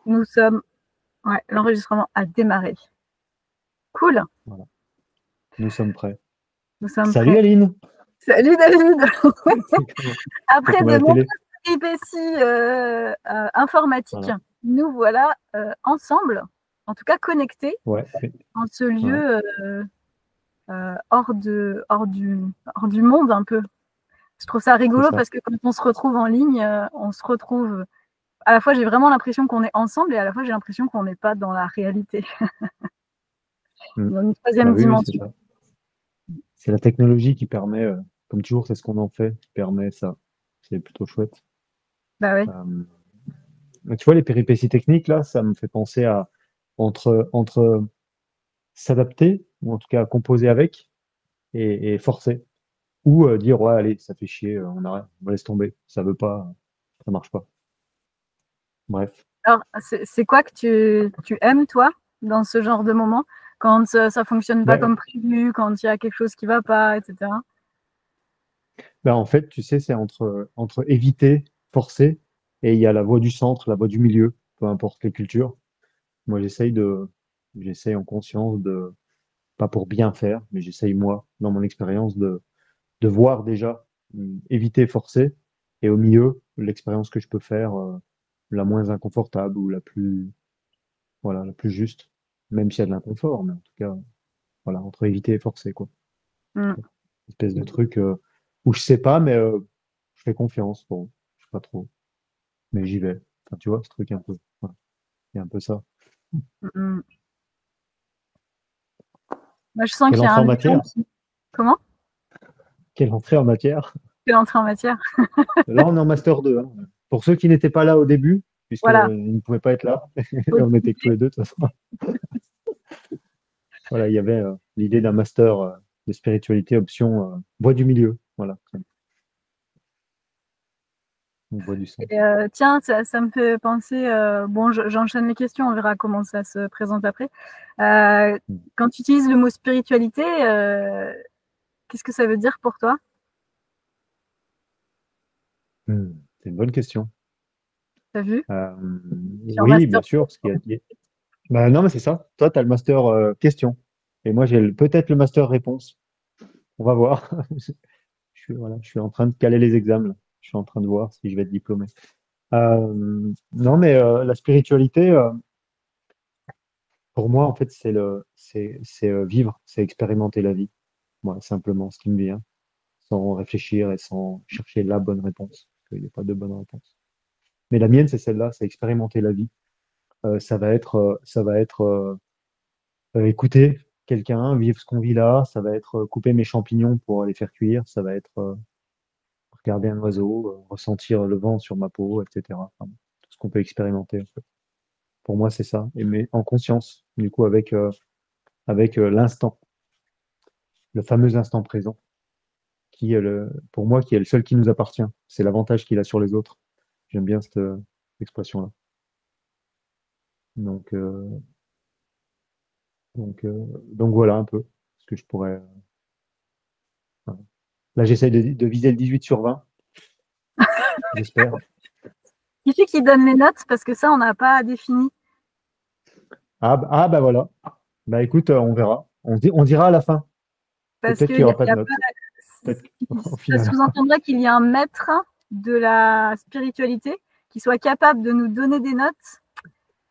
Nous sommes. Ouais, l'enregistrement a démarré. Cool. Voilà. Nous sommes prêts. Nous sommes Salut prêts. Aline. Salut David. Après Comme à de la télé. nombreuses péripéties informatiques, Voilà. nous voilà ensemble, en tout cas connectés, Ouais. en ce Ouais. lieu hors du monde un peu. Je trouve ça rigolo Ça. parce que quand on se retrouve en ligne, on se retrouve. À la fois, j'ai vraiment l'impression qu'on est ensemble et à la fois, j'ai l'impression qu'on n'est pas dans la réalité, dans une troisième Bah oui, c'est dimension. ça. C'est la technologie qui permet, comme toujours, c'est ce qu'on en fait, qui permet ça. C'est plutôt chouette. Bah ouais. Mais tu vois, les péripéties techniques, là, ça me fait penser à entre s'adapter, ou en tout cas composer avec, et forcer. Ou dire, ouais, allez, ça fait chier, on arrête, on laisse tomber. Ça veut pas, ça marche pas. Bref. Alors, c'est quoi que tu aimes, toi, dans ce genre de moment, quand ça fonctionne pas Ben, comme prévu, quand il y a quelque chose qui va pas, etc. en fait, tu sais, c'est entre éviter, forcer, et il y a la voie du centre, la voie du milieu, peu importe les cultures. Moi, j'essaye en conscience de, pas pour bien faire, mais j'essaye, moi, dans mon expérience, de voir déjà, éviter, forcer, et au milieu, l'expérience que je peux faire, la moins inconfortable ou la plus, voilà, la plus juste, même s'il y a de l'inconfort, mais en tout cas, voilà, entre éviter et forcer, quoi. Mm. Une espèce de truc où je sais pas, mais je fais confiance. Bon, je sais pas trop, mais j'y vais. Enfin, tu vois, ce truc un peu. Voilà. Il y a un peu ça. Mm. Moi, je sens Quelle qu'il y a entrée un en lion matière? qui. Comment? Quelle entrée en matière? Quelle entrée en matière? Là, on est en master 2, hein. Pour ceux qui n'étaient pas là au début, Voilà. puisqu'ils ne pouvaient pas être là, Au on était que tous début. les deux, de toute façon. Voilà, il y avait l'idée d'un master de spiritualité option voie du milieu. Voilà, donc voie du centre. Et, tiens, ça me fait penser. Bon, j'enchaîne mes questions, on verra comment ça se présente après. Quand tu utilises le mot spiritualité, qu'est-ce que ça veut dire pour toi? C'est une bonne question. T'as vu? Euh, Je suis en oui, master. bien sûr, parce bah, non, mais c'est ça. Toi, tu as le master question. Et moi, j'ai peut-être le master réponse. On va voir. Voilà, je suis en train de caler les examens, là. Je suis en train de voir si je vais être diplômé. Non, mais la spiritualité, pour moi, en fait, c'est vivre, c'est expérimenter la vie. Moi, simplement, ce qui me vient, sans réfléchir et sans chercher la bonne réponse. Parce qu'il n'y a pas de bonne réponse. Mais la mienne, c'est celle-là, c'est expérimenter la vie. Ça va être écouter quelqu'un, vivre ce qu'on vit là, ça va être couper mes champignons pour les faire cuire, ça va être regarder un oiseau, ressentir le vent sur ma peau, etc. Enfin, tout ce qu'on peut expérimenter, en fait. Pour moi, c'est ça. Et mais en conscience, du coup, avec l'instant, le fameux instant présent, qui est pour moi, qui est le seul qui nous appartient. C'est l'avantage qu'il a sur les autres. J'aime bien cette expression-là. Donc, euh, donc voilà un peu ce que je pourrais. Voilà. Là, j'essaie de viser le 18 sur 20, j'espère. Qui c'est qui donne les notes? Parce que ça, on n'a pas défini. Bah voilà. Bah écoute, on verra. On dira à la fin. Parce Peut-être que qu'il n'y aura pas de notes. Peut-être au ça final. sous-entendrait qu'il y a un maître de la spiritualité qui soit capable de nous donner des notes.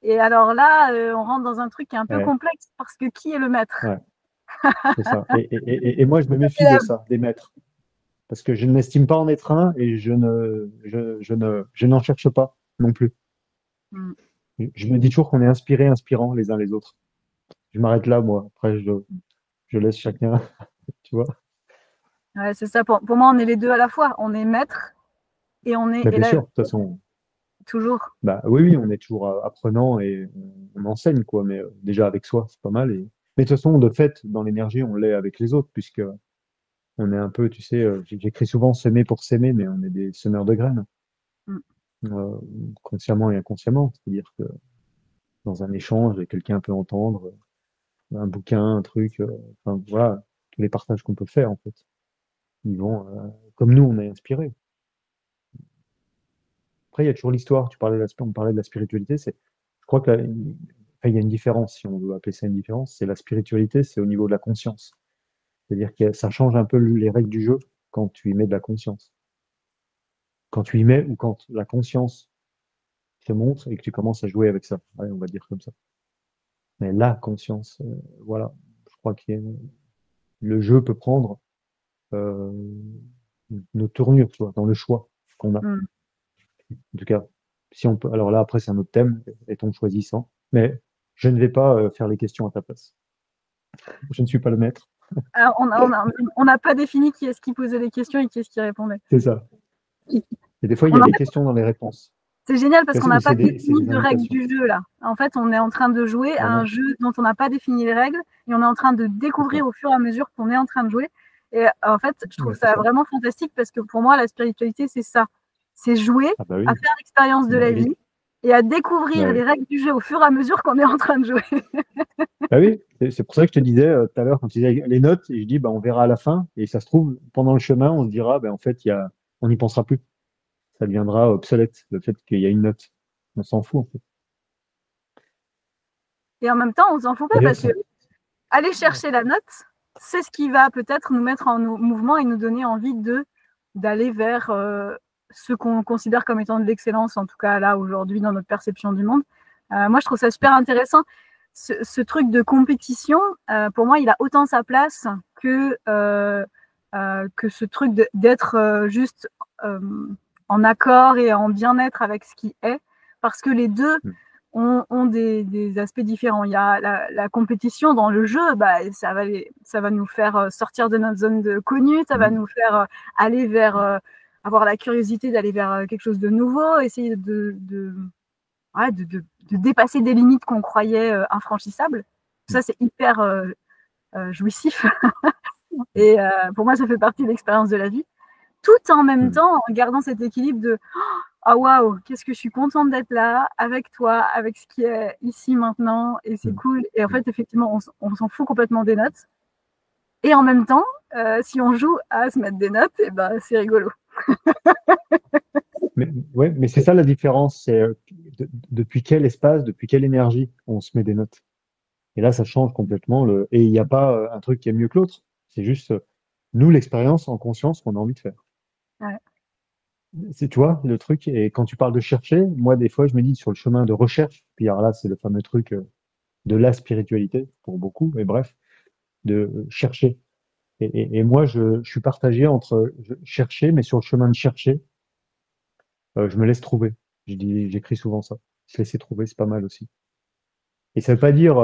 Et alors là, on rentre dans un truc qui est un peu Ouais, complexe parce que qui est le maître? ouais, c'est ça. Et moi, je me méfie de ça, des maîtres. Parce que je ne m'estime pas en être un et je n'en cherche pas non plus. Mm. Je me dis toujours qu'on est inspiré, inspirant les uns les autres. Je m'arrête là, moi. Après, je laisse chacun, tu vois. Ouais, c'est ça. Pour moi, on est les deux à la fois. On est maître et on est Mais bien sûr, élève, de toute façon, toujours. bah oui, oui, on est toujours apprenant et on enseigne, quoi. Mais déjà avec soi, c'est pas mal. Mais de toute façon, de fait, dans l'énergie, on l'est avec les autres, puisque on est un peu, tu sais, j'écris souvent semer pour s'aimer, mais on est des semeurs de graines, Mm. euh, consciemment et inconsciemment. C'est-à-dire que dans un échange, quelqu'un peut entendre un bouquin, un truc, enfin voilà, tous les partages qu'on peut faire, en fait. Ils vont, comme nous, on est inspirés. Après, il y a toujours l'histoire. On parlait de la spiritualité. Je crois que enfin, il y a une différence, si on veut appeler ça une différence. C'est la spiritualité, c'est au niveau de la conscience. C'est-à-dire que ça change un peu les règles du jeu quand tu y mets de la conscience. Quand tu y mets ou quand la conscience te montre et que tu commences à jouer avec ça. Ouais, on va dire comme ça. Mais la conscience, voilà. Je crois que le jeu peut prendre euh, nos tournures, tu vois, dans le choix qu'on a. Mm. En tout cas, si on peut. Alors là, après, c'est un autre thème, est-on choisissant. Mais je ne vais pas faire les questions à ta place. Je ne suis pas le maître. Alors, on n'a pas défini qui est-ce qui posait les questions et qui est-ce qui répondait. C'est ça. Et des fois, il y On a en des fait, questions dans les réponses. c'est génial parce qu'on Ou n'a pas c'est défini des de règles invitations. du jeu là. En fait, on est en train de jouer à un Voilà, jeu dont on n'a pas défini les règles et on est en train de c'est ça. découvrir au fur et à mesure qu'on est en train de jouer. Et en fait, je trouve Ouais, c'est ça ça. vraiment fantastique parce que pour moi, la spiritualité, c'est ça. C'est jouer Ah bah à oui. faire l'expérience de Bah la oui. vie et à découvrir Bah les oui. règles du jeu au fur et à mesure qu'on est en train de jouer. Bah oui. C'est pour ça que je te disais tout à l'heure, quand tu disais les notes, et je dis, bah, on verra à la fin. Et ça se trouve, pendant le chemin, on se dira, bah, en fait, on n'y pensera plus. Ça deviendra obsolète, le fait qu'il y a une note. On s'en fout, en fait. Et en même temps, on s'en fout pas D'ailleurs, parce que aller chercher la note, c'est ce qui va peut-être nous mettre en mouvement et nous donner envie d'aller vers ce qu'on considère comme étant de l'excellence, en tout cas là aujourd'hui dans notre perception du monde. Moi, je trouve ça super intéressant. Ce truc de compétition, pour moi, il a autant sa place que ce truc d'être juste en accord et en bien-être avec ce qui est, parce que les deux ont des aspects différents. Il y a la compétition dans le jeu, bah, ça va nous faire sortir de notre zone de connu, ça va nous faire aller vers, avoir la curiosité d'aller vers quelque chose de nouveau, essayer ouais, de dépasser des limites qu'on croyait infranchissables. Ça, c'est hyper jouissif. Et pour moi, ça fait partie de l'expérience de la vie. Tout en même temps, en gardant cet équilibre de ah waouh, qu'est-ce que je suis contente d'être là avec toi, avec ce qui est ici maintenant, et c'est cool. Et en fait, effectivement, on s'en fout complètement des notes. Et en même temps, si on joue à se mettre des notes, et ben, c'est rigolo. Mais, ouais, mais c'est ça la différence, c'est depuis quel espace, depuis quelle énergie on se met des notes. Et là, ça change complètement. Et il n'y a pas un truc qui est mieux que l'autre. C'est juste, nous, l'expérience en conscience qu'on a envie de faire. Ouais. C'est, tu vois, le truc. Et quand tu parles de chercher, moi, des fois, je me dis sur le chemin de recherche, puis alors là, c'est le fameux truc de la spiritualité pour beaucoup, mais bref, de chercher. Et moi, je suis partagé entre chercher, mais sur le chemin de chercher, je me laisse trouver. J'écris souvent ça. Se laisser trouver, c'est pas mal aussi. Et ça veut pas dire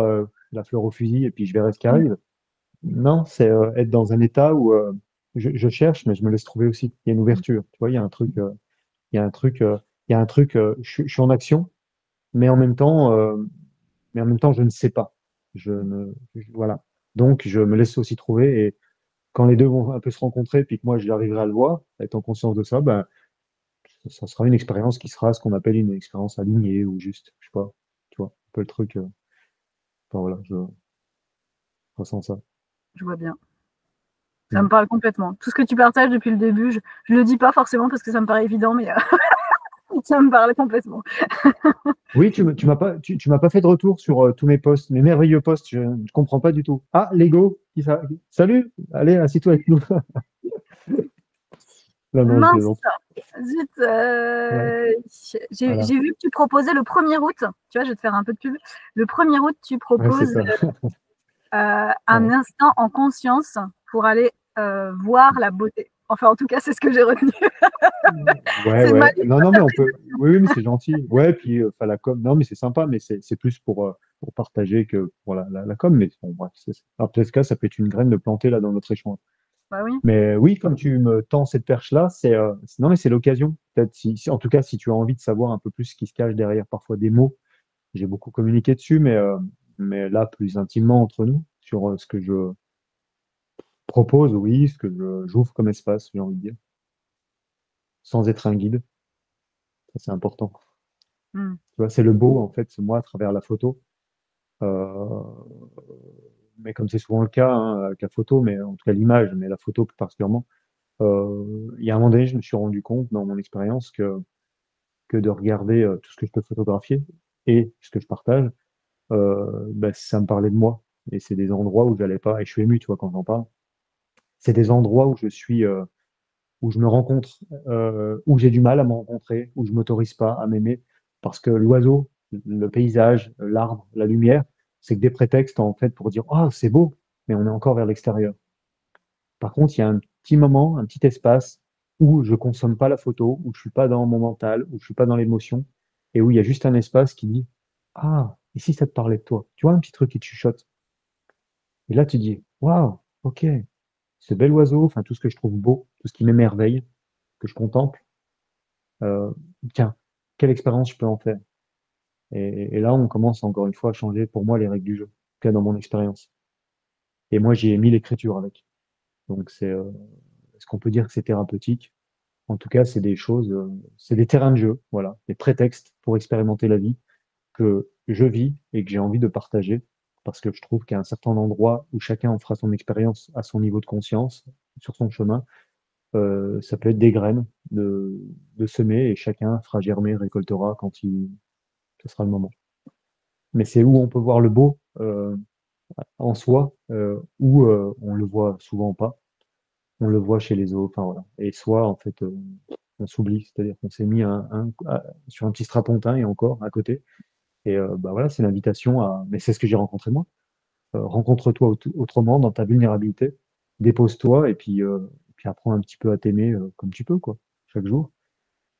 la fleur au fusil et puis je verrai ce qui arrive. Non, c'est être dans un état où je cherche, mais je me laisse trouver aussi. Il y a une ouverture. Tu vois, il y a un truc, il y a un truc, il y a un truc. Je suis en action, mais en même temps, je ne sais pas. Voilà. Donc, je me laisse aussi trouver. Et quand les deux vont un peu se rencontrer, puis que moi, j'arriverai à le voir, à être en conscience de ça, ben, ça sera une expérience qui sera ce qu'on appelle une expérience alignée ou juste, je sais pas. Tu vois, un peu le truc. Enfin, voilà, je ressens ça. Je vois bien. Ça me Mm. parle complètement. Tout ce que tu partages depuis le début, je ne le dis pas forcément parce que ça me paraît évident, mais ça me parle complètement. Oui, tu m'as pas fait de retour sur tous mes posts, mes merveilleux posts. Je ne comprends pas du tout. Ah, Lego, salut, allez, assis-toi avec nous. Non, non, je Mince, plaisante. zut, Ouais, j'ai voilà. vu que tu proposais le 1er août, tu vois, je vais te faire un peu de pub. Le 1er août, tu Ouais, c'est proposes ça. un Ouais. instant en conscience pour aller voir la beauté. Enfin, en tout cas, c'est ce que j'ai retenu. Ouais, C'est mal ouais. Non, non, mais on peut. Oui, oui, mais c'est gentil. Ouais, puis enfin la com. Non, mais c'est sympa, mais c'est plus pour partager que pour la com. Mais bon, bref, alors, peut-être que ça peut être une graine de planter là dans notre échange. Bah oui. Mais oui, comme tu me tends cette perche-là, non, mais c'est l'occasion. Peut-être en tout cas, si tu as envie de savoir un peu plus ce qui se cache derrière parfois des mots, j'ai beaucoup communiqué dessus, mais là, plus intimement entre nous, sur ce que je propose, oui, ce que j'ouvre comme espace, j'ai envie de dire, sans être un guide. Ça, c'est important. Mm. Tu vois, c'est le beau, en fait, moi, à travers la photo. Euh, mais comme c'est souvent le cas, hein, avec la photo, mais en tout cas l'image, mais la photo plus particulièrement, il y a un moment donné, je me suis rendu compte dans mon expérience que que de regarder tout ce que je peux photographier et ce que je partage, bah, ça me parlait de moi. Et c'est des endroits où j'allais pas, et je suis ému, tu vois, quand j'en parle. C'est des endroits où je suis, où je me rencontre, où j'ai du mal à me rencontrer, où je m'autorise pas à m'aimer, parce que l'oiseau, le paysage, l'arbre, la lumière, c'est que des prétextes en fait pour dire ah c'est beau, mais on est encore vers l'extérieur. Par contre, il y a un petit moment, un petit espace où je consomme pas la photo, où je suis pas dans mon mental, où je suis pas dans l'émotion, et où il y a juste un espace qui dit ah et si ça te parlait de toi, tu vois un petit truc qui te chuchote. Et là tu dis waouh, ok, ce bel oiseau, enfin tout ce que je trouve beau, tout ce qui m'émerveille, que je contemple. euh, Tiens, quelle expérience je peux en faire? Et là, on commence encore une fois à changer pour moi les règles du jeu, en tout cas dans mon expérience. Et moi, j'ai mis l'écriture avec. Donc, est-ce qu'on peut dire que c'est thérapeutique? En tout cas, c'est des choses, c'est des terrains de jeu, voilà, des prétextes pour expérimenter la vie que je vis et que j'ai envie de partager parce que je trouve qu'à un certain endroit où chacun en fera son expérience à son niveau de conscience, sur son chemin, ça peut être des graines de semer et chacun fera germer, récoltera quand ce sera le moment. Mais c'est où on peut voir le beau en soi, où on le voit souvent pas. On le voit chez les autres, enfin voilà. Et soit en fait, on s'oublie, c'est-à-dire qu'on s'est mis sur un petit strapontin et encore à côté. Et bah voilà, c'est l'invitation à. Mais c'est ce que j'ai rencontré moi. Rencontre-toi autrement dans ta vulnérabilité, dépose-toi et puis apprends un petit peu à t'aimer comme tu peux, quoi, chaque jour.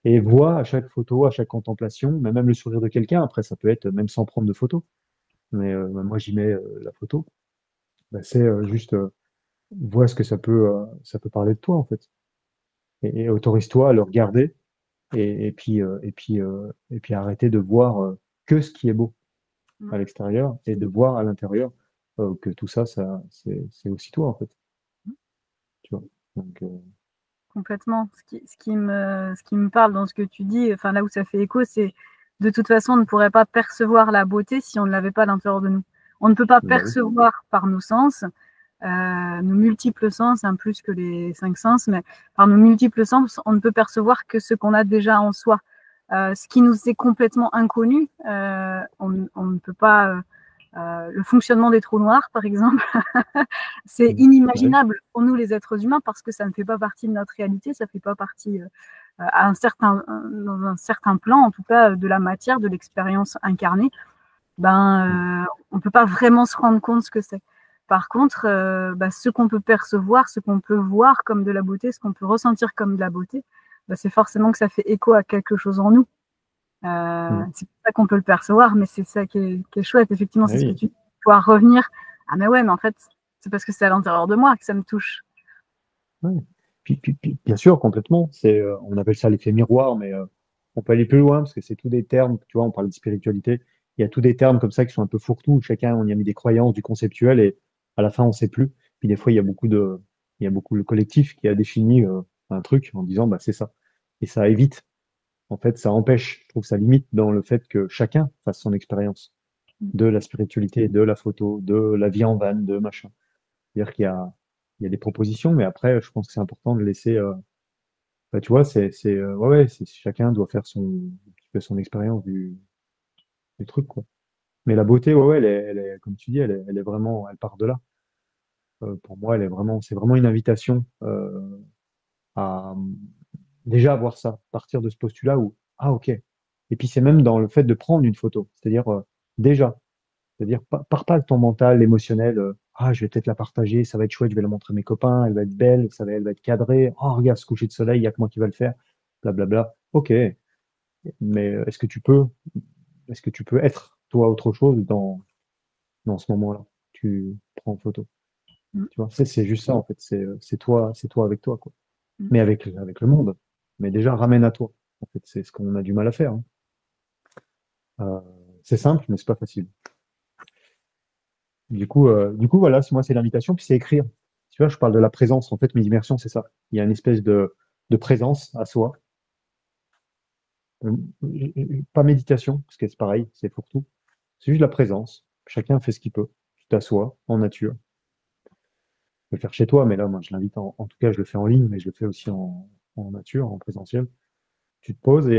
Et vois à chaque photo, à chaque contemplation, mais même le sourire de quelqu'un, après ça peut être même sans prendre de photo, mais moi j'y mets la photo, bah, c'est juste vois ce que ça peut parler de toi en fait. Et autorise-toi à le regarder et puis arrêter de voir que ce qui est beau Mm. à l'extérieur et de voir à l'intérieur que tout ça, c'est aussi toi en fait. Tu vois. Donc, Complètement. Ce qui me parle dans ce que tu dis, enfin là où ça fait écho, c'est de toute façon, on ne pourrait pas percevoir la beauté si on ne l'avait pas à l'intérieur de nous. On ne peut pas bah oui. percevoir par nos sens, nos multiples sens, hein, plus que les cinq sens, mais par nos multiples sens, on ne peut percevoir que ce qu'on a déjà en soi. Ce qui nous est complètement inconnu, on ne peut pas le fonctionnement des trous noirs, par exemple, c'est Ouais. inimaginable pour nous les êtres humains parce que ça ne fait pas partie de notre réalité, ça ne fait pas partie dans un certain plan, en tout cas, de la matière, de l'expérience incarnée. On ne peut pas vraiment se rendre compte ce que c'est. Par contre, ce qu'on peut percevoir, ce qu'on peut voir comme de la beauté, ce qu'on peut ressentir comme de la beauté, c'est forcément que ça fait écho à quelque chose en nous. Mm. C'est pour ça qu'on peut le percevoir, mais c'est ça qui est chouette. Effectivement, Ah c'est ce que oui. tu dis. Pouvoir revenir. Ah, mais ouais, mais en fait, c'est parce que c'est à l'intérieur de moi que ça me touche. Ouais. Bien sûr, complètement. On appelle ça l'effet miroir, mais on peut aller plus loin parce que c'est tous des termes, tu vois, on parle de spiritualité. Il y a tous des termes comme ça qui sont un peu fourre-tout, où chacun, on y a mis des croyances, du conceptuel, et à la fin, on ne sait plus. Puis des fois, il y a beaucoup le collectif qui a défini un truc en disant, bah, c'est ça. Et ça évite, en fait, ça empêche, je trouve que ça limite dans le fait que chacun fasse son expérience de la spiritualité, de la photo, de la vie en van, de machin. C'est-à-dire il y a des propositions, mais après, je pense que c'est important de laisser, bah, tu vois, ouais, chacun doit faire un petit peu son expérience du truc, quoi. Mais la beauté, ouais, ouais, comme tu dis, elle est vraiment, elle part de là. Pour moi, c'est vraiment une invitation à déjà avoir ça, partir de ce postulat où, ah, ok. Et puis c'est même dans le fait de prendre une photo, c'est-à-dire déjà. C'est-à-dire, pars pas de ton mental, émotionnel, ah, je vais peut-être la partager, ça va être chouette, je vais la montrer à mes copains, elle va être belle, elle va être cadrée, oh, regarde ce coucher de soleil, il n'y a que moi qui va le faire, blablabla. Ok, mais est-ce que tu peux être, toi, autre chose dans ce moment-là? Tu prends en photo. Mm, Tu vois, c'est juste ça, en fait, c'est toi avec toi, quoi. mm. Mais avec le monde. Mais déjà, ramène à toi. En fait, c'est ce qu'on a du mal à faire, hein. Euh, c'est simple, mais c'est pas facile. Du coup, voilà, moi, c'est l'invitation, puis c'est écrire. Tu vois, je parle de la présence. En fait, mes immersions, c'est ça. Il y a une espèce de présence à soi. Pas méditation, parce que c'est pareil, c'est pour tout. C'est juste la présence. Chacun fait ce qu'il peut. Tu t'assois en nature. Tu peux le faire chez toi, mais là, moi, je l'invite en tout cas, je le fais en ligne, mais je le fais aussi en nature, en présentiel. Tu te poses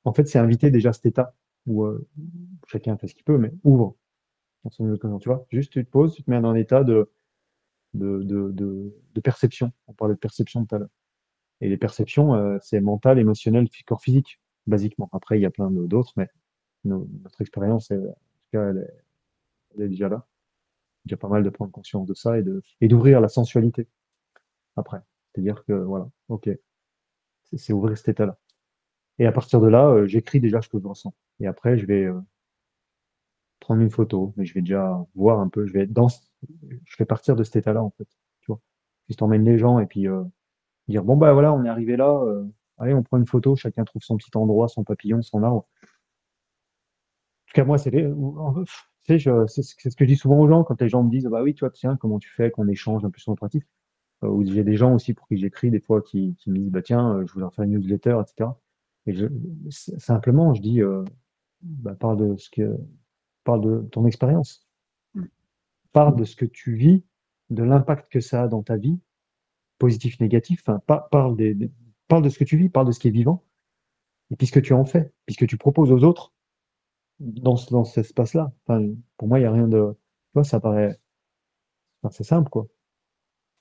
En fait, c'est inviter déjà cet état où chacun fait ce qu'il peut, mais ouvre dans son autonomie, tu vois. Juste, tu te poses, tu te mets dans un état de perception. On parlait de perception tout à l'heure. Et les perceptions, c'est mental, émotionnel, corps physique, basiquement. Après, il y a plein d'autres, mais notre expérience, en tout cas, elle est déjà là. C'est déjà pas mal de prendre conscience de ça et d'ouvrir la sensualité après. C'est-à-dire que, voilà, ok, c'est ouvrir cet état-là. Et à partir de là, j'écris déjà ce que je ressens. Et après, je vais prendre une photo, mais je vais déjà voir un peu, je vais partir de cet état-là, en fait. Tu vois. Juste emmène les gens et puis dire, bon, bah voilà, on est arrivé là, allez, on prend une photo, chacun trouve son petit endroit, son papillon, son arbre. En tout cas, moi, tu sais, c'est ce que je dis souvent aux gens quand les gens me disent, bah oui, toi, tiens, comment tu fais, qu'on échange un peu sur notre pratique. Ou j'ai des gens aussi pour qui j'écris des fois qui me disent, bah tiens, je voulais en faire une newsletter, etc. Et simplement, je dis, bah, parle de ton expérience, Mm. parle de ce que tu vis, de l'impact que ça a dans ta vie, positif, négatif. Enfin, parle de ce que tu vis, parle de ce qui est vivant, et puis ce que tu en fais, puis ce que tu proposes aux autres dans cet espace-là. Enfin, pour moi, il n'y a rien de, tu vois, ça paraît, enfin, c'est simple, quoi.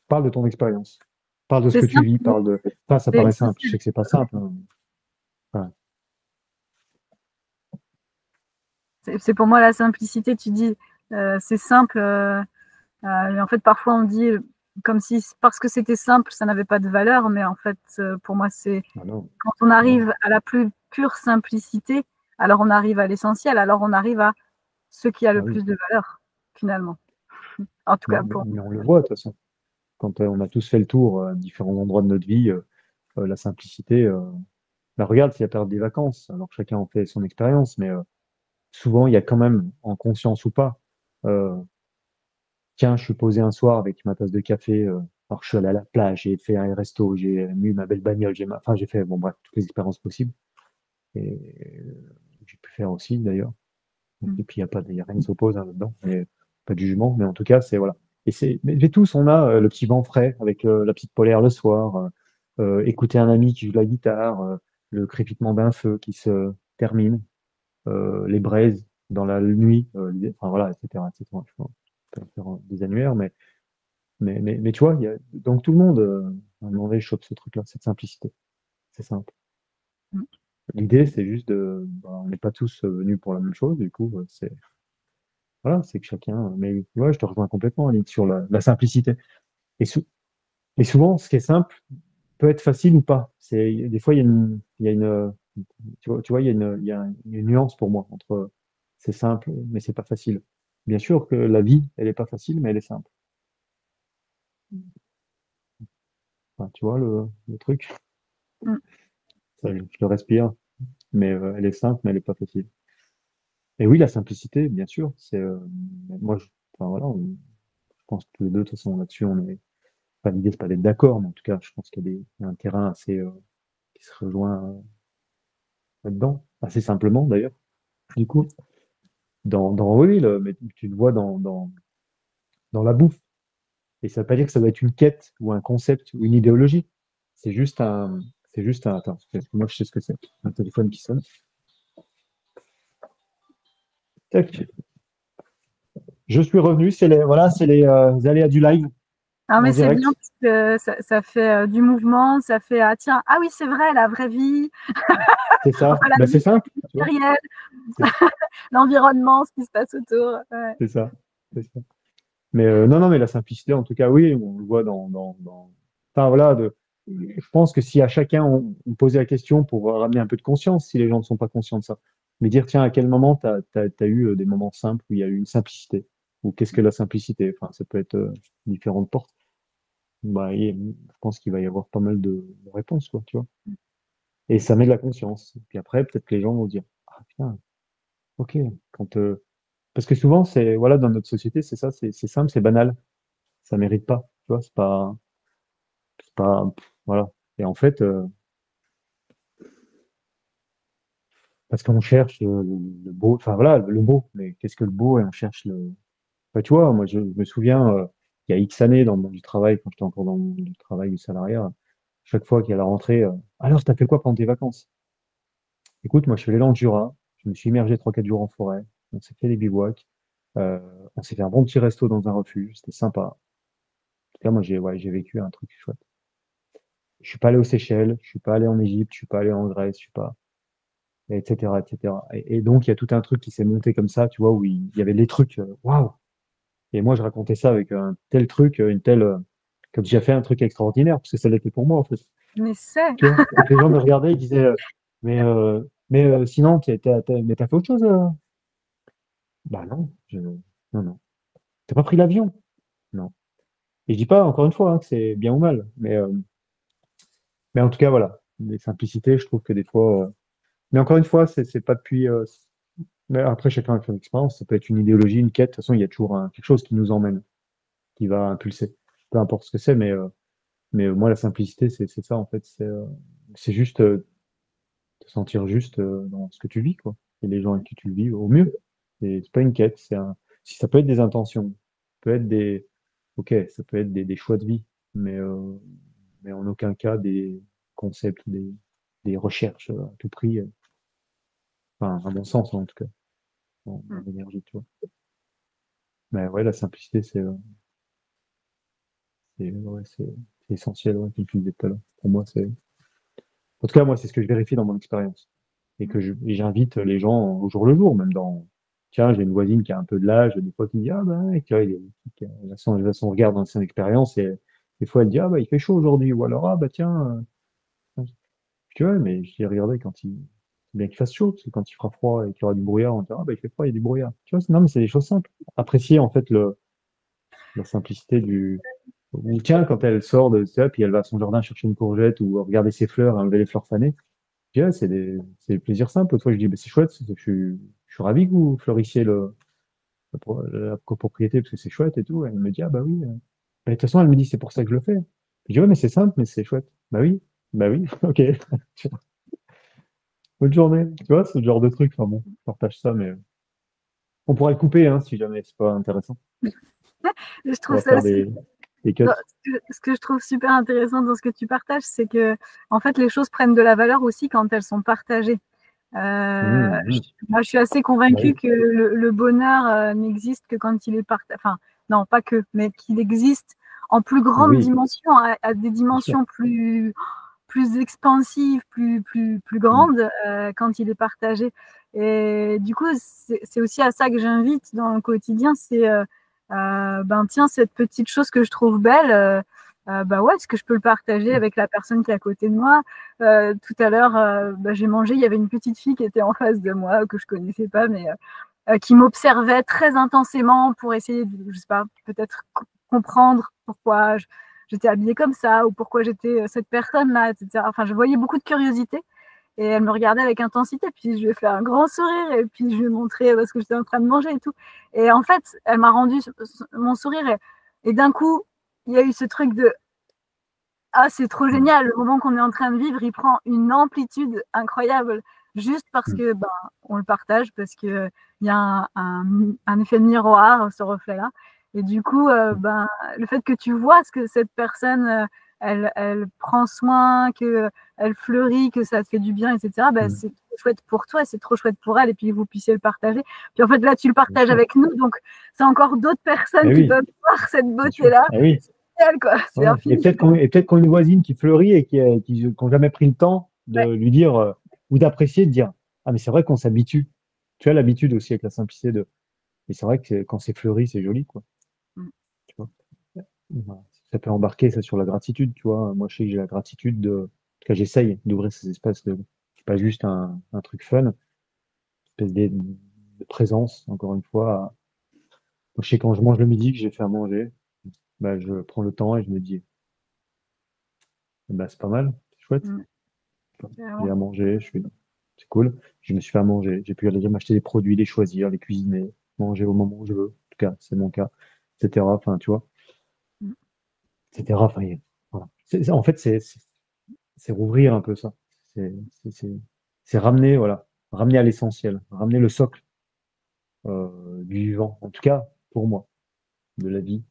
Parle de ton expérience, parle de ce C'est que tu simple, vis, enfin, ça mais paraît simple. Je sais que c'est pas simple, hein. Enfin, c'est pour moi la simplicité. Tu dis, c'est simple. Mais en fait, parfois, on dit comme si parce que c'était simple, ça n'avait pas de valeur. Mais en fait, pour moi, c'est ah non, quand on non. arrive à la plus pure simplicité, alors on arrive à l'essentiel. Alors on arrive à ce qui a Ah le oui. plus de valeur, finalement. En tout cas, pour Mais on le voit, de toute façon. Quand on a tous fait le tour à différents endroits de notre vie, la simplicité, bah, regarde s'il y a période des vacances. Alors chacun en fait son expérience, mais souvent il y a quand même, en conscience ou pas, euh, tiens, je suis posé un soir avec ma tasse de café, alors je suis allé à la plage, j'ai fait un resto, j'ai mis ma belle bagnole, enfin j'ai fait, bon bref, toutes les expériences possibles. Et j'ai pu faire aussi d'ailleurs. moi. Et puis il y a rien qui s'oppose hein, là-dedans, et pas de jugement, mais en tout cas, c'est voilà. Mais tous, on a le petit vent frais avec la petite polaire le soir, écouter un ami qui joue de la guitare, le crépitement d'un feu qui se termine, les braises dans la nuit, enfin voilà, etc., etc. Je peux en faire des annuaires, mais tu vois, donc tout le monde, à un moment donné, chope ce truc-là, cette simplicité. C'est simple. Mm. L'idée, c'est juste bah, on n'est pas tous venus pour la même chose, du coup, voilà, c'est que chacun, mais ouais, je te rejoins complètement, Annick, sur la simplicité. Et, et souvent, ce qui est simple peut être facile ou pas. Des fois, il y a tu vois, il y a une nuance pour moi entre c'est simple, mais c'est pas facile. Bien sûr que la vie, elle est pas facile, mais elle est simple. Enfin, tu vois le truc? Mm. Je le respire, mais elle est simple, mais elle est pas facile. Et oui, la simplicité, bien sûr, moi, enfin voilà, je pense que tous les deux, de toute façon, là-dessus, on est, enfin, l'idée, c'est pas d'être d'accord, mais en tout cas, je pense qu'il y a un terrain assez, qui se rejoint là-dedans, assez simplement d'ailleurs. Du coup, oui, mais tu le vois dans la bouffe. Et ça veut pas dire que ça doit être une quête ou un concept ou une idéologie. C'est juste un, attends, parce que moi je sais ce que c'est. Un téléphone qui sonne. Tac. Je suis revenu, c'est les aléas du live Ah, en mais c'est bien direct. parce que ça fait du mouvement, ça fait ah tiens, ah oui, c'est vrai, la vraie vie, C'est ça. enfin la Ben, c'est vie simple, tu vois. matérielle, C'est l'environnement, ce qui se passe autour. Ouais. c'est ça. C'est ça. Mais non, non, mais la simplicité, en tout cas, oui, on le voit enfin voilà, je pense que si à chacun on posait la question pour ramener un peu de conscience, si les gens ne sont pas conscients de ça, mais dire tiens, à quel moment t'as eu des moments simples où il y a eu une simplicité, ou qu'est-ce que la simplicité? Enfin, ça peut être différentes portes. Bah, je pense qu'il va y avoir pas mal de réponses, quoi, tu vois. Et ça met de la conscience. Et puis après, peut-être que les gens vont dire ah putain, ok, quand parce que souvent c'est voilà dans notre société c'est ça, c'est simple, c'est banal, ça mérite pas, tu vois, c'est pas, voilà. Et en fait, parce qu'on cherche le beau, enfin voilà, le beau, mais qu'est-ce que le beau et on cherche le. Enfin, tu vois, moi je me souviens, il y a X années dans le monde du travail, quand j'étais encore dans le monde du travail du salariat, chaque fois qu'il y a la rentrée, alors t'as fait quoi pendant tes vacances? écoute, moi, je suis allé dans le Jura, je me suis immergé 3-4 jours en forêt, on s'est fait des bivouacs, euh, on s'est fait un bon petit resto dans un refuge, c'était sympa. En tout cas, moi, j'ai vécu un truc chouette. Je suis pas allé aux Seychelles, je suis pas allé en Égypte, je suis pas allé en Grèce, je suis pas, etc., etc. Et donc, il y a tout un truc qui s'est monté comme ça, tu vois, où il y avait les trucs, waouh! Et moi, je racontais ça avec un tel truc, comme si j'avais fait un truc extraordinaire, parce que ça l'était pour moi, en fait. Mais c'est. Tu vois? Et que les gens me regardaient, ils disaient, sinon, mais t'as fait autre chose? Bah non, non, non. T'as pas pris l'avion? Non. Et je dis pas, encore une fois, hein, que c'est bien ou mal, mais en tout cas, voilà. Les simplicités, je trouve que des fois, mais encore une fois, c'est pas depuis, mais après, chacun a son expérience, ça peut être une idéologie, une quête, de toute façon, il y a toujours quelque chose qui nous emmène, qui va impulser. Peu importe ce que c'est, mais moi, la simplicité, c'est ça, en fait. C'est juste te sentir juste dans ce que tu vis, quoi. Et les gens avec qui tu le vis au mieux. Et c'est pas une quête, si ça peut être des intentions, ça peut être ok, ça peut être des choix de vie, mais en aucun cas des concepts, des recherches à tout prix, enfin, à mon sens, en tout cas, dans Mm. l'énergie, tu vois. Mais ouais, la simplicité, ouais, c'est essentiel, ouais, comme tu disais tout à l'heure. Pour moi, en tout cas, moi, c'est ce que je vérifie dans mon expérience. Et j'invite les gens au jour le jour, même tiens, j'ai une voisine qui a un peu de l'âge, des fois qui me dit, ah ben, ouais, tu vois, elle a son regard dans son expérience, et des fois elle dit, ah bah, il fait chaud aujourd'hui, ou alors, ah bah, tiens, tu vois, mais je dis, regardez, c'est bien qu'il fasse chaud, parce que quand il fera froid et qu'il y aura du brouillard, on dira, ah bah, il fait froid, il y a du brouillard. Tu vois, non, mais c'est des choses simples. Apprécier, en fait, la simplicité ou tiens, quand elle sort de ça, puis elle va à son jardin chercher une courgette, ou regarder ses fleurs, enlever les fleurs fanées. Je dis, ah, c'est des plaisirs simples. Autre fois, je dis, bah, c'est chouette, je suis ravi que vous fleurissiez la copropriété parce que c'est chouette et tout. Elle me dit, ah bah oui. Et de toute façon, elle me dit, c'est pour ça que je le fais. Je dis, ouais, mais c'est simple, mais c'est chouette. Bah oui, ok. Bonne journée. Tu vois, c'est le genre de truc. Enfin bon, je partage ça, mais on pourrait le couper hein, si jamais c'est pas intéressant. Je On trouve va ça faire aussi. des cuts. Ce que je trouve super intéressant dans ce que tu partages, c'est que en fait, les choses prennent de la valeur aussi quand elles sont partagées. Mmh. Moi, je suis assez Bah convaincue oui. que le bonheur n'existe que quand il est partagé. Enfin, non, pas que, mais qu'il existe en plus grande Oui, dimension, à des bien sûr. dimensions plus expansive, plus Mmh. grande quand il est partagé. Et du coup, c'est aussi à ça que j'invite dans le quotidien, c'est ben tiens, cette petite chose que je trouve belle, bah ouais, est-ce que je peux le partager avec la personne qui est à côté de moi. Tout à l'heure, bah, j'ai mangé, il y avait une petite fille qui était en face de moi, que je connaissais pas, mais qui m'observait très intensément pour essayer de, je sais pas, peut-être comprendre pourquoi j'étais habillée comme ça ou pourquoi j'étais cette personne-là, etc. Enfin, je voyais beaucoup de curiosité et elle me regardait avec intensité. Puis je lui ai fait un grand sourire et puis je lui ai montré ce que j'étais en train de manger et tout. Et en fait, elle m'a rendu mon sourire et d'un coup, il y a eu ce truc de ah, c'est trop Mmh. génial, le moment qu'on est en train de vivre, il prend une amplitude incroyable, juste parce Mmh. que ben, on le partage, parce qu'il y a un effet miroir, ce reflet-là. Et du coup, Mmh. ben, le fait que tu vois ce que cette personne, elle prend soin, qu'elle fleurit, que ça te fait du bien, etc., ben, Mmh. c'est trop chouette pour toi, c'est trop chouette pour elle, et puis vous puissiez le partager. Puis en fait, là, tu le Bien partages sûr. avec nous, donc c'est encore d'autres personnes Eh qui oui, peuvent voir cette bien sûr. beauté-là. Eh oui. C'est génial, quoi, c'est Ouais. infini. Et peut-être qu'on a une voisine qui fleurit et qui n'ont jamais pris le temps de Ouais. lui dire ou d'apprécier, de dire ah mais c'est vrai qu'on s'habitue. Tu as l'habitude aussi avec la simplicité de. Et c'est vrai que quand c'est fleuri, c'est joli quoi. Mm. Tu vois. Voilà. Ça peut embarquer ça sur la gratitude, tu vois. Moi je sais que j'ai la gratitude en tout cas j'essaye d'ouvrir ces espaces de. C'est pas juste un truc fun, une espèce de présence encore une fois. Moi, je sais quand je mange le midi que j'ai fait à manger, bah, je prends le temps et je me dis bah c'est pas mal, c'est chouette. Mm. J'ai Vraiment. à manger, c'est cool. Je me suis fait à manger. J'ai pu aller dire m'acheter des produits, les choisir, les cuisiner, manger au moment où je veux. En tout cas, c'est mon cas, etc. Enfin, tu vois, Mm. etc. Enfin, voilà. En fait, c'est rouvrir un peu ça. C'est c'est- c'est- c'est ramener, voilà, ramener à l'essentiel, ramener le socle du vivant. En tout cas, pour moi, de la vie.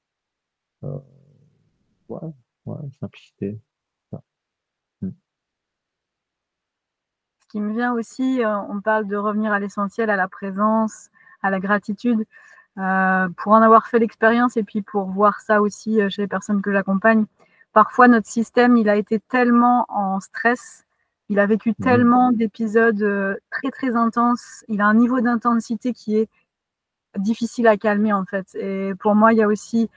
Euh, ouais, ouais, simplicité. Ça. Mm. qui me vient aussi, on parle de revenir à l'essentiel, à la présence, à la gratitude. Pour en avoir fait l'expérience et puis pour voir ça aussi chez les personnes que j'accompagne, parfois notre système, il a été tellement en stress, il a vécu tellement d'épisodes très très intenses, il a un niveau d'intensité qui est difficile à calmer en fait. Et pour moi, il y a aussi,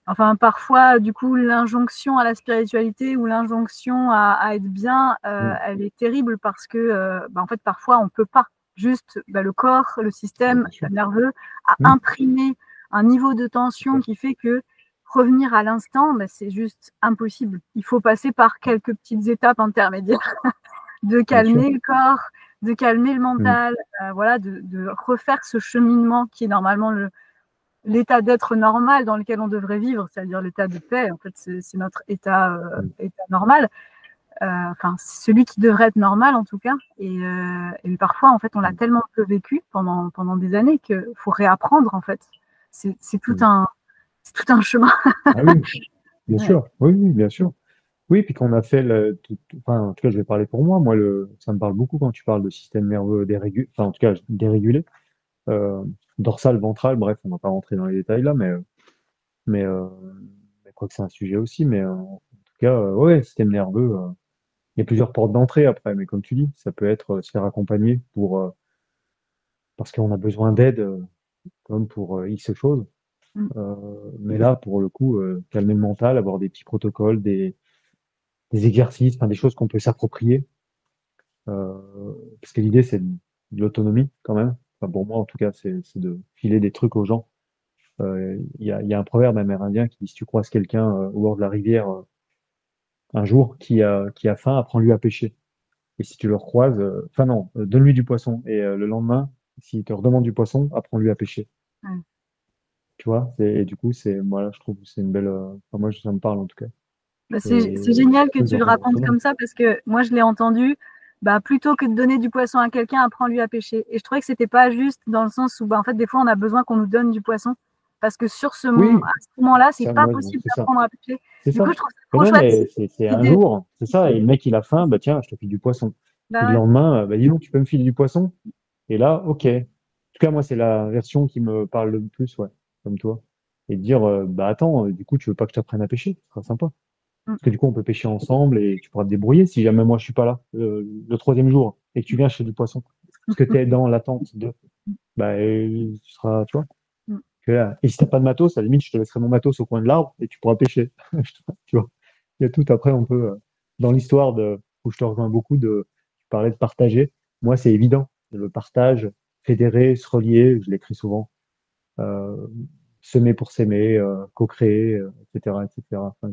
enfin parfois, du coup, l'injonction à la spiritualité ou l'injonction à être bien, elle est terrible parce que, en fait, parfois, on peut pas. Juste, le corps, le système nerveux a imprimé un niveau de tension qui fait que revenir à l'instant, c'est juste impossible. Il faut passer par quelques petites étapes intermédiaires de calmer le corps, de calmer le mental, voilà, de refaire ce cheminement qui est normalement l'état d'être normal dans lequel on devrait vivre, c'est-à-dire l'état de paix. En fait, c'est notre état normal. Enfin, celui qui devrait être normal en tout cas. Et parfois, en fait, on l'a tellement peu vécu pendant des années qu'il faut réapprendre. En fait, c'est tout un chemin. Ah oui, bien sûr. Oui, oui, bien sûr. Oui, puis qu'on a fait enfin, en tout cas, je vais parler pour moi. Moi, ça me parle beaucoup quand tu parles de système nerveux dérégulé, enfin, en tout cas, dérégulé, dorsal, ventral, bref, on va pas rentrer dans les détails là, mais, euh, mais quoi que c'est un sujet aussi, mais en tout cas, ouais, système nerveux, il y a plusieurs portes d'entrée après, mais comme tu dis, ça peut être se faire accompagner parce qu'on a besoin d'aide, comme pour X choses. Mais là, pour le coup, calmer le mental, avoir des petits protocoles, des exercices, enfin, des choses qu'on peut s'approprier. Parce que l'idée, c'est de l'autonomie quand même. Enfin, pour moi, en tout cas, c'est de filer des trucs aux gens. Il y a un proverbe amérindien qui dit, si tu croises quelqu'un au bord de la rivière un jour qui a faim, apprends-lui à pêcher. Et si tu le recroises, enfin non, donne-lui du poisson. Et le lendemain, s'il te redemande du poisson, apprends-lui à pêcher. Tu vois? Et du coup, voilà, je trouve que c'est une belle. Enfin, moi, ça me parle en tout cas. C'est génial que tu le racontes comme ça parce que moi, je l'ai entendu. Plutôt que de donner du poisson à quelqu'un, apprends-lui à pêcher. Et je trouvais que c'était pas juste dans le sens où, en fait, des fois, on a besoin qu'on nous donne du poisson parce que à ce moment-là, c'est pas possible d'apprendre à pêcher. C'est Du coup, ça. je trouve ça Mais trop non, chouette. mais c'est un jour, c'est ça. Et le mec, il a faim, bah tiens, je te file du poisson. Et le lendemain, bah dis donc, tu peux me filer du poisson? Et là, ok. En tout cas, moi, c'est la version qui me parle le plus, ouais, comme toi. Et de dire, bah attends, du coup, tu veux pas que je t'apprenne à pêcher? Ce sera sympa. Parce que du coup, on peut pêcher ensemble et tu pourras te débrouiller si jamais moi, je suis pas là le troisième jour et que tu viens chez du poisson. Parce que tu es dans l'attente de, bah, tu seras, tu vois. Et si t'as pas de matos, à la limite, je te laisserai mon matos au coin de l'arbre et tu pourras pêcher. Tu vois. Il y a tout. Après, on peut, dans l'histoire où je te rejoins beaucoup, tu parlais de partager. Moi, c'est évident. Le partage, fédérer, se relier, je l'écris souvent. Euh, semer pour s'aimer, co-créer, etc., etc. Enfin,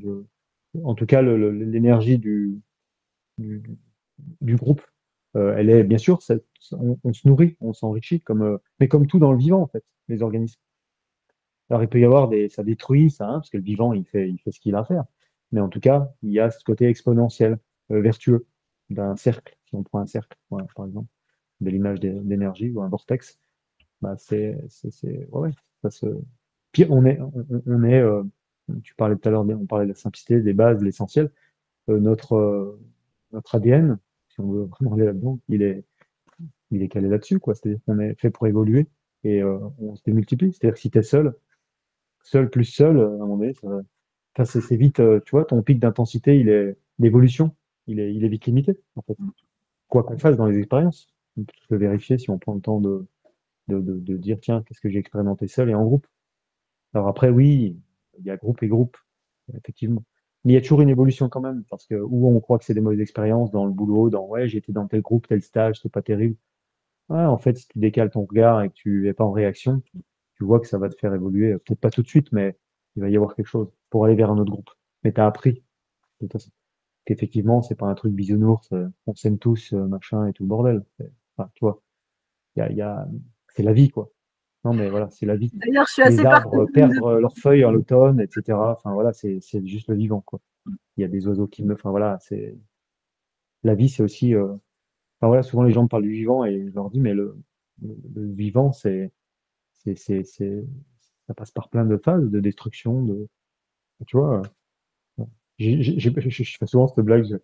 en tout cas, l'énergie du, du groupe, elle est, bien sûr, on se nourrit, on s'enrichit, mais comme tout dans le vivant, en fait, les organismes. Alors, il peut y avoir ça détruit, ça, hein, parce que le vivant, il fait ce qu'il a à faire. Mais en tout cas, il y a ce côté exponentiel, vertueux, d'un cercle. Si on prend un cercle, voilà, par exemple, de l'image d'énergie ou un vortex, bah, ouais, ouais, ça se. Puis tu parlais tout à l'heure, on parlait de la simplicité, des bases, de l'essentiel. Notre ADN, si on veut vraiment aller là-dedans, il est calé là-dessus, quoi. C'est-à-dire qu'on est fait pour évoluer et on se démultiplie. C'est-à-dire que si tu es seul plus seul, à un moment donné, enfin, c'est vite, tu vois, ton pic d'intensité, d'évolution, il est vite limité, en fait. Quoi qu'on fasse dans les expériences, on peut le vérifier si on prend le temps de dire, tiens, qu'est-ce que j'ai expérimenté seul et en groupe. Alors après, oui, il y a groupe et groupe, effectivement. Mais il y a toujours une évolution quand même, parce que où on croit que c'est des mauvaises expériences dans le boulot, ouais, j'étais dans tel groupe, tel stage, c'était pas terrible. Ouais, en fait, si tu décales ton regard et que tu es pas en réaction, tu vois que ça va te faire évoluer, peut-être pas tout de suite, mais il va y avoir quelque chose pour aller vers un autre groupe. Mais tu as appris, de toute façon, qu'effectivement, c'est pas un truc bisounours, on s'aime tous, machin et tout le bordel. Enfin, tu vois, c'est la vie, quoi. Non, mais voilà, c'est la vie. D'ailleurs, je suis Les assez arbres partisane de. perdent leurs feuilles en l'automne, etc. Enfin, voilà, c'est juste le vivant, quoi. Il y a des oiseaux qui meurent. Enfin, voilà, la vie, c'est aussi, enfin, voilà, souvent les gens me parlent du vivant et je leur dis, mais le vivant, ça passe par plein de phases de destruction, tu vois. Je fais souvent cette blague.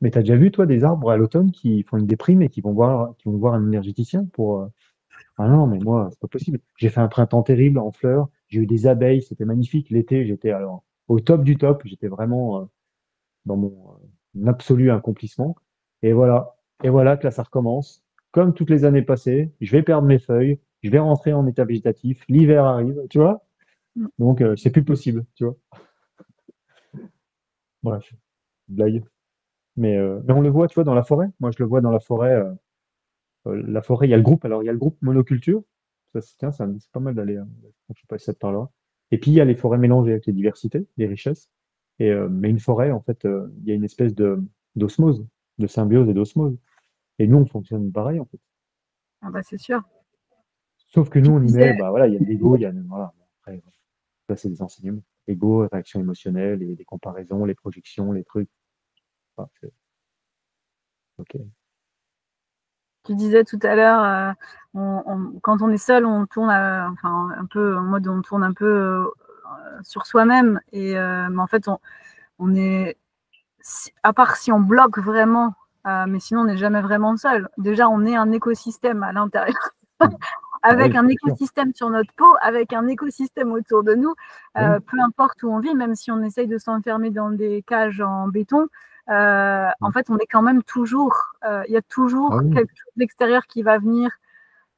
Mais t'as déjà vu, toi, des arbres à l'automne qui font une déprime et qui vont voir un énergéticien pour. Ah non, mais moi, c'est pas possible. J'ai fait un printemps terrible en fleurs. J'ai eu des abeilles, c'était magnifique. L'été, j'étais alors au top du top. J'étais vraiment dans mon absolu accomplissement. Et voilà. Et voilà que là, ça recommence. Comme toutes les années passées, je vais perdre mes feuilles, je vais rentrer en état végétatif, l'hiver arrive, tu vois? Mm. Donc, c'est plus possible, tu vois? Bref, blague. Mais on le voit, tu vois, dans la forêt. Moi, je le vois dans la forêt. La forêt, il y a le groupe. Alors, il y a le groupe monoculture. Tiens, c'est pas mal d'aller. Je sais pas si ça te parlera. Et puis, il y a les forêts mélangées avec les diversités, les richesses. Mais une forêt, en fait, il y a une espèce d'osmose, de symbiose et d'osmose. Et nous, on fonctionne pareil, en fait. Ah bah, c'est sûr. Sauf que nous, Tu on y disais, met, bah voilà, il y a de l'ego, il y a, voilà. Après, ça, c'est des enseignements. Ego, réaction émotionnelle, et les comparaisons, les projections, les trucs. Enfin, ok. tu disais tout à l'heure, quand on est seul, on tourne enfin, un peu en mode on tourne un peu sur soi-même. Mais en fait, on est, à part si on bloque vraiment, mais sinon on n'est jamais vraiment seul. Déjà, on est un écosystème à l'intérieur, Ah avec oui, un c'est sûr. écosystème sur notre peau, avec un écosystème autour de nous, Oui. peu importe où on vit, même si on essaye de s'enfermer dans des cages en béton, en Mm. fait, on est quand même toujours, il y a Ah toujours oui. quelque chose d'extérieur qui va venir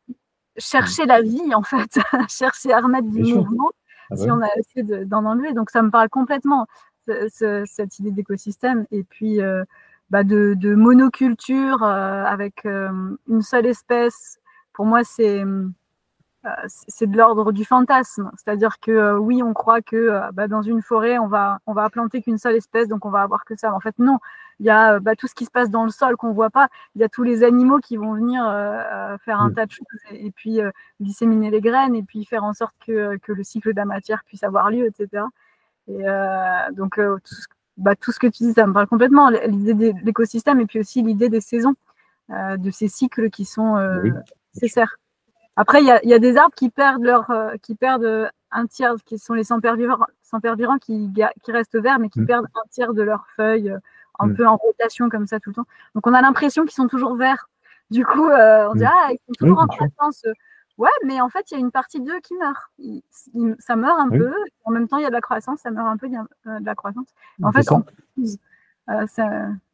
Mm. chercher la vie, en fait, chercher à remettre du Bien sûr. mouvement Ah si ouais. on a essayé d'en enlever. Donc, ça me parle complètement, cette idée d'écosystème. Et puis, bah, de monoculture avec une seule espèce. Pour moi, c'est de l'ordre du fantasme. C'est-à-dire que oui, on croit que bah, dans une forêt, on va planter qu'une seule espèce, donc on va avoir que ça. Mais en fait, non. Il y a bah, tout ce qui se passe dans le sol qu'on ne voit pas. Il y a tous les animaux qui vont venir faire un Mm. tas de choses et puis disséminer les graines et puis faire en sorte que le cycle de la matière puisse avoir lieu, etc. Et donc, tout ce que tu dis, ça me parle complètement. L'idée de l'écosystème et puis aussi l'idée des saisons, de ces cycles qui sont Oui, bien sûr. nécessaires. Après, il y a des arbres qui perdent un tiers, qui sont les sempervirents qui restent verts, mais qui Mm. perdent un tiers de leurs feuilles, un Mm. peu en rotation comme ça tout le temps. Donc on a l'impression qu'ils sont toujours verts. Du coup, on dit Mm. ah, ils sont Oui, toujours en bien sûr. croissance. Ouais, mais en fait, il y a une partie d'eux qui meurt. Ça meurt un Oui, peu. En même temps, il y a de la croissance, ça meurt un peu, il y a de la croissance. En c'est fait, ça,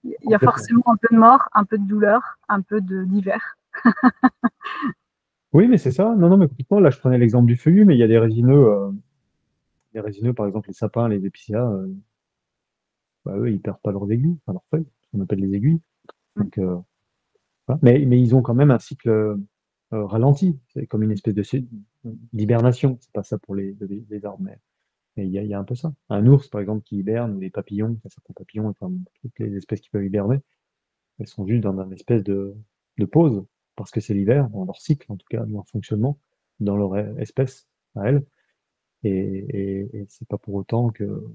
il y a complètement. forcément un peu de mort, un peu de douleur, un peu d'hiver. Oui, mais c'est ça. Non, non, mais complètement. Là, je prenais l'exemple du feuillu, mais il y a des résineux, par exemple, les sapins, les épicéas, bah, eux, ils perdent pas leurs aiguilles, enfin leurs feuilles, ce qu'on appelle les aiguilles. Donc, voilà. Mais ils ont quand même un cycle ralenti. C'est comme une espèce d'hibernation. C'est pas ça pour les arbres, mais il y a un peu ça. Un ours, par exemple, qui hiberne, ou les papillons, il y a certains papillons, enfin, toutes les espèces qui peuvent hiberner, elles sont juste dans une espèce de pause, parce que c'est l'hiver, dans leur cycle, en tout cas, dans leur fonctionnement, dans leur espèce à elles. Et c'est pas pour autant que...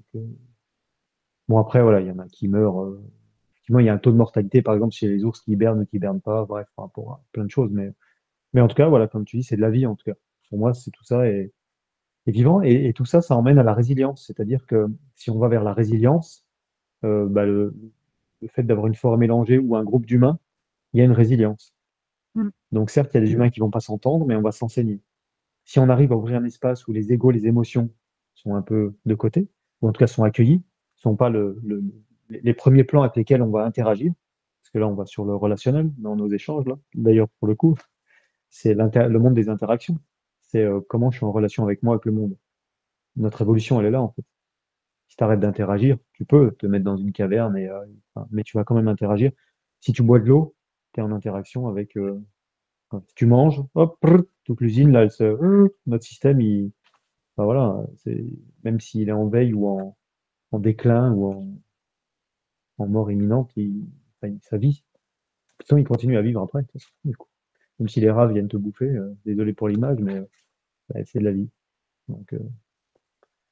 Bon, après, voilà, il y en a qui meurent. Effectivement, il y a un taux de mortalité, par exemple, chez les ours qui hibernent ou qui hibernent pas, bref, par rapport à plein de choses. Mais en tout cas, voilà, comme tu dis, c'est de la vie, en tout cas. Pour moi, c'est tout ça est vivant. Et tout ça, ça emmène à la résilience. C'est-à-dire que si on va vers la résilience, bah, le fait d'avoir une forêt mélangée ou un groupe d'humains, il y a une résilience. Mm. Donc certes, il y a des humains qui vont pas s'entendre, mais on va s'enseigner. Si on arrive à ouvrir un espace où les égos, les émotions sont un peu de côté, ou en tout cas sont accueillis, sont pas les premiers plans avec lesquels on va interagir, parce que là on va sur le relationnel dans nos échanges là. D'ailleurs pour le coup, c'est le monde des interactions. C'est comment je suis en relation avec moi, avec le monde. Notre évolution, elle est là en fait. Si tu arrêtes d'interagir, tu peux te mettre dans une caverne enfin, mais tu vas quand même interagir. Si tu bois de l'eau, tu es en interaction avec quand tu manges, hop, toute l'usine, là, notre système, enfin, voilà, même s'il est en veille ou en déclin ou en mort imminente, enfin, sa vie, pourtant, il continue à vivre après. De toute façon, du coup. Même si les rats viennent te bouffer, désolé pour l'image, mais ouais, c'est de la vie. Donc,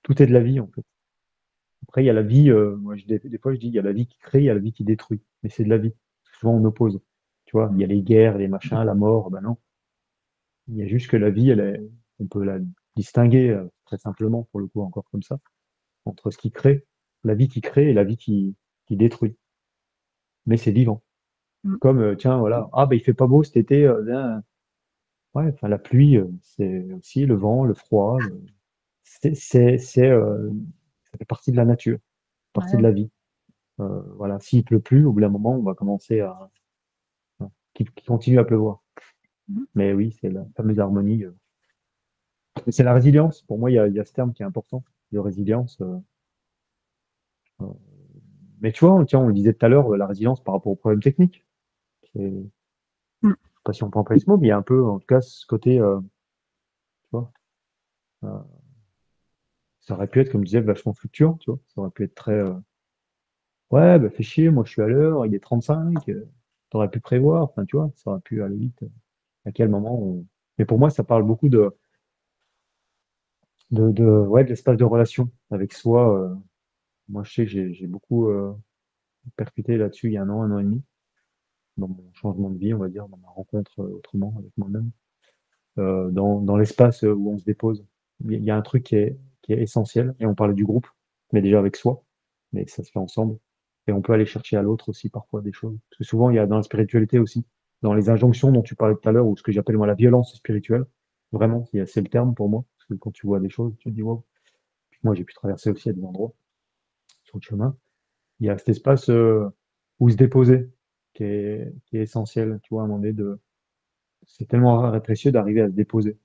tout est de la vie, en fait. Après, il y a la vie, moi, des fois, je dis, il y a la vie qui crée, il y a la vie qui détruit. Mais c'est de la vie. Souvent, on oppose. Tu vois, il y a les guerres, les machins, la mort, ben non. Il y a juste que la vie, on peut la distinguer très simplement, pour le coup, encore comme ça, entre ce qui crée, la vie qui crée et la vie qui détruit. mais c'est vivant. Mm. Comme, tiens, voilà, ah, bah, il fait pas beau cet été, ouais, enfin, la pluie, c'est aussi le vent, le froid, ça fait partie de la nature, partie de Ouais. la vie. Voilà, s'il pleut plus, au bout d'un moment, on va commencer qu'il continue à pleuvoir. Mm. Mais oui, c'est la fameuse harmonie. Mais c'est la résilience. Pour moi, il y a ce terme qui est important, de résilience. Euh, mais tu vois, tiens, on le disait tout à l'heure, la résilience par rapport aux problèmes techniques. Je Mm. sais pas si on peut employer ce mot, mais il y a un peu, en tout cas, ce côté, tu vois, euh, ça aurait pu être, comme je disais, vachement fluctuant, tu vois. Ça aurait pu être très, ouais, bah fais chier, moi je suis à l'heure, il est 35, t'aurais pu prévoir, enfin, tu vois, ça aurait pu aller vite. À quel moment on... Mais pour moi, ça parle beaucoup ouais, de l'espace de relation avec soi. Moi, je sais que j'ai beaucoup percuté là-dessus il y a un an et demi, dans mon changement de vie, on va dire, dans ma rencontre autrement avec moi-même, dans l'espace où on se dépose. Il y a un truc qui est essentiel, et on parlait du groupe, mais déjà avec soi, mais ça se fait ensemble. Et on peut aller chercher à l'autre aussi parfois des choses. Parce que souvent, il y a dans la spiritualité aussi, dans les injonctions dont tu parlais tout à l'heure, ou ce que j'appelle moi la violence spirituelle, vraiment, c'est le terme pour moi, parce que quand tu vois des choses, tu te dis, wow. Puis moi, j'ai pu traverser aussi à des endroits sur le chemin. Il y a cet espace où se déposer, qui est essentiel, tu vois, à un moment donné, c'est tellement rare et précieux d'arriver à se déposer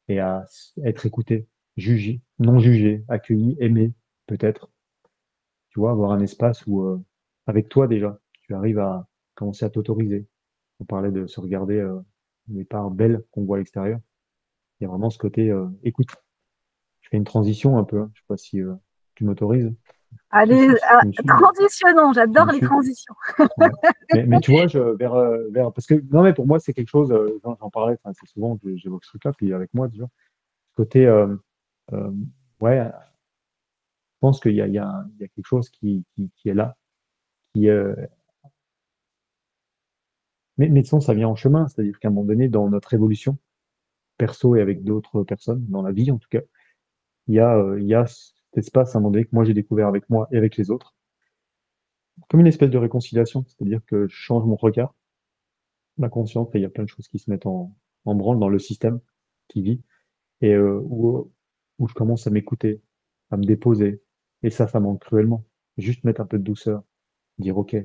et à être écouté, jugé, non jugé, accueilli, aimé, peut-être, tu vois, avoir un espace où, avec toi déjà, tu arrives à commencer à t'autoriser. On parlait de se regarder les parts belles qu'on voit à l'extérieur. Il y a vraiment ce côté écoute. Je fais une transition un peu, hein. Je sais pas si tu m'autorises. Allez, Tu me suis, transitionnons, tu j'adore me les suis. transitions. Ouais. Mais tu vois, parce que, non, mais pour moi, c'est quelque chose, j'en parlais, enfin, c'est souvent que j'évoque ce truc-là, puis avec moi, déjà, ce côté, euh, ouais, je pense qu'il y a quelque chose qui est là, qui, mais de toute façon, ça vient en chemin, c'est-à-dire qu'à un moment donné, dans notre évolution, perso et avec d'autres personnes, dans la vie en tout cas, il y a cet espace à un moment donné que moi j'ai découvert avec moi et avec les autres, comme une espèce de réconciliation, c'est-à-dire que je change mon regard, ma conscience, et il y a plein de choses qui se mettent en branle dans le système qui vit, et où je commence à m'écouter, à me déposer, et ça manque cruellement. Juste mettre un peu de douceur, dire ok,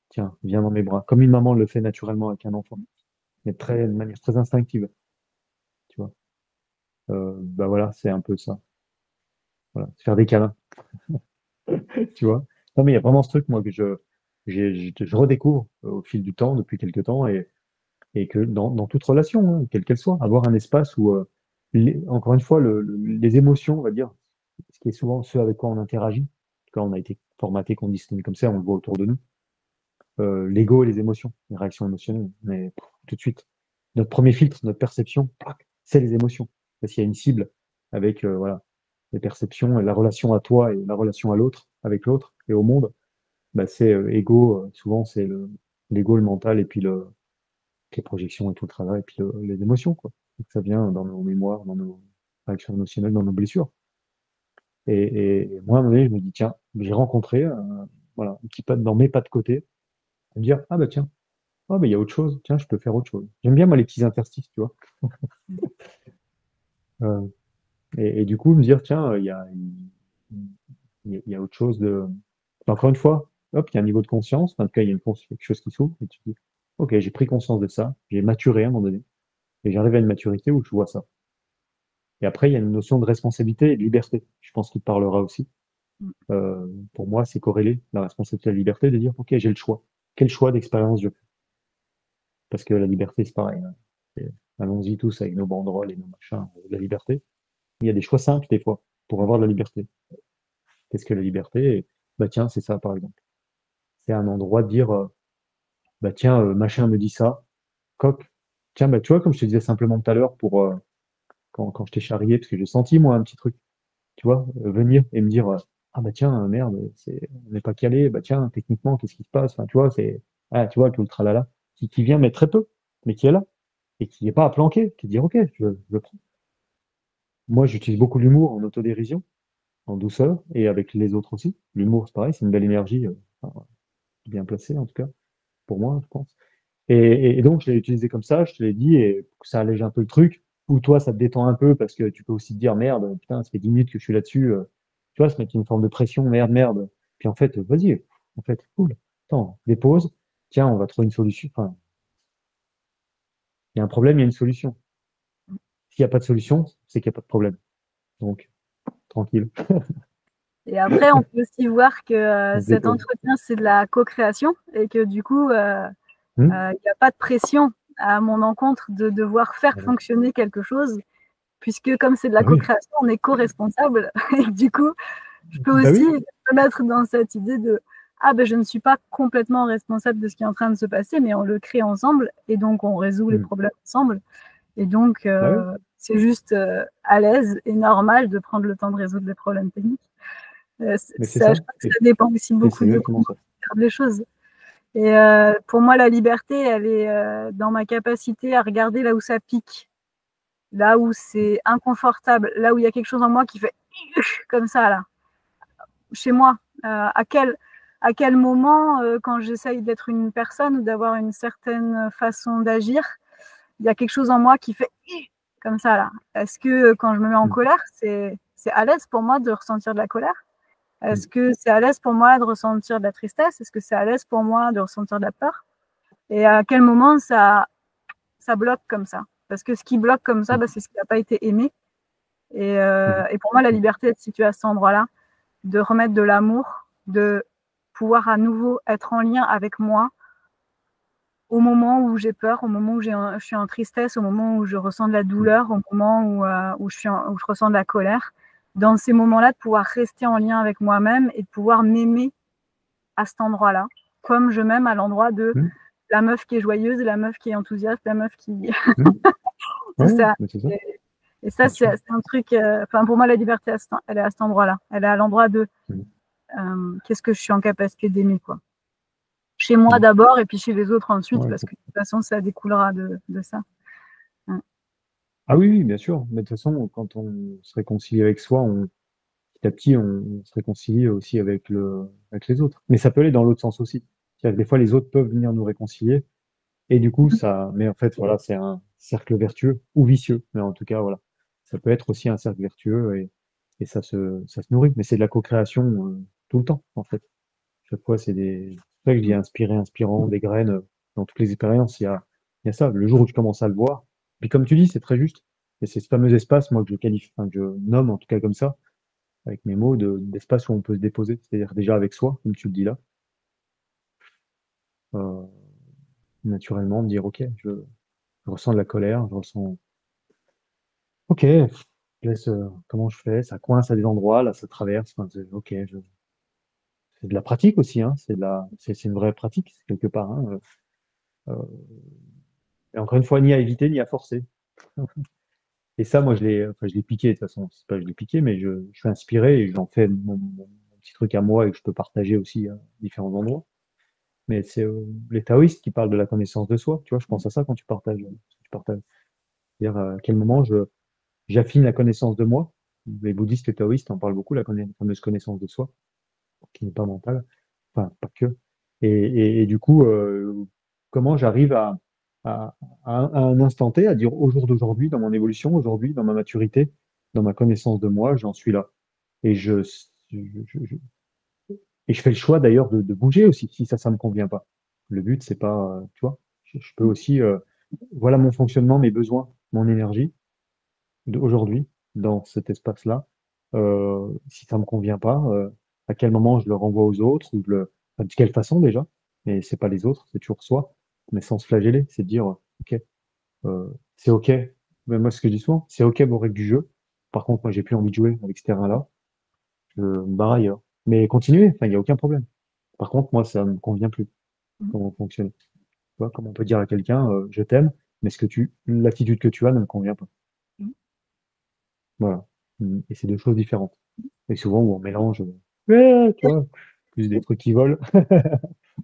tiens, viens dans mes bras, comme une maman le fait naturellement avec un enfant, mais de manière très instinctive, tu vois. Bah voilà, c'est un peu ça. Voilà, se faire des câlins, tu vois. Non, mais il y a vraiment ce truc, moi, que je redécouvre au fil du temps, depuis quelques temps, et que dans toute relation, hein, quelle qu'elle soit, avoir un espace où, encore une fois, les émotions, on va dire, ce qui est souvent ce avec quoi on interagit, quand on a été formaté, conditionné comme ça, on le voit autour de nous, l'ego et les émotions, les réactions émotionnelles, mais tout de suite, notre premier filtre, notre perception, pac, c'est les émotions, parce qu'il y a une cible avec, voilà, les perceptions et la relation à toi et la relation à l'autre, avec l'autre et au monde, bah, c'est ego, souvent c'est l'ego, le mental, et puis les projections et tout le travail, et puis les émotions, quoi. Donc, ça vient dans nos mémoires, dans nos réactions émotionnelles, dans nos blessures. Et moi, à un moment donné, je me dis, tiens, j'ai rencontré, voilà, un petit pas dans mes pas de côté, à me dire, ah bah tiens, ah bah il y a autre chose, tiens, je peux faire autre chose. J'aime bien, moi, les petits interstices, tu vois. Euh, et du coup, me dire, tiens, il y a autre chose de... Encore une fois, hop, il y a un niveau de conscience, en tout cas, il y a quelque chose qui s'ouvre, et tu dis, ok, j'ai pris conscience de ça, j'ai maturé à un moment donné, et j'arrive à une maturité où je vois ça. Et après, il y a une notion de responsabilité et de liberté. Je pense qu'il te parlera aussi. Pour moi, c'est corrélé, la responsabilité et la liberté, de dire, OK, j'ai le choix. Quel choix d'expérience je fais? Parce que la liberté, c'est pareil, hein. Allons-y tous avec nos banderoles et nos machins, la liberté. Il y a des choix simples, des fois, pour avoir de la liberté. Qu'est-ce que la liberté? Bah tiens, c'est ça, par exemple. C'est un endroit de dire, bah tiens, machin me dit ça, coq. Tiens, bah tu vois, comme je te disais simplement tout à l'heure, quand je t'ai charrié, parce que j'ai senti, moi, un petit truc, tu vois, venir et me dire, ah bah tiens, merde, on n'est pas calé, bah tiens, techniquement, qu'est-ce qui se passe? Enfin, tu vois, tu vois, tout le tralala, qui vient, mais très peu, mais qui est là, et qui n'est pas à planquer, qui dit, ok, je le prends. Moi, j'utilise beaucoup l'humour en autodérision, en douceur, et avec les autres aussi. L'humour, c'est pareil, c'est une belle énergie. Enfin, bien placé en tout cas, pour moi, je pense. Et donc, je l'ai utilisé comme ça, je te l'ai dit, et ça allège un peu le truc. Ou toi, ça te détend un peu parce que tu peux aussi te dire, merde, putain, ça fait 10 minutes que je suis là-dessus. Tu vois, se mettre une forme de pression, merde, merde. Puis en fait, vas-y, en fait, cool. Attends, dépose. Tiens, on va trouver une solution. Enfin, il y a un problème, il y a une solution. S'il n'y a pas de solution, c'est qu'il n'y a pas de problème. Donc, tranquille, Et après, on peut aussi voir que on se cet dépose. entretien, c'est de la co-création et que du coup, Hmm. il n'y a pas de pression à mon encontre de devoir faire Voilà. fonctionner quelque chose, puisque comme c'est de la Bah oui, co-création, on est co-responsable. Et du coup, je peux bah aussi oui. me mettre dans cette idée de ah ben je ne suis pas complètement responsable de ce qui est en train de se passer, mais on le crée ensemble et donc on résout les Hmm. problèmes ensemble. Et donc Bah oui, c'est juste à l'aise et normal de prendre le temps de résoudre les problèmes techniques. mais c'est Ça, je ça. crois que ça dépend aussi Et c'est beaucoup de exactement comment ça. on regarde les choses. Et pour moi, la liberté, elle est dans ma capacité à regarder là où ça pique, là où c'est inconfortable, là où il y a quelque chose en moi qui fait comme ça, là, chez moi. À quel moment, quand j'essaye d'être une personne ou d'avoir une certaine façon d'agir, il y a quelque chose en moi qui fait comme ça, là. Est-ce que quand je me mets en Hmm. colère, c'est à l'aise pour moi de ressentir de la colère? Hmm. Est-ce que c'est à l'aise pour moi de ressentir de la tristesse? Est-ce que c'est à l'aise pour moi de ressentir de la peur? Et à quel moment ça bloque comme ça? Parce que ce qui bloque comme ça, Hmm. bah, c'est ce qui n'a pas été aimé. Hmm. Et pour moi, la liberté est située à cet endroit-là, de remettre de l'amour, de pouvoir à nouveau être en lien avec moi au moment où j'ai peur, au moment où je suis en tristesse, au moment où je ressens de la Hmm. douleur, au moment où où je ressens de la colère. Dans ces moments-là, de pouvoir rester en lien avec moi-même et de pouvoir m'aimer à cet endroit-là, comme je m'aime à l'endroit de Hmm. la meuf qui est joyeuse, la meuf qui est enthousiaste, la meuf qui... Hmm. tout Ouais, ça. mais c'est ça, Et ça, bien sûr. c'est un truc... Enfin, pour moi, la liberté, elle est à cet endroit-là. Elle est à l'endroit de Hmm. qu'est-ce que je suis en capacité d'aimer, quoi. Chez moi Hmm. d'abord et puis chez les autres ensuite, Ouais, parce que de toute façon, ça découlera de ça. Ouais. ah oui, oui, bien sûr. Mais de toute façon, quand on se réconcilie avec soi, petit à petit, on se réconcilie aussi avec les autres. Mais ça peut aller dans l'autre sens aussi. C'est-à-dire que des fois, les autres peuvent venir nous réconcilier. Et du coup, mais en fait, voilà, c'est un cercle vertueux ou vicieux. Mais en tout cas, voilà. Ça peut être aussi un cercle vertueux et ça se nourrit. Mais c'est de la co-création, tout le temps, en fait. Chaque fois, c'est pour ça que je dis inspiré, inspirant, des graines. Dans toutes les expériences, il y a ça. Le jour où tu commences à le voir, puis comme tu dis, c'est très juste. Et c'est ce fameux espace, moi, que je qualifie, enfin, que je nomme en tout cas comme ça, avec mes mots, d'espace où on peut se déposer. C'est-à-dire déjà avec soi, comme tu le dis là, euh, naturellement, me dire, OK, je ressens de la colère, je ressens, OK, je laisse, comment je fais, ça coince à des endroits, là, ça traverse, enfin, OK, c'est de la pratique aussi, hein, c'est une vraie pratique, quelque part, hein, euh, et encore une fois, ni à éviter, ni à forcer. Et ça, moi, enfin, je l'ai piqué, de toute façon. C'est pas que je l'ai piqué, mais je suis inspiré et j'en fais mon petit truc à moi et que je peux partager aussi à différents endroits. Mais c'est les taoïstes qui parlent de la connaissance de soi. Tu vois, je pense à ça quand tu partages. Tu partages. C'est-à-dire à quel moment j'affine la connaissance de moi. Les bouddhistes et taoïstes en parlent beaucoup, la fameuse connaissance de soi, qui n'est pas mentale. Enfin, pas que. Et du coup, comment j'arrive à, à un instant T, à dire au jour d'aujourd'hui, dans mon évolution, aujourd'hui, dans ma maturité, dans ma connaissance de moi, j'en suis là. Et et je fais le choix d'ailleurs de bouger aussi, si ça me convient pas. Le but, c'est pas, tu vois, je peux aussi, voilà mon fonctionnement, mes besoins, mon énergie aujourd'hui, dans cet espace-là. Si ça me convient pas, à quel moment je le renvoie aux autres, ou enfin, de quelle façon déjà, mais c'est pas les autres, c'est toujours soi, mais sans se flageller, c'est de dire, ok, c'est ok, mais moi ce que je dis souvent, c'est ok vos règles du jeu, par contre moi j'ai plus envie de jouer avec ce terrain-là, je me barre ailleurs. Mais continuez, enfin il n'y a aucun problème. Par contre moi ça me convient plus, comment on fonctionne. Tu vois, comme on peut dire à quelqu'un, je t'aime, mais l'attitude que tu as ne me convient pas. Voilà. Et c'est deux choses différentes. Et souvent, où on mélange, ouais, tu vois, plus des trucs qui volent,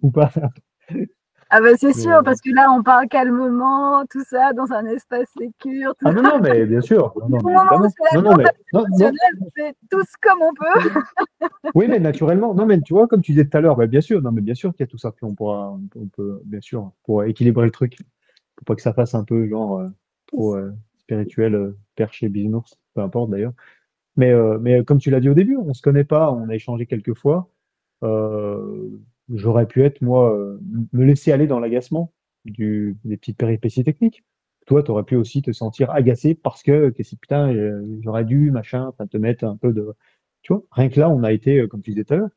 ou pas. Ah bah c'est Mais, sûr, parce que là, on parle calmement, tout ça, dans un espace sécure, tout ah non, ça. non, mais bien sûr. Non, non, Au mais moment où évidemment. c'est la Non, non, mais non, non. émotionnelle, on fait tous comme on peut. Oui, mais naturellement. Non, mais tu vois, comme tu disais tout à l'heure, bah, bien sûr. Non, mais bien sûr qu'il y a tout ça. Puis on peut, bien sûr, pour équilibrer le truc, pour pas que ça fasse un peu genre trop spirituel, perché, bisounours, peu importe d'ailleurs. Mais comme tu l'as dit au début, on se connaît pas, on a échangé quelques fois. Euh, J'aurais pu être, moi, me laisser aller dans l'agacement des petites péripéties techniques. Toi, tu aurais pu aussi te sentir agacé parce que si putain, j'aurais dû, machin, enfin, te mettre un peu de. Tu vois, rien que là, on a été, comme tu disais tout à l'heure,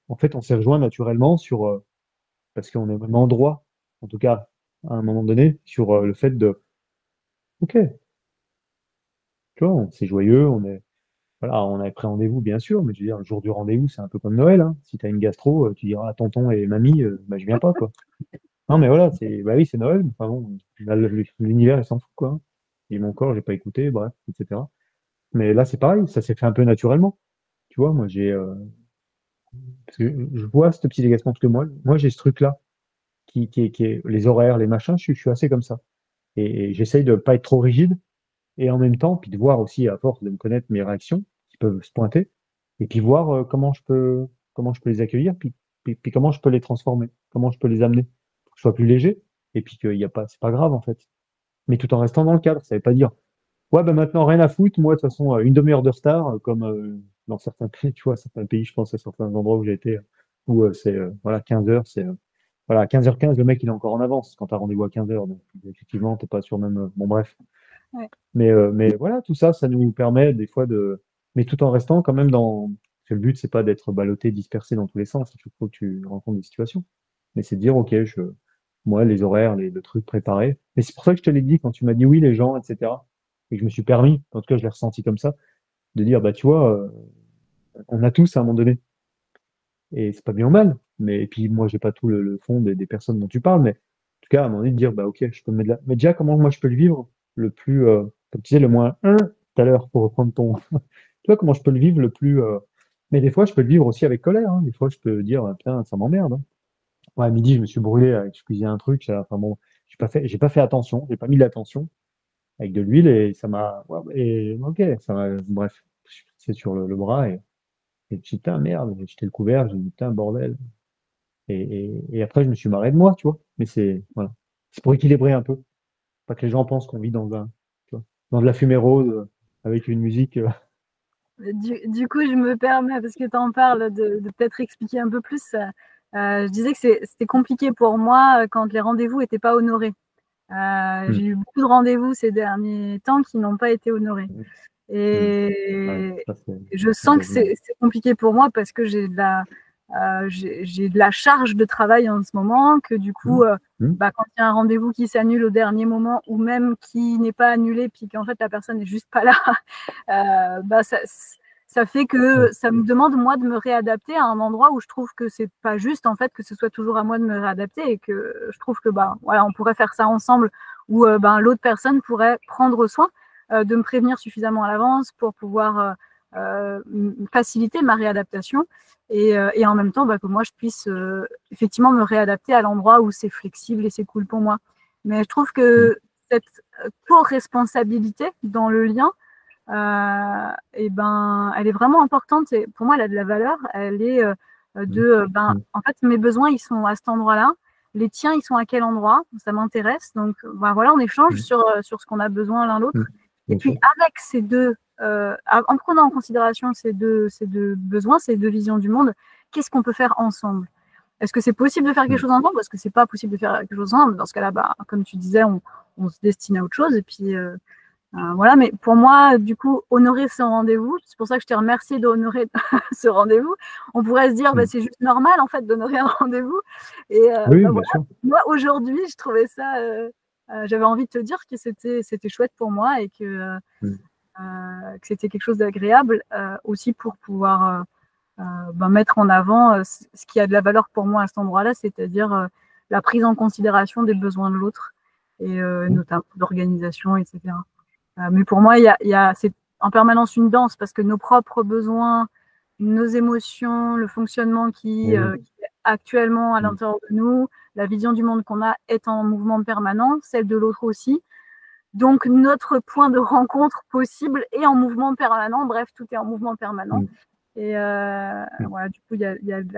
en fait, on s'est rejoint naturellement sur, parce qu'on est au même endroit, en tout cas, à un moment donné, sur le fait de, ok, tu vois, c'est joyeux, voilà, on avait pris rendez-vous, bien sûr, mais je veux dire, le jour du rendez-vous, c'est un peu comme Noël, hein. Si tu as une gastro, tu diras à tonton et mamie, bah, je viens pas, quoi. Non, mais voilà, bah oui, c'est Noël, mais enfin bon, là, l'univers, il s'en fout, quoi. Et mon corps, j'ai pas écouté, bref, etc. Mais là, c'est pareil, ça s'est fait un peu naturellement. Tu vois, moi, parce que je vois ce petit agacement, parce que moi, j'ai ce truc-là, qui est les horaires, les machins, je suis assez comme ça. Et j'essaye de pas être trop rigide, et en même temps, puis de voir aussi, à force de me connaître mes réactions qui peuvent se pointer, et puis voir comment je peux les accueillir, puis comment je peux les transformer, comment je peux les amener pour que ce soit plus léger, et puis qu'il y a pas, c'est pas grave en fait. Mais tout en restant dans le cadre, ça veut pas dire, ouais, ben maintenant rien à foutre, moi de toute façon, une demi-heure de retard, comme dans certains pays, tu vois, certains pays, je pense à certains endroits où j'ai été, où c'est voilà, 15 heures, c'est voilà, à 15h15, le mec il est encore en avance quand tu as rendez-vous à 15 heures, donc effectivement, t'es pas sur le même. Bon, bref. Ouais. Mais voilà, tout ça, ça nous permet des fois de. Mais tout en restant quand même dans. Parce que le but, c'est pas d'être ballotté, dispersé dans tous les sens. Il faut que tu rencontres des situations. Mais c'est de dire, OK, moi, les horaires, le truc préparé. Et c'est pour ça que je te l'ai dit quand tu m'as dit oui, les gens, etc. Et que je me suis permis, en tout cas, je l'ai ressenti comme ça, de dire, bah, tu vois, on a tous à un moment donné. Et c'est pas bien ou mal. Mais et puis, moi, j'ai pas tout le fond des personnes dont tu parles. Mais en tout cas, à un moment donné, de dire, bah, OK, je peux me mettre là. Mais déjà, comment moi, je peux le vivre le plus, comme tu disais, le moins un tout à l'heure, pour reprendre ton. Tu vois, comment je peux le vivre le plus. Mais des fois, je peux le vivre aussi avec colère, hein. Des fois, je peux dire, ah, putain, ça m'emmerde, hein. Ouais, à midi, je me suis brûlé avec, je cuisais un truc. Enfin bon, j'ai pas fait attention, j'ai pas mis l'attention avec de l'huile et ça m'a. Ouais, et ok, ça m'a. Bref, c'est sur le bras et putain, merde, j'ai jeté le couvert, j'ai dit, putain, bordel. Et après, je me suis marré de moi, tu vois. Mais c'est voilà. C'est pour équilibrer un peu. Pas que les gens pensent qu'on vit tu vois, dans de la fumée rose avec une musique. Du coup, je me permets, parce que tu en parles, de peut-être expliquer un peu plus. Je disais que c'était compliqué pour moi quand les rendez-vous n'étaient pas honorés. J'ai Hmm, eu beaucoup de rendez-vous ces derniers temps qui n'ont pas été honorés. hmm, hmm. Ouais, Et ça, je c'est sens que désagréable. c'est compliqué pour moi parce que j'ai de la charge de travail en ce moment, que du Hmm, coup, hmm, bah, quand il y a un rendez-vous qui s'annule au dernier moment ou même qui n'est pas annulé, puis qu'en fait la personne n'est juste pas là, bah, ça fait hmm, que ça me demande moi de me réadapter à un endroit où je trouve que c'est pas juste en fait que ce soit toujours à moi de me réadapter et que je trouve que bah voilà, on pourrait faire ça ensemble où ben, l'autre personne pourrait prendre soin de me prévenir suffisamment à l'avance pour pouvoir faciliter ma réadaptation et en même temps bah, que moi je puisse effectivement me réadapter à l'endroit où c'est flexible et c'est cool pour moi. Mais je trouve hmm, que cette co-responsabilité dans le lien, et ben, elle est vraiment importante. Et pour moi, elle a de la valeur. Elle est hmm, ben, hmm, en fait, mes besoins, ils sont à cet endroit-là. Les tiens, ils sont à quel endroit? Ça m'intéresse. Donc, ben, voilà, on échange hmm, sur ce qu'on a besoin l'un hmm. l'autre. Et Bien puis, sûr. avec ces deux, en prenant en considération ces deux besoins, ces deux visions du monde, qu'est-ce qu'on peut faire ensemble? Est-ce que c'est possible de faire quelque Hmm, chose ensemble? Est-ce que c'est pas possible de faire quelque chose ensemble? Dans ce cas-là, bah, comme tu disais, on se destine à autre chose. Et puis, voilà, mais pour moi, du coup, honorer ce rendez-vous, c'est pour ça que je te remercie d'honorer ce rendez-vous. On pourrait se dire, bah, hmm. c'est juste normal, en fait, d'honorer un rendez-vous. Et Oui, bah, bien voilà, sûr. moi, aujourd'hui, je trouvais ça, j'avais envie de te dire que c'était chouette pour moi et Hmm, que c'était quelque chose d'agréable aussi pour pouvoir ben, mettre en avant ce qui a de la valeur pour moi à cet endroit-là, c'est-à-dire la prise en considération des besoins de l'autre et hmm, notamment d'organisation, etc. Mais pour moi, c'est en permanence une danse parce que nos propres besoins, nos émotions, le fonctionnement eh oui. actuellement à l'intérieur de nous, la vision du monde qu'on a est en mouvement permanent, celle de l'autre aussi. Donc notre point de rencontre possible est en mouvement permanent. Bref, tout est en mouvement permanent. Et voilà, du coup, il y a de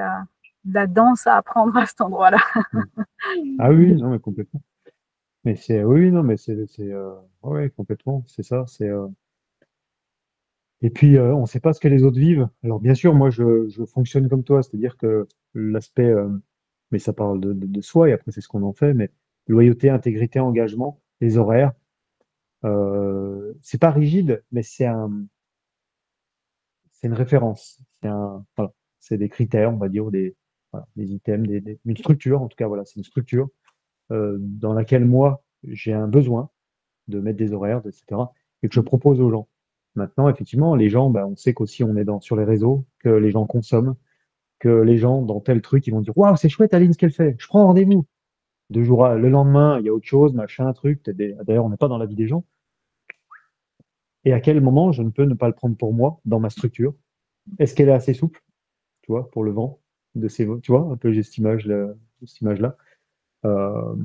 la danse à apprendre à cet endroit-là. Ah oui, non, mais complètement. Mais c'est, oui, non, mais ouais, complètement, c'est ça. Et puis, on ne sait pas ce que les autres vivent. Alors, bien sûr, moi, je fonctionne comme toi, c'est-à-dire que l'aspect, mais ça parle de soi, et après, c'est ce qu'on en fait, mais loyauté, intégrité, engagement, les horaires, c'est pas rigide, mais c'est une référence. Voilà, c'est des critères, on va dire, ou voilà, des items, une structure, en tout cas, voilà, c'est une structure dans laquelle moi, j'ai un besoin de mettre des horaires, etc., et que je propose aux gens. Maintenant, effectivement, les gens, bah, on sait qu'aussi on est sur les réseaux, que les gens consomment, que les gens dans tel truc, ils vont dire waouh, c'est chouette Aline ce qu'elle fait, je prends rendez-vous. 2 jours, le lendemain, il y a autre chose, machin, un truc. D'ailleurs, on n'est pas dans la vie des gens. Et à quel moment je ne peux ne pas le prendre pour moi dans ma structure? Est-ce qu'elle est assez souple, tu vois, pour le vent tu vois, un peu j'ai cette image-là. Euh,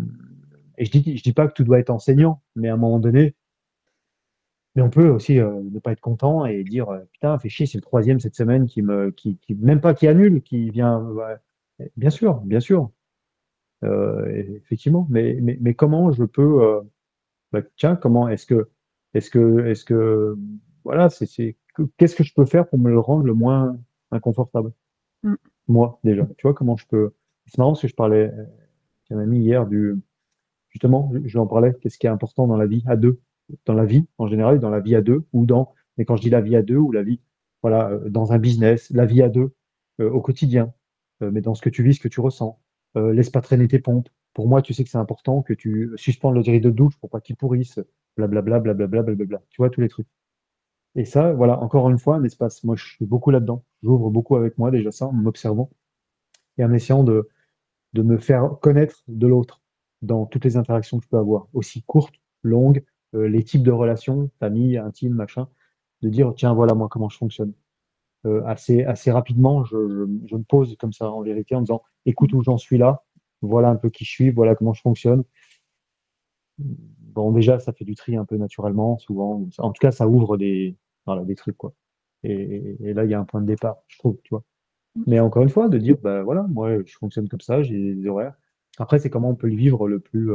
et je dis pas que tout doit être enseignant, mais à un moment donné, mais on peut aussi ne pas être content et dire putain, fait chier, c'est le troisième cette semaine même pas qui annule, qui vient. Ouais. Bien sûr, bien sûr, effectivement. Mais comment je peux, bah, tiens, comment est-ce que, voilà, qu'est-ce que je peux faire pour me le rendre le moins inconfortable, Mm. moi déjà. Tu vois comment je peux. C'est marrant parce que je parlais avec un ami hier justement, je lui en parlais, qu'est-ce qui est important dans la vie à deux, dans la vie en général, dans la vie à deux, mais quand je dis la vie à deux ou la vie, voilà, dans un business, la vie à deux, au quotidien, mais dans ce que tu vis, ce que tu ressens, laisse pas traîner tes pompes. Pour moi, tu sais que c'est important que tu suspendes le rideau de douche pour pas qu'il pourrisse, blablabla, blablabla, blablabla. Tu vois, tous les trucs. Et ça, voilà, encore une fois, un espace. Moi, je suis beaucoup là-dedans. J'ouvre beaucoup avec moi, déjà ça, en m'observant et en essayant de me faire connaître de l'autre dans toutes les interactions que je peux avoir, aussi courtes, longues, les types de relations, famille, intime, machin, de dire, tiens, voilà moi comment je fonctionne. Assez rapidement, je me pose comme ça en vérité en disant, écoute où j'en suis là, voilà un peu qui je suis, voilà comment je fonctionne. Bon, déjà, ça fait du tri un peu naturellement, souvent. En tout cas, ça ouvre voilà, des trucs, quoi. Et là, il y a un point de départ, je trouve, tu vois. Mais encore une fois, de dire, bah voilà, moi, je fonctionne comme ça, j'ai des horaires. Après, c'est comment on peut le vivre le plus.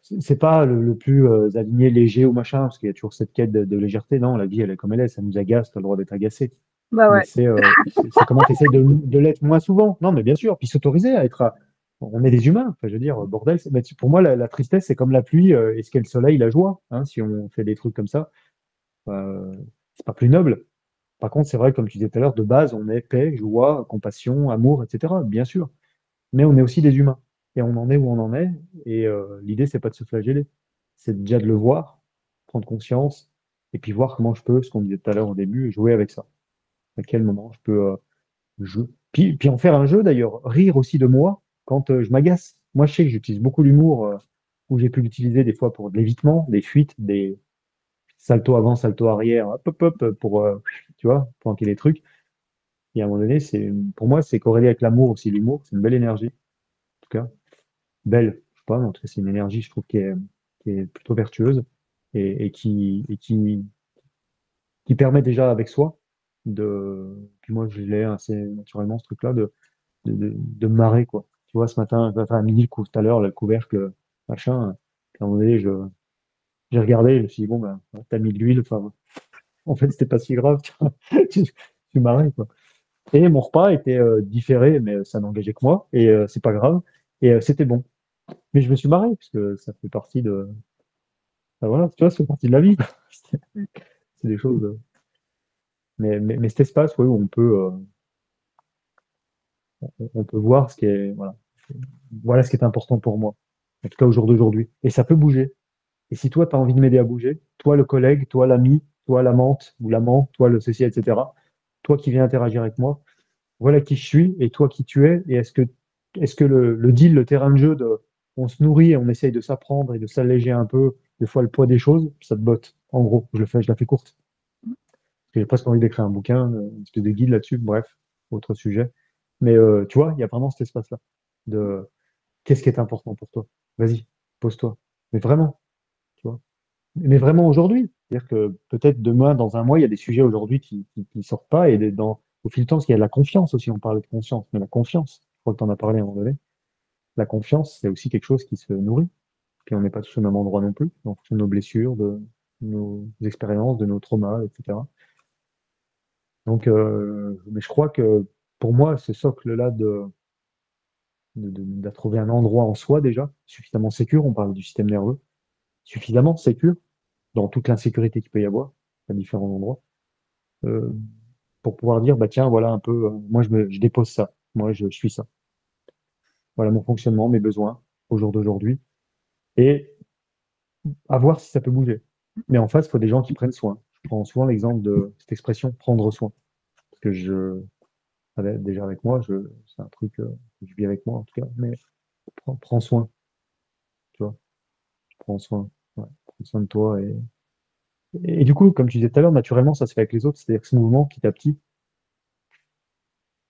C'est pas le plus aligné, léger ou machin, parce qu'il y a toujours cette quête de légèreté. Non, la vie, elle est comme elle est, ça nous agace, t'as le droit d'être agacé. Bah Mais ouais. c'est comment tu essaies de l'être moins souvent. Non, mais bien sûr, puis s'autoriser à être. On est des humains, enfin, je veux dire, bordel. Mais pour moi, la tristesse, c'est comme la pluie, et ce qu'est le soleil, la joie. Hein, si on fait des trucs comme ça, euh, c'est pas plus noble. Par contre, c'est vrai, comme tu disais tout à l'heure, de base, on est paix, joie, compassion, amour, etc. Bien sûr. Mais on est aussi des humains. Et on en est où on en est. Et l'idée, c'est pas de se flageller. C'est déjà de le voir, prendre conscience, et puis voir comment je peux, ce qu'on disait tout à l'heure au début, jouer avec ça. À quel moment je peux jouer. Puis en faire un jeu d'ailleurs, rire aussi de moi quand je m'agace. Moi, je sais que j'utilise beaucoup l'humour, où j'ai pu l'utiliser des fois pour de l'évitement, des fuites, des salto avant, salto arrière, hop, hop, hop, pour, tu vois, planquer les trucs. Et à un moment donné, pour moi, c'est corrélé avec l'amour aussi. L'humour, c'est une belle énergie, en tout cas. Belle, je sais pas, mais en tout cas, c'est une énergie, je trouve, qui est plutôt vertueuse et qui permet déjà avec soi puis moi, je l'ai assez naturellement, ce truc-là, de me marrer, quoi. Tu vois, ce matin, enfin, à midi, tout à l'heure, le couvercle, machin, à un moment donné, j'ai regardé, je me suis dit, bon, ben, t'as mis de l'huile, enfin, en fait, c'était pas si grave, tu vois. Tu marrais, quoi. Et mon repas était différé, mais ça n'engageait que moi, et c'est pas grave. Et c'était bon. Mais je me suis marré, parce que ça fait partie enfin, voilà, tu vois, ça fait partie de la vie. C'est c'est des choses. Mais cet espace, ouais, où on peut voir voilà ce qui est important pour moi. En tout cas, au jour d'aujourd'hui. Et ça peut bouger. Et si toi, tu as envie de m'aider à bouger, toi, le collègue, toi, l'ami, toi, l'amante ou l'amant, toi, le ceci, etc., toi qui viens interagir avec moi, voilà qui je suis et toi qui tu es. Et est-ce que le deal, le terrain de jeu on se nourrit et on essaye de s'apprendre et de s'alléger un peu, des fois, le poids des choses, ça te botte. En gros, je la fais courte. J'ai presque envie d'écrire un bouquin, une espèce de guide là-dessus, bref. autre sujet. Mais tu vois, il y a vraiment cet espace-là de qu'est-ce qui est important pour toi? Vas-y, pose-toi. Mais vraiment, tu vois. Mais vraiment aujourd'hui. C'est-à-dire que peut-être demain, dans un mois, il y a des sujets aujourd'hui qui sortent pas et au fil du temps, parce qu'il y a de la confiance aussi, on parle de conscience, mais la confiance, je crois que tu en as parlé à un moment donné, la confiance, c'est aussi quelque chose qui se nourrit. Puis on n'est pas tous au même endroit non plus, en fonction de nos blessures, de nos expériences, de nos traumas, etc. Donc, mais je crois que pour moi, ce socle-là de trouver un endroit en soi déjà, suffisamment sécure, on parle du système nerveux, suffisamment sécure dans toute l'insécurité qu'il peut y avoir à différents endroits, euh, pour pouvoir dire, bah tiens, voilà un peu, moi je dépose ça, moi je suis ça. Voilà mon fonctionnement, mes besoins au jour d'aujourd'hui, et à voir si ça peut bouger. Mais en face, il faut des gens qui prennent soin. Je prends souvent l'exemple de cette expression prendre soin. Parce que déjà avec moi, c'est un truc que je vis avec moi en tout cas, mais prends soin, tu vois, prends soin. Ouais, prends soin de toi. Et du coup, comme tu disais tout à l'heure, naturellement, ça se fait avec les autres. C'est-à-dire que ce mouvement, petit à petit,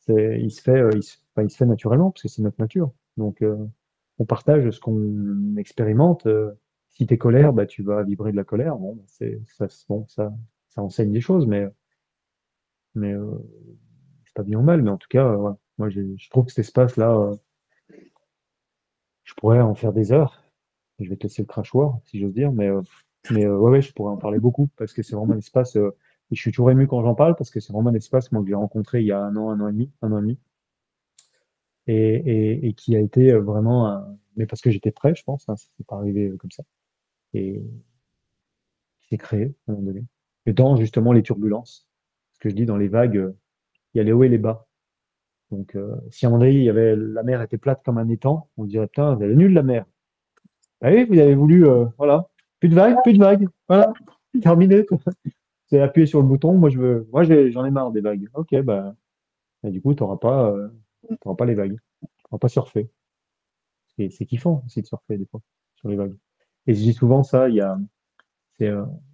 il se fait, enfin, il se fait naturellement, parce que c'est notre nature. Donc, on partage ce qu'on expérimente. Si tu es colère, bah, tu vas vibrer de la colère. Bon, bah, bon, ça enseigne des choses, mais c'est pas bien ou mal. Mais en tout cas, voilà. Moi, je trouve que cet espace-là, je pourrais en faire des heures. Je vais te laisser le crachoir, si j'ose dire, mais ouais, ouais, je pourrais en parler beaucoup, parce que c'est vraiment un espace, et je suis toujours ému quand j'en parle, parce que c'est vraiment un espace, moi, que j'ai rencontré il y a un an et demi, et qui a été vraiment mais parce que j'étais prêt, je pense, hein, c'est pas arrivé comme ça, et qui s'est créé à un moment donné. Et dans justement les turbulences, ce que je dis dans les vagues, il y a les hauts et les bas. Donc, si à un moment donné, la mer était plate comme un étang, on dirait, putain, elle est nulle la mer. Ah oui, vous avez voulu, voilà, plus de vagues, voilà, terminé. C'est appuyer sur le bouton, j'en ai marre des vagues. Ok, bah, et du coup, t'auras pas les vagues, t'auras pas surfer. C'est kiffant aussi de surfer des fois sur les vagues. Et je dis souvent ça, c'est,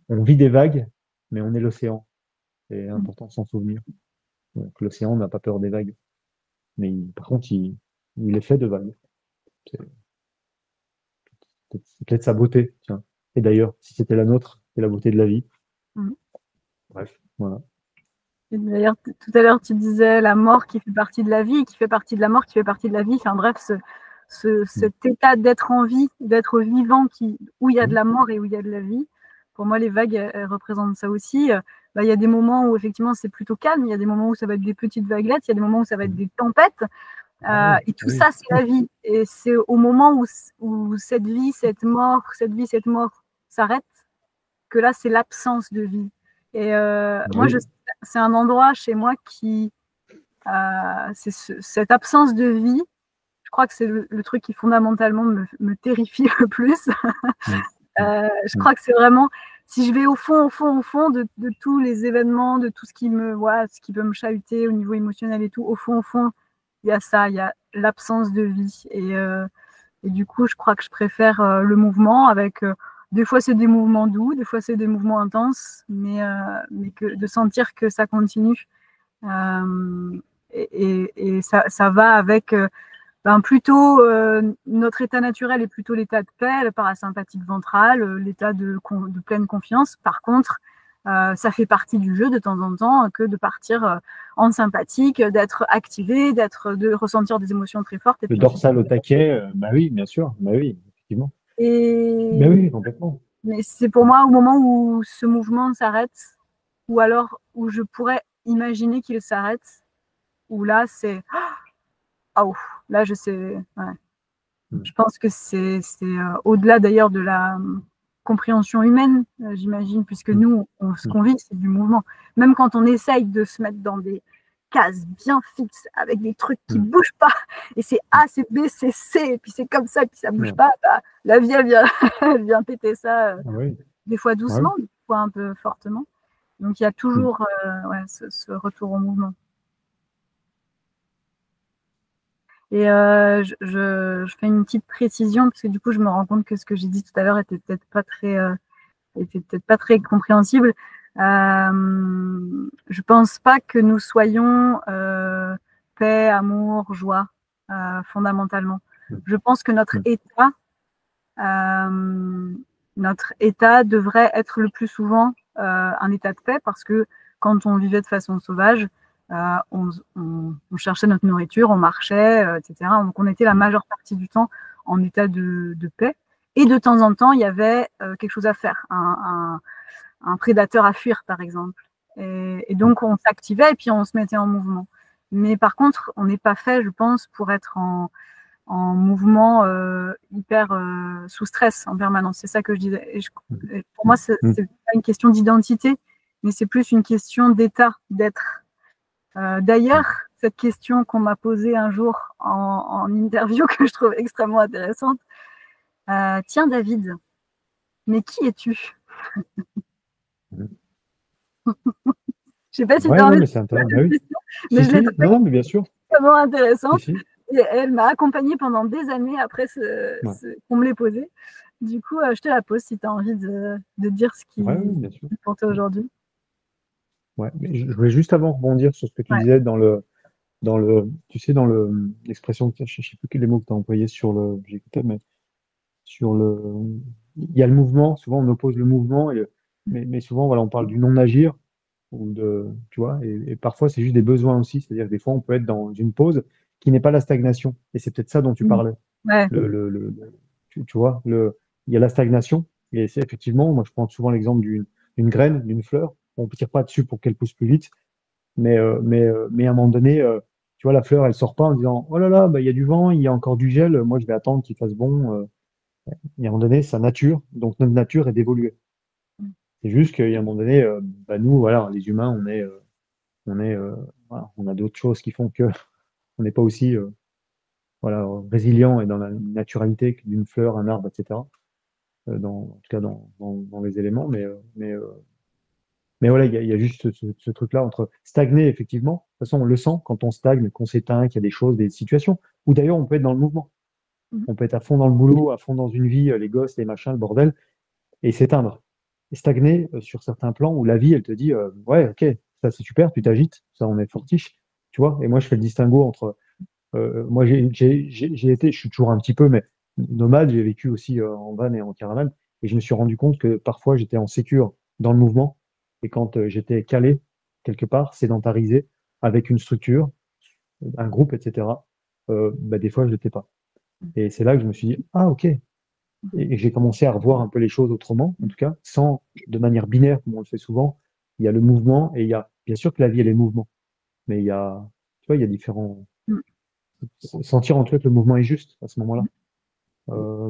on vit des vagues, mais on est l'océan. C'est important de s'en souvenir. Donc l'océan n'a pas peur des vagues, mais par contre, il est fait de vagues. C'est c'est peut-être sa beauté, tiens. Et d'ailleurs, si c'était la nôtre, c'est la beauté de la vie. Mhm. Bref, voilà. Et d'ailleurs, tout à l'heure, tu disais la mort qui fait partie de la vie, qui fait partie de la mort, qui fait partie de la vie. Enfin bref, cet état d'être en vie, d'être vivant, où il y a de la mort et où il y a de la vie. Pour moi, les vagues, elles représentent ça aussi. Il y a des moments où effectivement c'est plutôt calme, il y a des moments où ça va être des petites vaguelettes, il y a des moments où ça va être des tempêtes. Et tout ça, c'est la vie. Et c'est au moment où cette vie, cette mort s'arrête, que là, c'est l'absence de vie. Et moi, c'est un endroit chez moi c'est cette absence de vie. Je crois que c'est le truc qui fondamentalement me terrifie le plus. Je crois que c'est vraiment, si je vais au fond de tous les événements, de tout ce ce qui peut me chahuter au niveau émotionnel et tout, au fond, il y a ça, il y a l'absence de vie. Et du coup, je crois que je préfère le mouvement avec. Des fois, c'est des mouvements doux, des fois, c'est des mouvements intenses, mais de sentir que ça continue. Et ça va avec plutôt notre état naturel est plutôt l'état de paix, le parasympathique ventral, l'état de pleine confiance. Par contre, ça fait partie du jeu de temps en temps que de partir en sympathique, d'être activé, de ressentir des émotions très fortes. Et Le puis, dorsal au taquet, bah oui, bien sûr, bah oui, effectivement. Bah et oui, complètement. mais c'est pour moi au moment où ce mouvement s'arrête, ou alors où je pourrais imaginer qu'il s'arrête, où là c'est oh, là je sais, ouais. Je pense que c'est au-delà d'ailleurs de la compréhension humaine, j'imagine, puisque nous, ce qu'on vit, c'est du mouvement. Même quand on essaye de se mettre dans des cases bien fixes, avec des trucs qui ne bougent pas, et c'est A, c'est B, c'est C, et puis c'est comme ça, et puis ça ne bouge pas, bah, la vie, elle vient péter ça, des fois doucement, des fois un peu fortement. Donc il y a toujours ce retour au mouvement. Et je fais une petite précision, parce que du coup, je me rends compte que ce que j'ai dit tout à l'heure était peut-être pas très compréhensible. Je pense pas que nous soyons paix, amour, joie, fondamentalement. Je pense que notre état devrait être le plus souvent un état de paix, parce que quand on vivait de façon sauvage, on cherchait notre nourriture, on marchait, etc. Donc on était la majeure partie du temps en état de paix. Et de temps en temps, il y avait quelque chose à faire, un prédateur à fuir, par exemple. Et donc on s'activait et puis on se mettait en mouvement. Mais par contre, on n'est pas fait, je pense, pour être en mouvement hyper sous stress en permanence. C'est ça que je disais. Et pour moi, c'est pas une question d'identité, mais c'est plus une question d'état, d'être. D'ailleurs, cette question qu'on m'a posée un jour en interview, que je trouve extrêmement intéressante. Tiens, David, mais qui es-tu? Je sais pas si tu as envie mais de c'est poser intéressant. cette question, mais je l'ai trouvée Non, mais bien sûr. extrêmement intéressante. Si, si. Et elle m'a accompagnée pendant des années après qu'on me l'ait posée. Du coup, je te la pose si tu as envie de dire ce qui Bien sûr. est pour toi aujourd'hui. Ouais, mais je voulais juste avant rebondir sur ce que tu disais tu sais, l'expression, je sais plus quel les mots que tu as employé j'écoutais, mais sur il y a le mouvement, souvent on oppose le mouvement, mais souvent, voilà, on parle du non-agir, tu vois, et parfois c'est juste des besoins aussi, c'est-à-dire que des fois on peut être dans une pause qui n'est pas la stagnation, et c'est peut-être ça dont tu parlais. Ouais. Tu vois, il y a la stagnation, et c'est effectivement, moi je prends souvent l'exemple d'une graine, d'une fleur, on ne tire pas dessus pour qu'elle pousse plus vite, mais à un moment donné, tu vois, la fleur, elle sort pas en disant, oh là là, bah, il y a du vent, il y a encore du gel, moi je vais attendre qu'il fasse bon. Et à un moment donné, sa nature, donc notre nature est d'évoluer. C'est juste qu'à un moment donné, bah, nous, voilà, les humains, voilà, on a d'autres choses qui font que on n'est pas aussi voilà, résilient et dans la naturalité d'une fleur, un arbre, etc. En tout cas dans les éléments, mais voilà, il y a juste ce truc-là entre stagner, effectivement. De toute façon, on le sent quand on stagne, qu'on s'éteint, qu'il y a des choses, des situations. Ou d'ailleurs, on peut être dans le mouvement. On peut être à fond dans le boulot, à fond dans une vie, les gosses, les machins, le bordel, et s'éteindre. Et stagner sur certains plans où la vie, elle te dit, ouais, ok, ça c'est super, tu t'agites, ça on est fortiche, tu vois. Et moi, je fais le distinguo entre, moi je suis toujours un petit peu, mais nomade, j'ai vécu aussi en van et en caravane, et je me suis rendu compte que parfois j'étais en sécure dans le mouvement, et quand j'étais calé quelque part, sédentarisé, avec une structure, un groupe, etc., bah, des fois je l'étais pas. Et c'est là que je me suis dit, ah ok, et j'ai commencé à revoir un peu les choses autrement, en tout cas, sans de manière binaire comme on le fait souvent. Il y a le mouvement et il y a, bien sûr que la vie elle est mouvement, mais il y a, tu vois, il y a différents. Sentir en tout cas que le mouvement est juste à ce moment-là.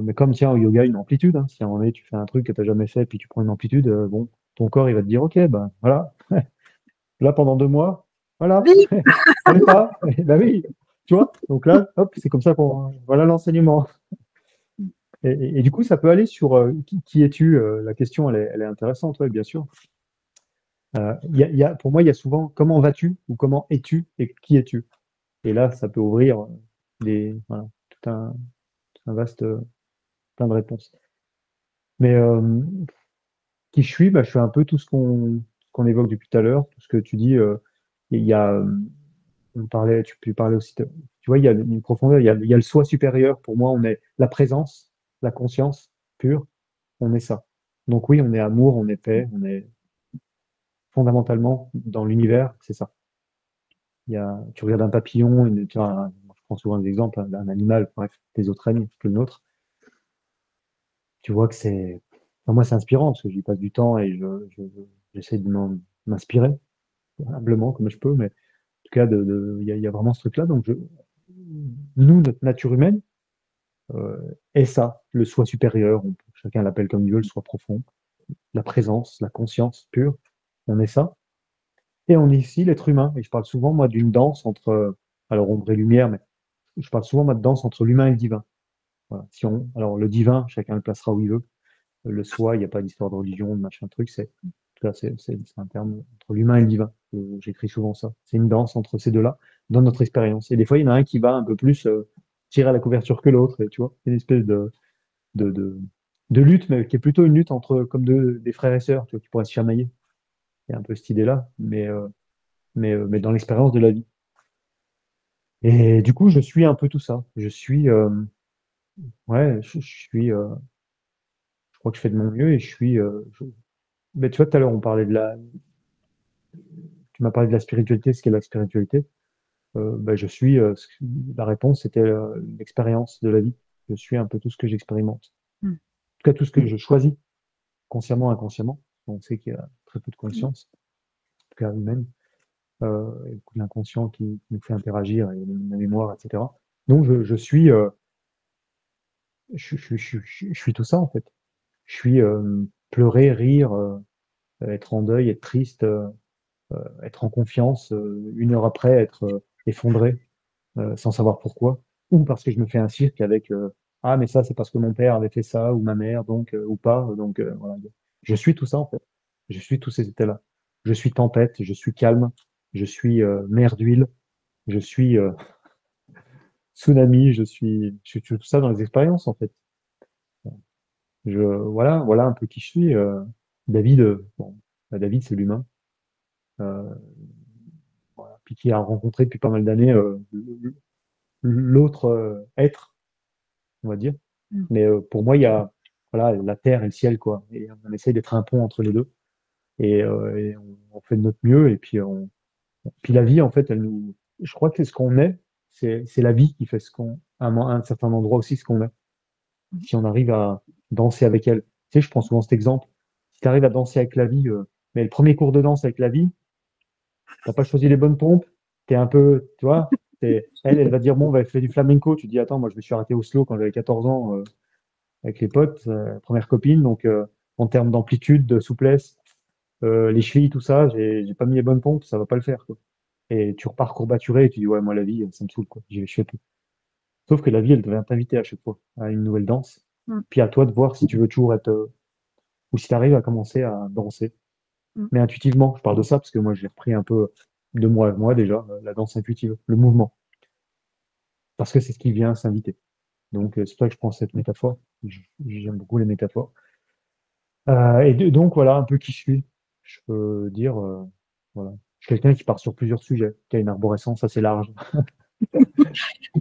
Mais comme tiens au yoga une amplitude, hein, si à un moment donné tu fais un truc que tu n'as jamais fait puis tu prends une amplitude, bon, ton corps il va te dire ok ben voilà, là pendant 2 mois, voilà, Oui. on n'est pas, bah oui, tu vois. Donc là, hop, c'est comme ça qu'on, voilà l'enseignement. Et du coup, ça peut aller sur qui es-tu? La question, elle est intéressante, ouais, bien sûr. Pour moi, il y a souvent comment vas-tu ou comment es-tu et qui es-tu? Et là, ça peut ouvrir voilà, tout un vaste, plein de réponses. Mais qui je suis, bah, je suis un peu tout ce qu'on évoque depuis tout à l'heure, tout ce que tu dis. Il y a, tu peux parler aussi, tu vois, il y a une profondeur, il y a le soi supérieur. Pour moi, on est la présence, la conscience pure, on est ça. Donc oui, on est amour, on est paix, on est fondamentalement dans l'univers, c'est ça. Tu regardes un papillon, je prends souvent l'exemple d'un animal, bref, des autres règnes que le nôtre. Tu vois que enfin, moi, c'est inspirant parce que j'y passe du temps et j'essaie de m'inspirer humblement comme je peux, mais en tout cas, il y a vraiment ce truc-là. Donc, nous, notre nature humaine est ça, le soi supérieur. Chacun l'appelle comme il veut, le soi profond, la présence, la conscience pure. On est ça. Et on est ici l'être humain. Et je parle souvent, moi, d'une danse entre, alors ombre et lumière, mais je parle souvent, moi, de danse entre l'humain et le divin. Voilà. Alors, le divin, chacun le placera où il veut. Le soi, il n'y a pas d'histoire de religion, de machin truc. En tout cas, c'est un terme entre l'humain et le divin. J'écris souvent ça. C'est une danse entre ces deux-là, dans notre expérience. Et des fois, il y en a un qui va un peu plus tirer à la couverture que l'autre. Et tu vois, une espèce de, de lutte, mais qui est plutôt une lutte entre, comme des frères et sœurs, tu vois, qui pourraient se chamailler. Il y a un peu cette idée-là, mais dans l'expérience de la vie. Et du coup, je suis un peu tout ça. Ouais, je crois que je fais de mon mieux et mais tu vois, tout à l'heure, tu m'as parlé de la spiritualité, ce qu'est la spiritualité. Bah, la réponse, c'était l'expérience de la vie. Je suis un peu tout ce que j'expérimente. Mm. En tout cas, tout ce que je choisis, consciemment, inconsciemment. On sait qu'il y a très peu de conscience, en tout cas humaine, et beaucoup d'inconscient qui nous fait interagir, et la mémoire, etc. Donc, je suis tout ça, en fait. Je suis pleurer, rire, être en deuil, être triste, être en confiance, une heure après, être effondré, sans savoir pourquoi, ou parce que je me fais un cirque avec ah, mais ça c'est parce que mon père avait fait ça ou ma mère, donc ou pas, donc voilà. Je suis tout ça en fait. Je suis tous ces états-là. Je suis tempête, je suis calme, je suis mer d'huile, je suis tsunami, je suis tout ça dans les expériences en fait. Voilà un peu qui je suis. David, bon, bah, David c'est l'humain, euh, voilà, puis qui a rencontré depuis pas mal d'années l'autre être, on va dire. Mm. Mais pour moi, il y a voilà, la terre et le ciel, quoi. Et on essaye d'être un pont entre les deux. Et on fait de notre mieux. Puis la vie, en fait, je crois que ce qu'on est, c'est la vie qui fait à un certain endroit aussi, ce qu'on est. Si on arrive à danser avec elle. Tu sais, je prends souvent cet exemple. Si tu arrives à danser avec la vie, mais le premier cours de danse avec la vie, t'as pas choisi les bonnes pompes, t'es un peu, tu vois, elle va dire, bon, on va faire du flamenco. Tu dis, attends, moi, je me suis arrêté au slow quand j'avais 14 ans. Avec les potes, première copine. Donc, en termes d'amplitude, de souplesse, les chevilles, tout ça, j'ai pas mis les bonnes pompes, ça va pas le faire, quoi. Et tu repars courbaturé et tu dis, ouais, moi, la vie, ça me saoule, quoi. Je fais tout. Sauf que la vie, elle devait t'inviter à chaque fois à une nouvelle danse. Mm. Puis à toi de voir si tu veux toujours être, ou si tu arrives à commencer à danser. Mm. Mais intuitivement, je parle de ça parce que moi, j'ai repris un peu de moi déjà, la danse intuitive, le mouvement. Parce que c'est ce qui vient s'inviter. Donc, c'est pour ça que je prends cette métaphore. J'aime beaucoup les métaphores. Donc voilà un peu qui je suis. Je peux dire, voilà. Je suis quelqu'un qui part sur plusieurs sujets, qui a une arborescence assez large.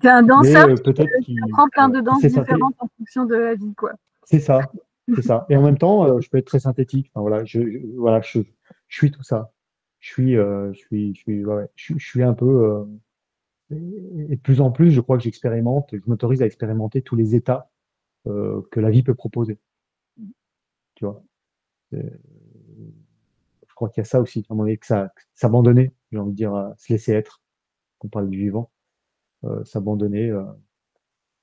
T'es un Mais danseur peut-être qui apprend plein de qui danses sait synthé. différentes en fonction de la vie, quoi. C'est ça, c'est ça. Et en même temps, je peux être très synthétique. Enfin, voilà, je suis tout ça. Je suis un peu, et de plus en plus, je crois que je m'autorise à expérimenter tous les états que la vie peut proposer. Tu vois. Je crois qu'il y a ça aussi, à un moment donné, que s'abandonner, j'ai envie de dire, se laisser être, on parle du vivant, s'abandonner,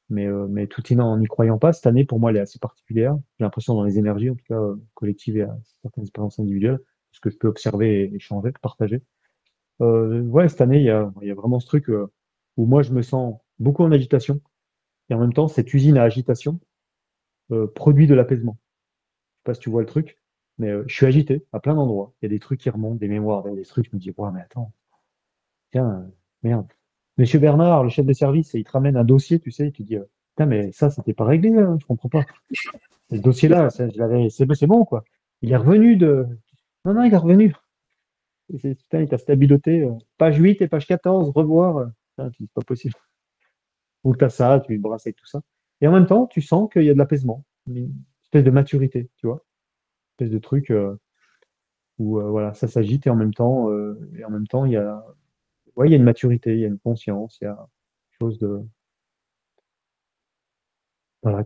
mais tout en n'y croyant pas, cette année, pour moi, elle est assez particulière. J'ai l'impression dans les énergies, en tout cas, collectives et à certaines expériences individuelles, ce que je peux observer et échanger, partager. Ouais, cette année, il y a vraiment ce truc où moi, je me sens beaucoup en agitation, et en même temps, cette usine à agitation produit de l'apaisement. Je sais pas si tu vois le truc, mais je suis agité à plein d'endroits. Il y a des trucs qui remontent, des mémoires, des trucs, je me dis, ouais, mais attends, tiens, merde. Monsieur Bernard, le chef de service, il te ramène un dossier, tu sais, et tu dis, putain, mais ça, c'était pas réglé, hein, je comprends pas. Ce dossier-là, c'est bon, quoi. Il est revenu de. Non, non, il est revenu. Putain, il t'a stabiloté. Page 8 et page 14, revoir. Putain, c'est pas possible. Ou t'as ça, tu te brasses avec tout ça. Et en même temps, tu sens qu'il y a de l'apaisement, une espèce de maturité, tu vois, une espèce de truc où voilà, ça s'agite et en même temps, ouais, il y a une maturité, il y a une conscience, il y a quelque chose de, voilà,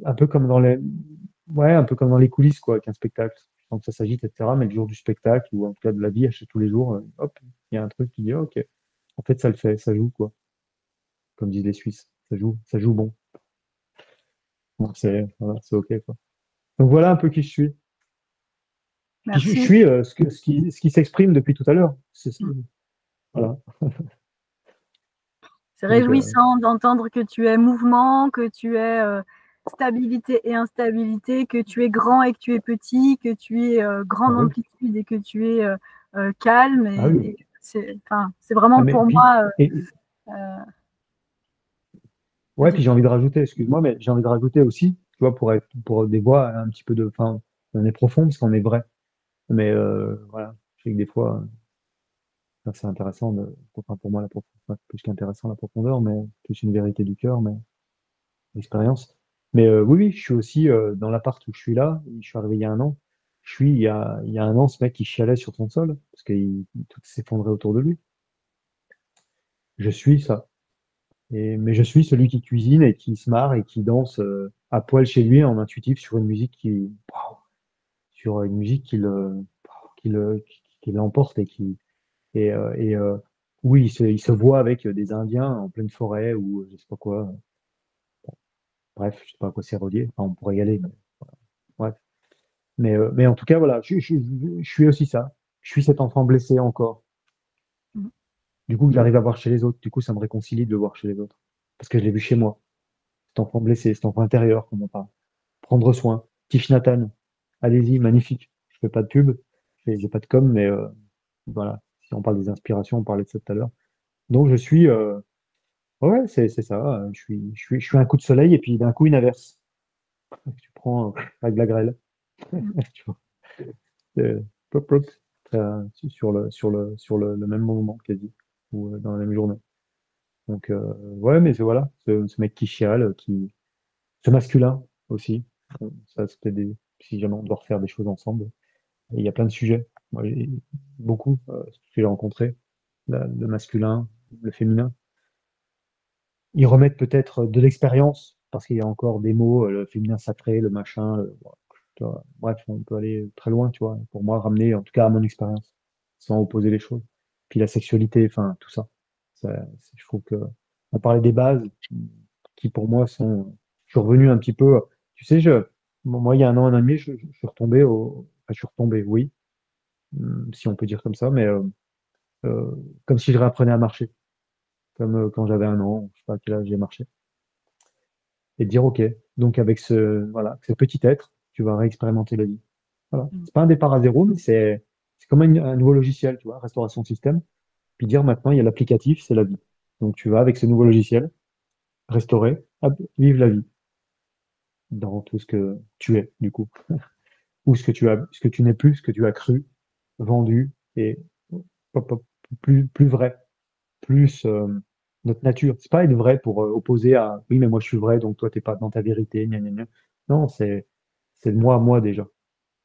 un peu comme ouais, un peu comme dans les coulisses, quoi, avec un spectacle. Je sens que ça s'agite, etc. Mais le jour du spectacle, ou en tout cas de la vie, chez tous les jours, hop, il y a un truc qui dit, ok, en fait, ça le fait, ça joue, quoi. Comme disent les Suisses, ça joue bon. Donc voilà, c'est ok, quoi. Donc voilà un peu qui je suis. Je Merci. suis ce qui s'exprime depuis tout à l'heure. Voilà. C'est Donc, réjouissant d'entendre que tu es mouvement, que tu es stabilité et instabilité, que tu es grand et que tu es petit, que tu es ah grande oui, amplitude et que tu es calme. ah oui. Et c'est Ah, vraiment mais pour puis, moi. Euh, ouais, Vas-y. puis j'ai envie de rajouter, excuse-moi, mais j'ai envie de rajouter aussi, tu vois, pour des voix un petit peu de, enfin, on est profond parce qu'on est vrai. Mais voilà, je sais que des fois, c'est intéressant, enfin, pour moi, plus qu'intéressant la profondeur, mais plus une vérité du cœur, mais l'expérience. Mais oui, oui, je suis aussi dans l'appart où je suis là, je suis arrivé il y a un an. Il y a un an, ce mec qui chialait sur son sol, parce tout s'effondrait autour de lui. Je suis ça. Mais je suis celui qui cuisine et qui se marre et qui danse à poil chez lui en intuitif sur une musique sur une musique qui l'emporte et oui, il se voit avec des Indiens en pleine forêt ou je sais pas quoi. Bref, je sais pas à quoi c'est relié. Enfin, on pourrait y aller, mais bref. Mais en tout cas, voilà, je suis aussi ça. Je suis cet enfant blessé encore. Mm. Du coup, que j'arrive à voir chez les autres. Du coup, ça me réconcilie de le voir chez les autres. Parce que je l'ai vu chez moi. Cet enfant blessé, cet enfant intérieur, comme on parle. Prendre soin. Tiff Nathan, allez-y, magnifique. Je fais pas de pub, j'ai pas de com, mais voilà. Si on parle des inspirations, on parlait de ça tout à l'heure. Donc je suis, ouais, c'est ça. Je suis un coup de soleil et puis d'un coup une averse. Tu prends avec de la grêle. Mm. Tu vois, pop, pop, le même moment quasi, ou dans la même journée. Donc ouais, mais voilà, ce mec qui chiale, ce masculin aussi. Ça, c'était si jamais on doit refaire des choses ensemble. Et il y a plein de sujets. Moi, beaucoup, que j'ai rencontré, le masculin, le féminin. Ils remettent peut-être de l'expérience, parce qu'il y a encore des mots, le féminin sacré, le machin. Tu vois. Bref, on peut aller très loin, tu vois. Pour moi, ramener, en tout cas, à mon expérience, sans opposer les choses. Puis la sexualité, enfin, tout ça. Je trouve que on parlait des bases, qui pour moi sont. Je suis revenu un petit peu. Tu sais, moi, il y a un an et demi, je suis retombé enfin, je suis retombé, oui, si on peut dire comme ça, mais euh, comme si je réapprenais à marcher, comme quand j'avais un an, je sais pas à quel âge j'ai marché, et dire ok, donc avec voilà, ce petit être, tu vas réexpérimenter la vie. Voilà, Mm. c'est pas un départ à zéro, mais c'est comme un nouveau logiciel, tu vois, restauration système, puis dire maintenant il y a l'applicatif, c'est la vie. Donc tu vas avec ce nouveau logiciel restaurer, hop, vivre la vie dans tout ce que tu es du coup, ou ce que tu n'es plus, ce que tu as cru, vendu et hop, hop, plus vrai. Plus notre nature. C'est pas être vrai pour opposer à oui, mais moi je suis vrai, donc toi t'es pas dans ta vérité, gna gna gna. Non, c'est de moi à moi déjà.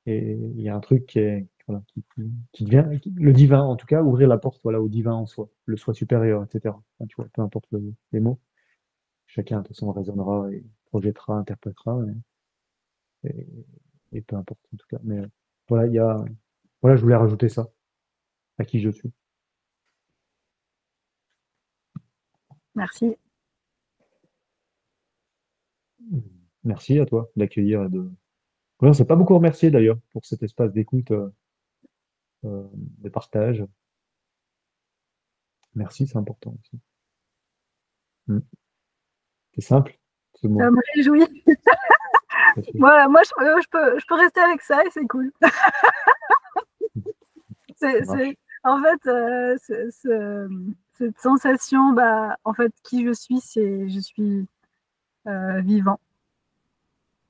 Et il y a un truc voilà, qui devient le divin, en tout cas, ouvrir la porte voilà, au divin en soi, le soi supérieur, etc. Enfin, tu vois, peu importe les mots, chacun de toute façon raisonnera et projettera, interprétera, et, et peu importe en tout cas. Mais voilà, voilà, je voulais rajouter ça à qui je suis. Merci. Merci à toi d'accueillir et de. Ouais, on s'est pas beaucoup remercié d'ailleurs pour cet espace d'écoute, de partage. Merci, c'est important aussi. Mm. C'est simple, ce Ça mot. me réjouit. Ça fait- Moi je peux rester avec ça et c'est cool. Ça marche. En fait, cette sensation, bah, en fait, qui je suis, c'est je suis vivant.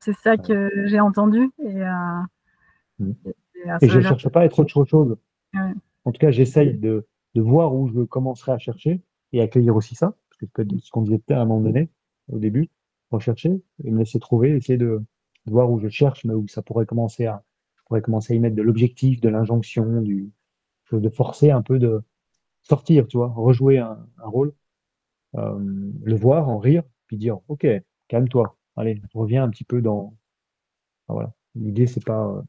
C'est ça Ouais. que j'ai entendu Mm. et Et ça je veut dire. cherche pas à être autre chose. Ouais. En tout cas, j'essaye de voir où je commencerai à chercher et accueillir aussi ça, parce que peut-être ce qu'on disait peut-être à un moment donné, au début, rechercher et me laisser trouver, essayer de voir où je cherche, mais où ça pourrait je pourrais commencer à y mettre de l'objectif, de l'injonction, de forcer un peu de sortir, tu vois, rejouer un rôle, le voir, en rire, puis dire, OK, calme-toi, allez, reviens un petit peu enfin, voilà. L'idée, c'est pas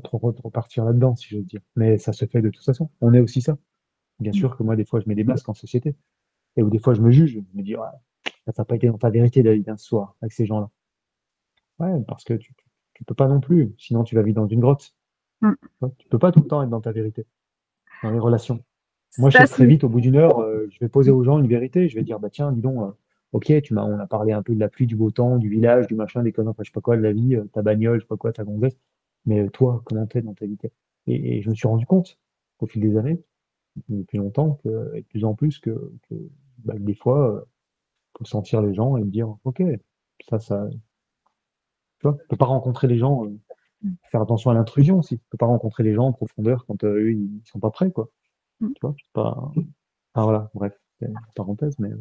trop repartir là-dedans, si j'ose dire. Mais ça se fait de toute façon. On est aussi ça. Bien sûr que moi, des fois, je mets des masques en société. Et où des fois, je me juge. Je me dis, ouais, ça n'a pas été dans ta vérité d'aller d'un soir avec ces gens-là. Ouais, parce que tu peux pas non plus. Sinon, tu vas vivre dans une grotte. Tu Mm. vois. Tu peux pas tout le temps être dans ta vérité, dans les relations. Moi, je sais Ça, que très c'est vite, au bout d'une heure, je vais poser aux gens une vérité. Je vais dire, bah tiens, dis donc, ok, on a parlé un peu de la pluie, du beau temps, du village, du machin, des conneries, enfin, je sais pas quoi, de la vie, ta bagnole, je sais pas quoi, ta gonzesse. Mais toi, comment t'es dans ta vie? Et je me suis rendu compte, au fil des années, depuis longtemps, et de plus en plus, bah, des fois, faut sentir les gens et me dire, ok, ça, tu vois, je peux pas rencontrer les gens. faire attention à l'intrusion aussi. Tu peux pas rencontrer les gens en profondeur quand eux, ils sont pas prêts, quoi. Mm. Tu vois, c'est pas... Ah voilà, bref, c'est une parenthèse, mais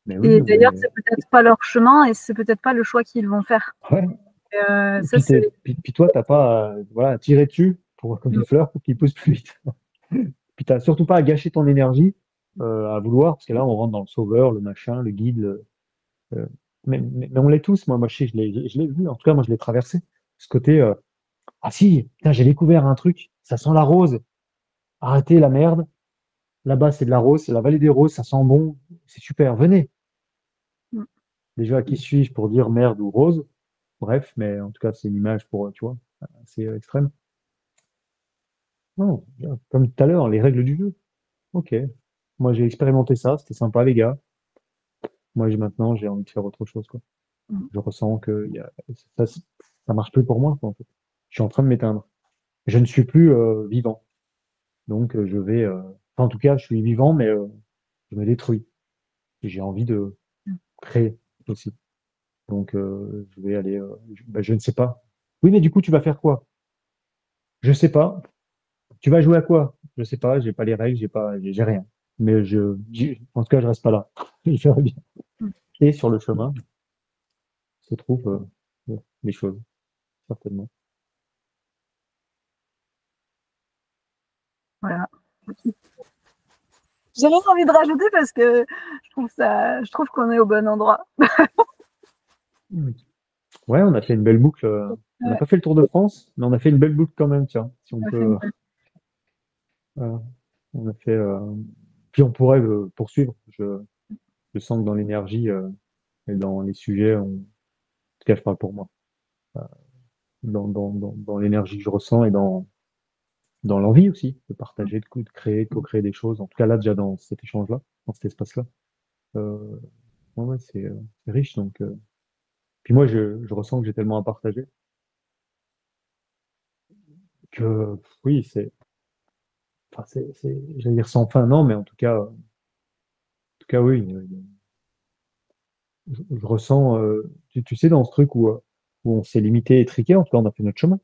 oui, Et d'ailleurs, mais... c'est peut-être pas leur chemin et c'est peut-être pas le choix qu'ils vont faire. Ouais. Et Ça, puis, c'est. puis toi, t'as pas voilà, à tirer dessus comme une fleur pour qu'il pousse plus vite. Puis t'as surtout pas à gâcher ton énergie à vouloir, parce que là, on rentre dans le sauveur, le machin, le guide. Euh, mais on l'est tous. Moi, je sais, je l'ai vu. En tout cas, moi, je l'ai traversé. Ce côté, ah si, putain, j'ai découvert un truc. Ça sent la rose. Arrêtez la merde. Là-bas, c'est de la rose, c'est la vallée des roses. Ça sent bon. C'est super. Venez. Mm. Déjà, qui suis-je pour dire merde ou rose? Bref, mais en tout cas, c'est une image pour, tu vois, assez extrême. Non, comme tout à l'heure, les règles du jeu. Ok. Moi, j'ai expérimenté ça. C'était sympa, les gars. Moi, maintenant, j'ai envie de faire autre chose, quoi. Mm. Je ressens que ça, ça marche plus pour moi, quoi, en fait. Je suis en train de m'éteindre. Je ne suis plus vivant. Donc, je vais. Enfin, en tout cas, je suis vivant, mais je me détruis. Et j'ai envie de Mm. créer aussi. Donc, je vais aller. Je ne sais pas. Oui, mais du coup, tu vas faire quoi? Je sais pas. Tu vas jouer à quoi? Je sais pas. J'ai pas les règles. J'ai rien. Mais en tout cas, je reste pas là. Je verrai bien. Mm. Et sur le chemin se trouvent les choses, certainement. Voilà. J'ai rien envie de rajouter parce que je trouve qu'on est au bon endroit. Mm. Ouais, on a fait une belle boucle. On n'a Ouais, pas fait le Tour de France, mais on a fait une belle boucle quand même, tiens. Si on on a fait peut, une belle- euh, on a fait. Puis on pourrait poursuivre. Je sens que dans l'énergie et dans les sujets, en tout cas, je parle pour moi, euh, dans l'énergie que je ressens et dans l'envie aussi de partager, de créer, de co-créer des choses. En tout cas, là, déjà dans cet échange-là, dans cet espace-là, euh, ouais, c'est riche. Donc, puis moi, je ressens que j'ai tellement à partager que oui, enfin, j'allais dire sans fin, non, mais en tout cas, oui. Je ressens, tu sais, dans ce truc où on s'est limité et triqué, en tout cas, on a fait notre chemin.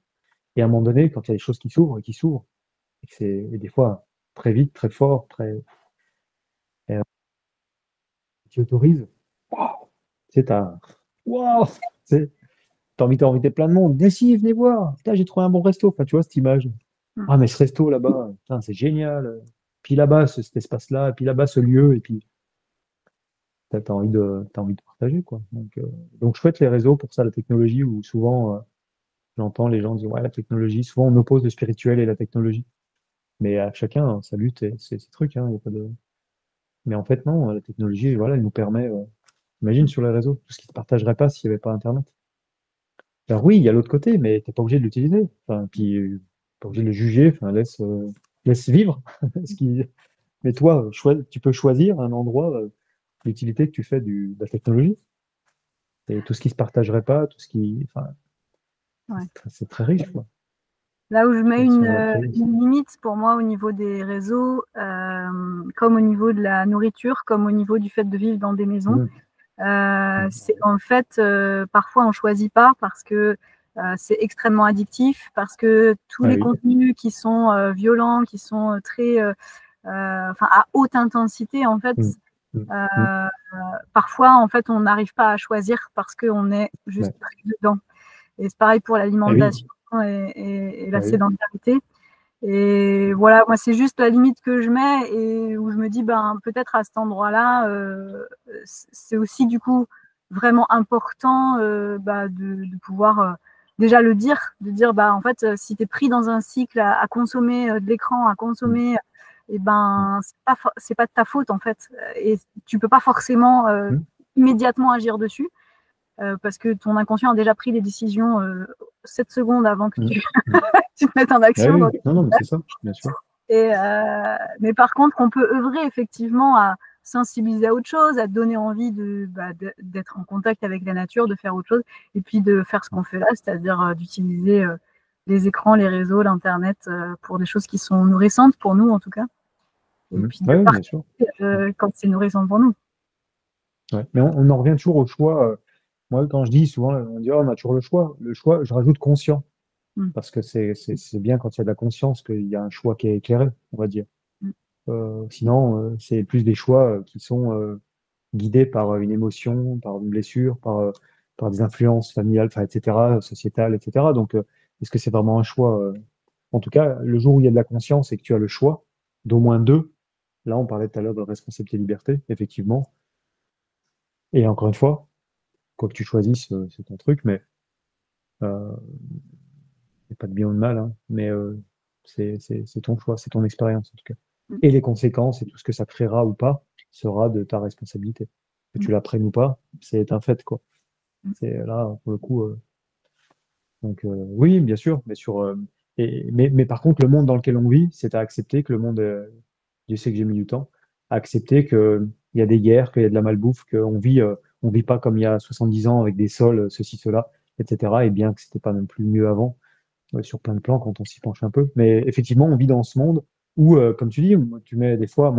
Et à un moment donné, quand il y a des choses qui s'ouvrent et qui s'ouvrent, et des fois très vite, très fort, et, qui autorise, tu sais, waouh, tu sais, t'as envie d'inviter plein de monde. Mais si, venez voir. Putain, j'ai trouvé un bon resto. Enfin, tu vois, cette image. Mm. Ah, mais ce resto là-bas, putain, c'est génial. Puis là-bas, cet espace-là, et puis là-bas, ce lieu, et puis t'as envie de partager, quoi. Donc chouette les réseaux pour ça, la technologie, où souvent, j'entends les gens dire, ouais, la technologie, souvent on oppose le spirituel et la technologie. Mais à chacun sa lutte et ses trucs, hein, y a pas de... Mais en fait, non, la technologie, voilà, elle nous permet, imagine sur les réseaux, tout ce qui ne se partagerait pas s'il n'y avait pas Internet. Alors oui, il y a l'autre côté, mais t'es pas obligé de l'utiliser. Enfin, puis, pas obligé de le juger, enfin, laisse vivre. Ce qui... Mais toi, tu peux choisir un endroit, l'utilité que tu fais de la technologie. Et tout ce qui se partagerait pas, tout ce qui... Enfin, Ouais. c'est très riche, quoi. Là où je mets Si on l'a pris. une limite pour moi au niveau des réseaux, comme au niveau de la nourriture, comme au niveau du fait de vivre dans des maisons, Mm. Mm. c'est qu'en fait, parfois on ne choisit pas parce que c'est extrêmement addictif, parce que tous Ah les oui. contenus qui sont violents, qui sont très, enfin, à haute intensité, en fait, Mm. Mm. Mm. euh, parfois, en fait, on n'arrive pas à choisir parce qu'on est juste Ouais. pris dedans. Et c'est pareil pour Ah oui. l'alimentation et la Ah oui. sédentarité. Et voilà, moi, c'est juste la limite que je mets et où je me dis, ben, peut-être à cet endroit-là, c'est aussi du coup vraiment important de pouvoir déjà le dire, de dire, bah, en fait, si tu es pris dans un cycle à consommer de l'écran, à Mm. consommer, et Mm. ben, c'est pas de ta faute, en fait. Et tu peux pas forcément Mm. immédiatement agir dessus parce que ton inconscient a déjà pris les décisions 7 secondes avant que Mm. tu, Mm. tu te mettes en Ah action. oui, non, non, mais c'est ça, bien sûr. Mais par contre, on peut œuvrer effectivement à sensibiliser à autre chose, à donner envie d'être en contact avec la nature, de faire autre chose, et puis de faire ce qu'on fait là, c'est-à-dire d'utiliser les écrans, les réseaux, l'Internet pour des choses qui sont nourrissantes pour nous en tout cas, et Mm. puis de Ouais, bien sûr. partager quand c'est nourrissant pour nous. Ouais. Mais on en revient toujours au choix. moi, quand je dis souvent, on dit, oh, on a toujours le choix. Le choix, je rajoute conscient. Mm. Parce que c'est bien quand il y a de la conscience qu'il y a un choix qui est éclairé, on va dire. Mm. Sinon, c'est plus des choix qui sont guidés par une émotion, par une blessure, par des influences familiales, enfin, etc., sociétales, etc. Donc, est-ce que c'est vraiment un choix En tout cas, le jour où il y a de la conscience et que tu as le choix d'au moins deux, là, on parlait tout à l'heure de responsabilité et liberté, effectivement. Et encore une fois, quoi que tu choisisses, c'est ton truc, mais euh, il n'y a pas de bien ou de mal, hein, mais c'est ton choix, c'est ton expérience en tout cas. Mm. Et les conséquences et tout ce que ça créera ou pas sera de ta responsabilité. Que Mm. tu la prennes ou pas, c'est un fait, quoi. Mm. C'est là, pour le coup. Donc, oui, bien sûr, mais par contre, le monde dans lequel on vit, c'est à accepter que le monde, je sais que j'ai mis du temps, à accepter qu'il y a des guerres, qu'il y a de la malbouffe, on vit pas comme il y a 70 ans avec des sols, ceci, cela, etc. Et bien que c'était pas non plus mieux avant sur plein de plans quand on s'y penche un peu. Mais effectivement, on vit dans ce monde où, comme tu dis, tu mets des fois,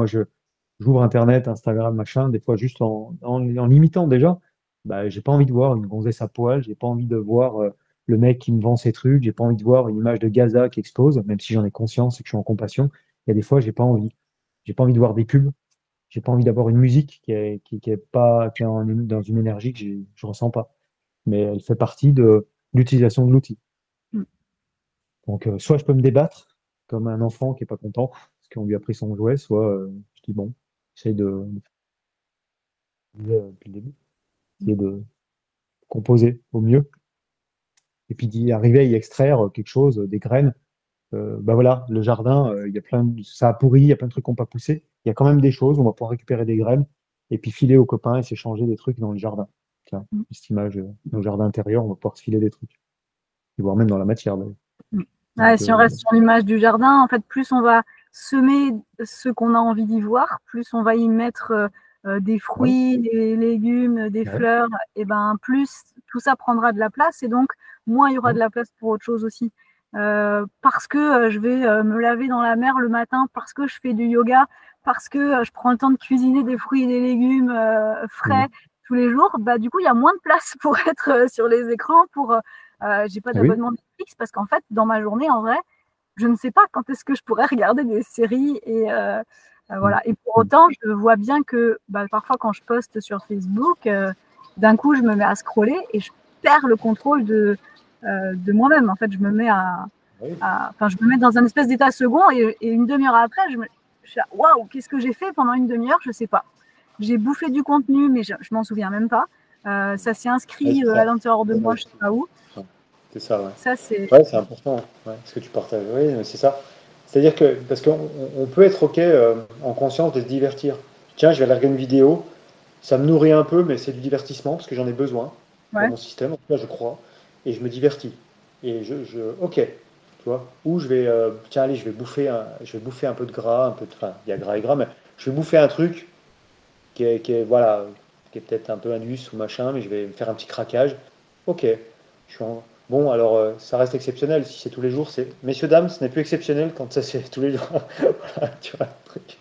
j'ouvre Internet, Instagram, machin, des fois juste en limitant déjà. Bah, j'ai pas envie de voir une gonzesse à poil, j'ai pas envie de voir le mec qui me vend ses trucs, j'ai pas envie de voir une image de Gaza qui explose, même si j'en ai conscience et que je suis en compassion. Il y a des fois, j'ai pas envie. J'ai pas envie de voir des pubs, j'ai pas envie d'avoir une musique qui est pas, qui est dans une énergie que je ressens pas. Mais elle fait partie de l'utilisation de l'outil. Mm. Donc, soit je peux me débattre comme un enfant qui est pas content parce qu'on lui a pris son jouet, soit je dis bon, j'essaie depuis le début, essayer de composer au mieux et puis d'y arriver à y extraire quelque chose, des graines. Bah voilà, le jardin, il y a ça a pourri, il y a plein de trucs qui n'ont pas poussé. Il y a quand même des choses, on va pouvoir récupérer des graines et puis filer aux copains et s'échanger des trucs dans le jardin. Tiens, Mm. cette image, nos jardins intérieurs, on va pouvoir se filer des trucs, voire même dans la matière d'ailleurs. Mm. Ouais, Donc, si on reste sur l'image du jardin, en fait, plus on va semer ce qu'on a envie d'y voir, plus on va y mettre des ouais, fruits, des légumes, des ouais, fleurs, et ben plus tout ça prendra de la place et donc moins il y aura ouais, de la place pour autre chose aussi. Parce que je vais me laver dans la mer le matin, parce que je fais du yoga, parce que je prends le temps de cuisiner des fruits et des légumes frais mm. tous les jours, bah, du coup, il y a moins de place pour être sur les écrans, j'ai pas Ah oui, d'abonnement Netflix parce qu'en fait, dans ma journée, en vrai, je ne sais pas quand est-ce que je pourrais regarder des séries mm. voilà. Et pour Mm. autant, je vois bien que bah, parfois quand je poste sur Facebook, d'un coup, je me mets à scroller et je perds le contrôle de moi-même. En fait, je me mets Oui. enfin, je me mets dans un espèce d'état second et une demi-heure après, je suis là, waouh, qu'est-ce que j'ai fait pendant une demi-heure? Je sais pas. J'ai bouffé du contenu, mais je m'en souviens même pas. Ça s'est Ouais, inscrit c'est à ça. l'intérieur de moi, Ouais, je sais pas où. c'est ça, ouais. Ça, c'est. Ouais, c'est important, ouais, ce que tu partages. Oui, mais c'est ça. C'est-à-dire que, parce qu'on peut être OK en conscience de se divertir. Tiens, je vais regarder une vidéo, ça me nourrit un peu, mais c'est du divertissement, parce que j'en ai besoin pour Ouais. mon système, en tout cas, je crois, et je me divertis. Et OK, tu vois. Ou tiens, allez, je vais bouffer un peu de gras, enfin, il y a gras et gras, mais je vais bouffer un truc voilà, qui est peut-être un peu indus ou machin, mais je vais me faire un petit craquage. Ok, bon, alors ça reste exceptionnel. Si c'est tous les jours, c'est. Messieurs, dames, ce n'est plus exceptionnel quand ça c'est tous les jours. Voilà, tu vois, le truc.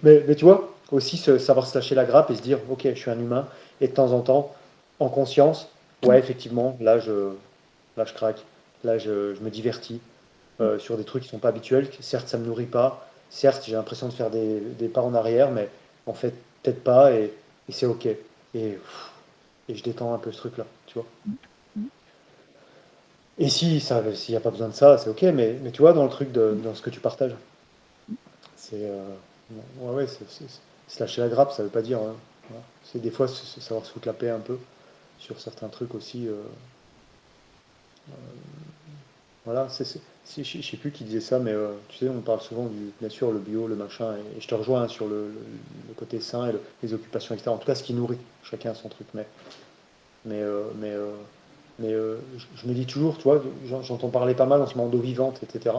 Mais tu vois, aussi savoir se lâcher la grappe et se dire, ok, je suis un humain, et de temps en temps, en conscience, ouais, effectivement, là, je craque, là, je me divertis sur des trucs qui sont pas habituels. Certes, ça me nourrit pas. Certes, j'ai l'impression de faire des pas en arrière, mais en fait, peut-être pas, et c'est ok. Et je détends un peu ce truc-là, tu vois. Et si ça, s'il n'y a pas besoin de ça, c'est ok, mais tu vois, dans le truc dans ce que tu partages, c'est ouais, ouais, se lâcher la grappe, ça veut pas dire. Voilà. C'est des fois c'est savoir se foutre la paix un peu sur certains trucs aussi. Voilà, je sais plus qui disait ça, mais tu sais, on parle souvent bien sûr, le bio, le machin, et je te rejoins hein, sur le côté sain et les occupations, etc. En tout cas, ce qui nourrit, chacun a son truc, mais, euh, mais, euh, je me dis toujours, tu vois, j'entends parler pas mal en ce moment d'eau vivante, etc.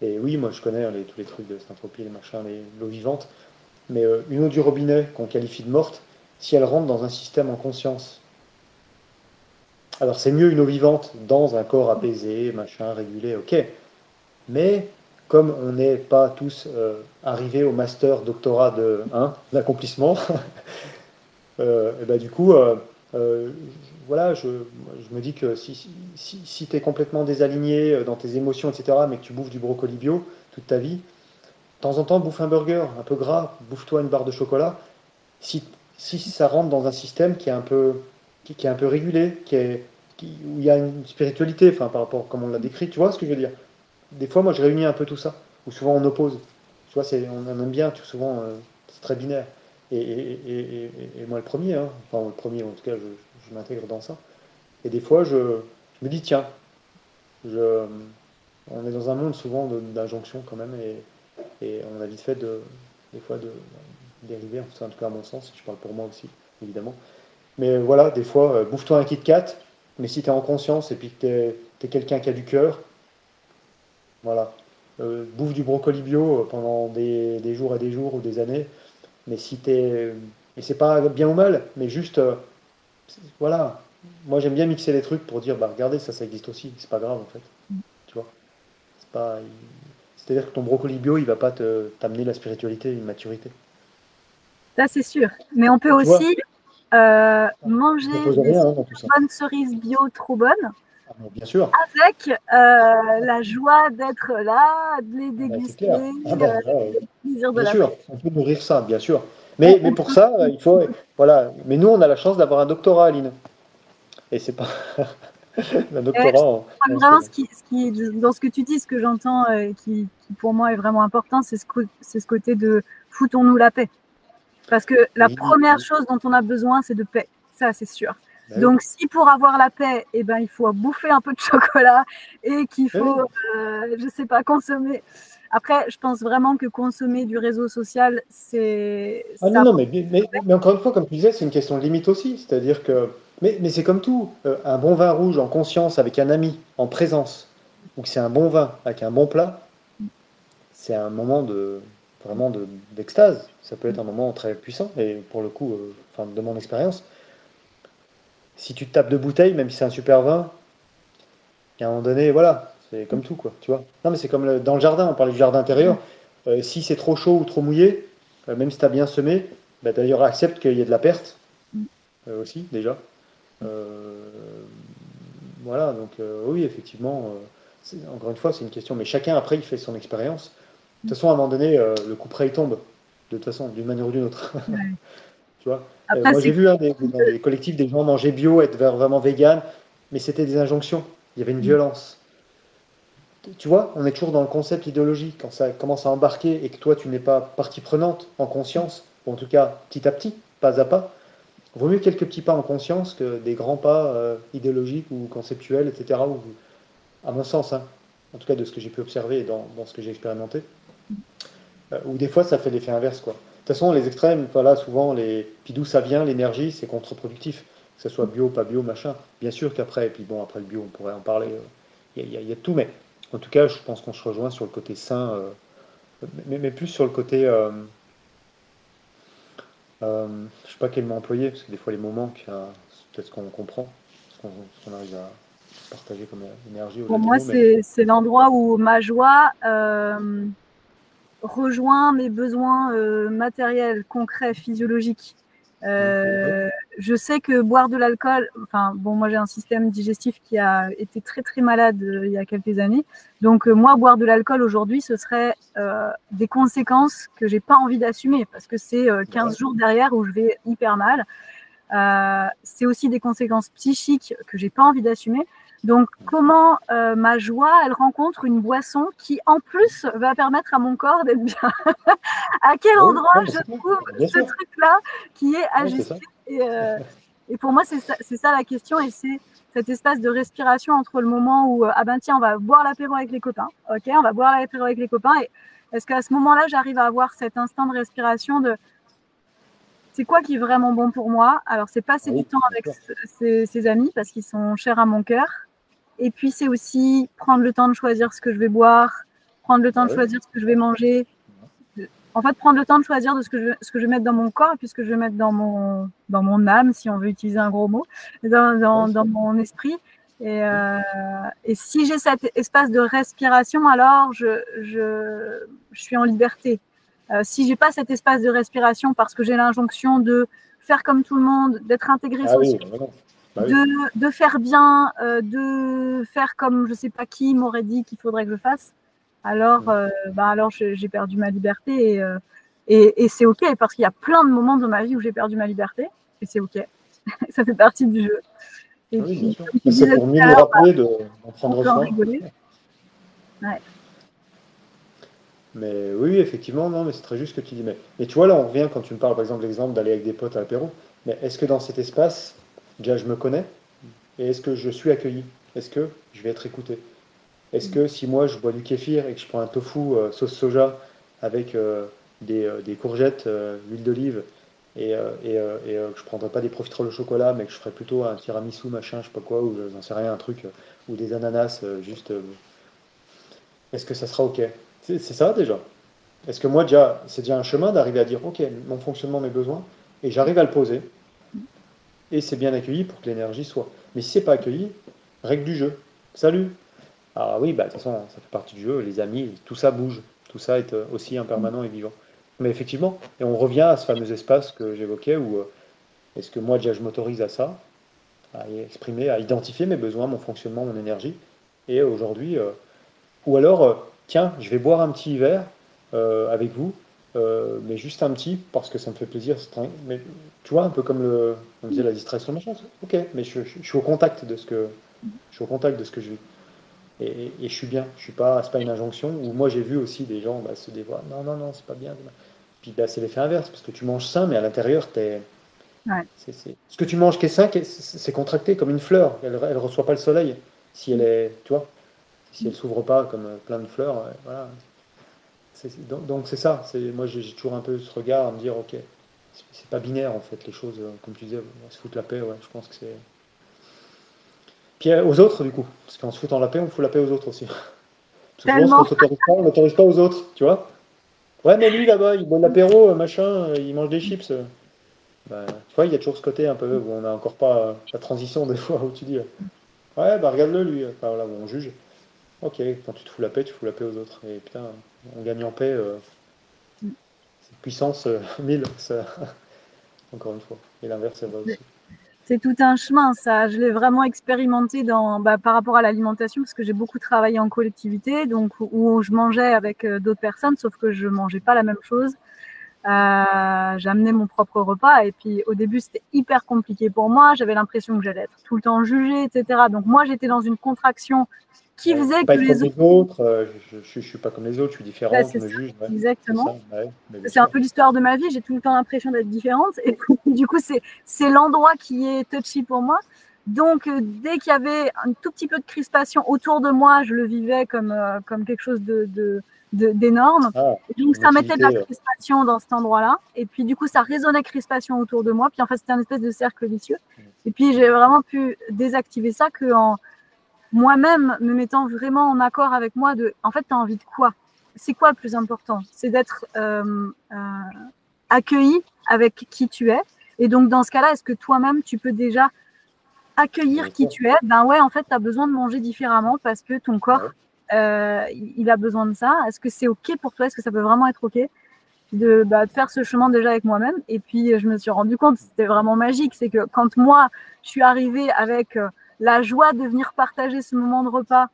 Et oui, moi je connais hein, tous les trucs de synthropie, les machins, l'eau vivante, mais une eau du robinet qu'on qualifie de morte, si elle rentre dans un système en conscience, alors c'est mieux une eau vivante dans un corps apaisé, machin, régulé, ok, mais comme on n'est pas tous arrivés au master doctorat d'accomplissement, et ben du coup, euh, voilà, je me dis que si tu es complètement désaligné dans tes émotions, etc., mais que tu bouffes du brocoli bio toute ta vie, de temps en temps, bouffe un burger un peu gras, bouffe-toi une barre de chocolat. Si, si ça rentre dans un système qui est un peu, qui est un peu régulé, où il y a une spiritualité, enfin, par rapport à comme on l'a décrit, tu vois ce que je veux dire? Des fois, moi, je réunis un peu tout ça, ou souvent on oppose. Tu vois, on aime bien, souvent, c'est très binaire. Et moi, le premier, hein, enfin, le premier, en tout cas, je m'intègre dans ça. Et des fois, je me dis, tiens, je, on est dans un monde souvent d'injonction quand même, et on a vite fait des fois de dériver, en tout cas à mon sens, je parle pour moi aussi, évidemment. Mais voilà, des fois, bouffe-toi un Kit Kat, mais si tu es en conscience et puis que tu es quelqu'un qui a du cœur, voilà. Bouffe du brocoli bio pendant des jours et des jours ou des années, mais si t'es. Et c'est pas bien ou mal, mais juste, voilà. Moi j'aime bien mixer les trucs pour dire, bah regardez, ça existe aussi, c'est pas grave en fait, tu vois. C'est pas. C'est-à-dire que ton brocoli bio, il va pas t'amener la spiritualité, une maturité. Ça, c'est sûr. Mais on peut Tu vois, aussi je manger n'oppose des rien hein, dans tout ça. bonnes cerises bio trop bonnes Ah, bien sûr, avec la joie d'être là, de les ah, bah, c'est clair. déguster, Ah, bah, le plaisir de bien la sûr, prise. on peut nourrir ça, bien sûr. Mais On pour peut ça, il faut. Voilà. Mais nous, on a la chance d'avoir un doctorat, Aline. Et c'est pas un je doctorat crois en vraiment ce dans ce que tu dis, ce que j'entends qui pour moi est vraiment important, c'est ce côté de foutons-nous la paix. Parce que la Oui, première oui. chose dont on a besoin, c'est de paix. Ça, c'est sûr. Bah oui. Donc, si pour avoir la paix, eh ben, il faut bouffer un peu de chocolat et qu'il Bah oui. faut, je sais pas, consommer. Après, je pense vraiment que consommer du réseau social, Ah non, ça. non, mais encore une fois, comme tu disais, c'est une question de limite aussi. C'est-à-dire que. Mais c'est comme tout. Un bon vin rouge en conscience avec un ami, en présence, ou que c'est un bon vin avec un bon plat, c'est un moment vraiment d'extase. Ça peut être un moment très puissant. Et pour le coup, enfin, de mon expérience, si tu te tapes deux bouteilles, même si c'est un super vin, à un moment donné, voilà, c'est comme tout, quoi, tu vois. Non, mais c'est comme dans le jardin, on parlait du jardin intérieur. Si c'est trop chaud ou trop mouillé, même si tu as bien semé, bah, d'ailleurs, accepte qu'il y ait de la perte aussi, déjà. Euh, voilà, donc oui, effectivement, encore une fois, c'est une question, mais chacun, après, il fait son expérience. De toute façon, à un moment donné, le coup près, il tombe, de toute façon, d'une manière ou d'une autre. Ouais. Tu vois. Après, Moi, c'est j'ai vu hein, dans des collectifs des gens manger bio, être vraiment vegan, mais c'était des injonctions. Il y avait une violence. Tu vois, on est toujours dans le concept idéologique. Quand ça commence à embarquer et que toi, tu n'es pas partie prenante en conscience, ou en tout cas petit à petit, pas à pas, vaut mieux quelques petits pas en conscience que des grands pas idéologiques ou conceptuels, etc. Ou, à mon sens, hein, en tout cas de ce que j'ai pu observer et dans ce que j'ai expérimenté, où des fois ça fait l'effet inverse, quoi. De toute façon, les extrêmes, voilà, souvent, puis d'où ça vient, l'énergie, c'est contre-productif. Que ce soit bio, pas bio, machin. Bien sûr qu'après, et puis bon, après le bio, on pourrait en parler, il y a de tout, mais en tout cas, je pense qu'on se rejoint sur le côté sain, mais plus sur le côté, je sais pas quel mot employer, parce que des fois les mots manquent, hein, c'est peut-être ce qu'on comprend, ce qu'on arrive à partager comme énergie pour au-delà des moi, mots, mais c'est l'endroit où ma joie rejoint mes besoins matériels, concrets, physiologiques. oui, Je sais que boire de l'alcool, enfin bon, moi j'ai un système digestif qui a été très très malade il y a quelques années, donc moi boire de l'alcool aujourd'hui, ce serait des conséquences que j'ai pas envie d'assumer parce que c'est 15 jours derrière où je vais hyper mal. C'est aussi des conséquences psychiques que j'ai pas envie d'assumer. Donc, comment ma joie, elle rencontre une boisson qui, en plus, va permettre à mon corps d'être bien. À quel oui, endroit non, mais je c'est ça, trouve bien ce sûr, truc-là qui est ouais, c'est ça. ajusté et pour moi, c'est ça la question et c'est cet espace de respiration entre le moment où, ah ben tiens, on va boire l'apéro avec les copains. Ok, on va boire l'apéro avec les copains. Et est-ce qu'à ce moment-là, j'arrive à avoir cet instant de respiration de c'est quoi qui est vraiment bon pour moi? Alors, c'est Ah passer du oui, temps bien avec sûr. ses amis parce qu'ils sont chers à mon cœur. Et puis, c'est aussi prendre le temps de choisir ce que je vais boire, prendre le temps Ah de oui, choisir ce que je vais manger. En fait, prendre le temps de choisir de ce que je vais mettre dans mon corps et puis ce que je vais mettre dans mon âme, si on veut utiliser un gros mot, oui, dans mon esprit. Et si j'ai cet espace de respiration, alors je suis en liberté. Si j'ai pas cet espace de respiration parce que j'ai l'injonction de faire comme tout le monde, d'être intégré ah oui, socialement, voilà. Bah oui. de faire bien, de faire comme je sais pas qui m'aurait dit qu'il faudrait que je fasse, alors, alors j'ai perdu ma liberté et c'est OK parce qu'il y a plein de moments dans ma vie où j'ai perdu ma liberté et c'est OK. Ça fait partie du jeu. Et Ah oui, bien puis, sûr. comme tu Mais c'est disais pour tout mieux à nous l'heure, rappeler d'en on prendre peut en soin. rigoler. Ouais. Mais oui, effectivement, non, mais c'est très juste ce que tu dis. Mais tu vois, là, on revient quand tu me parles, par exemple, l'exemple d'aller avec des potes à l'apéro. Mais est-ce que dans cet espace, déjà, je me connais? Et est-ce que je suis accueilli? Est-ce que je vais être écouté? Est-ce que si moi, je bois du kéfir et que je prends un tofu sauce soja avec des courgettes, huile d'olive, que je ne prendrais pas des profiteroles au chocolat, mais que je ferais plutôt un tiramisu, machin, je sais pas quoi, ou j'en sais rien, un truc, ou des ananas, est-ce que ça sera OK? C'est ça déjà. Est-ce que moi, déjà, c'est déjà un chemin d'arriver à dire, OK, mon fonctionnement, mes besoins, et j'arrive à le poser, et c'est bien accueilli pour que l'énergie soit. Mais si c'est pas accueilli, règle du jeu. Salut. Ah oui, bah, de toute façon, ça fait partie du jeu, les amis, tout ça bouge, tout ça est aussi impermanent et vivant. Mais effectivement, et on revient à ce fameux espace que j'évoquais où est-ce que moi, déjà, je m'autorise à ça, à exprimer, à identifier mes besoins, mon fonctionnement, mon énergie, et aujourd'hui, ou alors, tiens, je vais boire un petit verre avec vous, mais juste un petit, parce que ça me fait plaisir. Mais tu vois, un peu comme on disait la distraction machin. Ok, mais je suis au contact de ce que je suis au contact de ce que je vis. Et je suis bien. Je suis pas, c'est pas une injonction. Ou moi j'ai vu aussi des gens se dévoiler. Non, non, non, c'est pas bien. Puis bah, c'est l'effet inverse, parce que tu manges sain, mais à l'intérieur, Ouais. ce que tu manges qui est sain, c'est contracté comme une fleur. Elle reçoit pas le soleil. Si elle est, tu vois, si elle s'ouvre pas comme plein de fleurs, voilà. Donc c'est ça. Moi j'ai toujours un peu ce regard à me dire, ok, c'est pas binaire en fait les choses, comme tu disais, on se fout la paix, ouais, je pense que c'est. Puis aux autres du coup, parce qu'en se foutant la paix, on fout la paix aux autres aussi. Parce que souvent ce qu'on Tellement. s'autorise pas, on l'autorise pas aux autres, tu vois. Ouais, mais lui là-bas, il boit de l'apéro, machin, il mange des chips. Bah, tu vois, il y a toujours ce côté un peu où on n'a encore pas la transition des fois où tu dis, ouais, bah regarde-le lui, enfin, voilà, où on juge. Ok, quand tu te fous la paix, tu fous la paix aux autres. Et putain, on gagne en paix, c'est puissance 1000, ça, encore une fois. Et l'inverse, c'est vrai aussi. C'est tout un chemin, ça. Je l'ai vraiment expérimenté par rapport à l'alimentation, parce que j'ai beaucoup travaillé en collectivité, donc où je mangeais avec d'autres personnes, sauf que je mangeais pas la même chose. J'amenais mon propre repas et puis au début c'était hyper compliqué pour moi. J'avais l'impression que j'allais être tout le temps jugée, etc. Donc moi j'étais dans une contraction qui Ouais. faisait Pas que être les comme autres, les autres, je suis pas comme les autres, je suis bah, différent, je c'est me ça, juge, ouais, c'est exactement. ça, ouais, mais bien C'est un sûr. peu l'histoire de ma vie. J'ai tout le temps l'impression d'être différente et du coup c'est l'endroit qui est touchy pour moi. Donc dès qu'il y avait un tout petit peu de crispation autour de moi, je le vivais comme quelque chose d'énorme. Ah, Donc une ça mettait de la utilité. crispation dans cet endroit-là. Et puis du coup, ça résonnait crispation autour de moi. Puis en fait, c'était un espèce de cercle vicieux. Et puis j'ai vraiment pu désactiver ça qu'en moi-même me mettant vraiment en accord avec moi en fait, tu as envie de quoi? C'est quoi le plus important? C'est d'être accueilli avec qui tu es. Et donc dans ce cas-là, est-ce que toi-même, tu peux déjà Bien accueillir qui sûr. tu es? Ben ouais, en fait, tu as besoin de manger différemment parce que ton Ouais. corps, il a besoin de ça. Est-ce que c'est OK pour toi? Est-ce que ça peut vraiment être OK? De faire ce chemin déjà avec moi-même. Et puis, je me suis rendu compte, c'était vraiment magique, c'est que quand moi, je suis arrivée avec la joie de venir partager ce moment de repas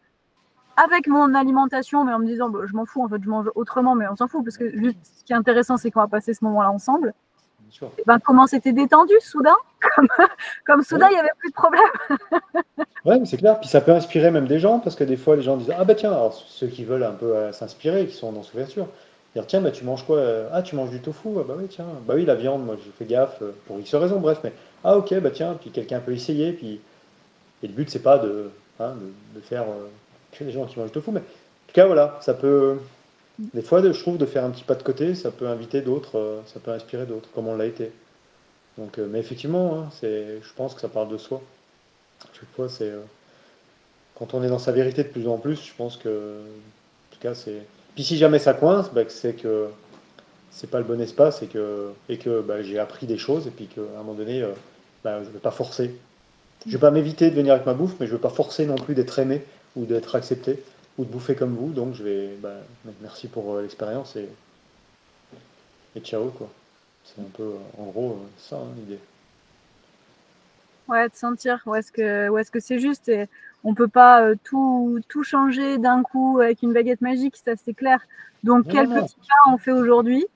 avec mon alimentation, mais en me disant, bah, je m'en fous, en fait, je mange autrement, mais on s'en fout, parce que juste, ce qui est intéressant, c'est qu'on va passer ce moment-là ensemble. Bien sûr. Et ben, comment c'était détendu, soudain, comme soudain, Ouais. il n'y avait plus de problème. Ouais, mais c'est clair. Puis ça peut inspirer même des gens, parce que des fois, les gens disent, ah bah tiens, alors ceux qui veulent un peu s'inspirer, qui sont dans cette ouverture, dire, tiens, bah tu manges quoi? Ah, tu manges du tofu? Ah bah oui, tiens. Bah oui, la viande, moi, je fais gaffe, pour X raisons, bref, mais, ah ok, bah tiens, puis quelqu'un peut essayer, puis, et le but, c'est pas de faire que les gens qui mangent du tofu, mais en tout cas, voilà, ça peut, des fois, je trouve, de faire un petit pas de côté, ça peut inviter d'autres, ça peut inspirer d'autres, comme on l'a été. Donc, mais effectivement, hein, je pense que ça parle de soi. Chaque fois, quand on est dans sa vérité de plus en plus, je pense que, en tout cas, c'est. Puis si jamais ça coince, bah, c'est que c'est pas le bon espace et que bah, j'ai appris des choses et puis qu'à un moment donné, bah, je ne vais pas forcer. Je ne vais pas m'éviter de venir avec ma bouffe, mais je ne veux pas forcer non plus d'être aimé ou d'être accepté ou de bouffer comme vous. Donc je vais, bah, merci pour l'expérience et ciao quoi. C'est un peu, en gros, ça hein, l'idée. ouais, de sentir où est-ce que c'est juste. Et on peut pas tout changer d'un coup avec une baguette magique, ça c'est clair. Donc Non, quel non, non. petit pas on fait aujourd'hui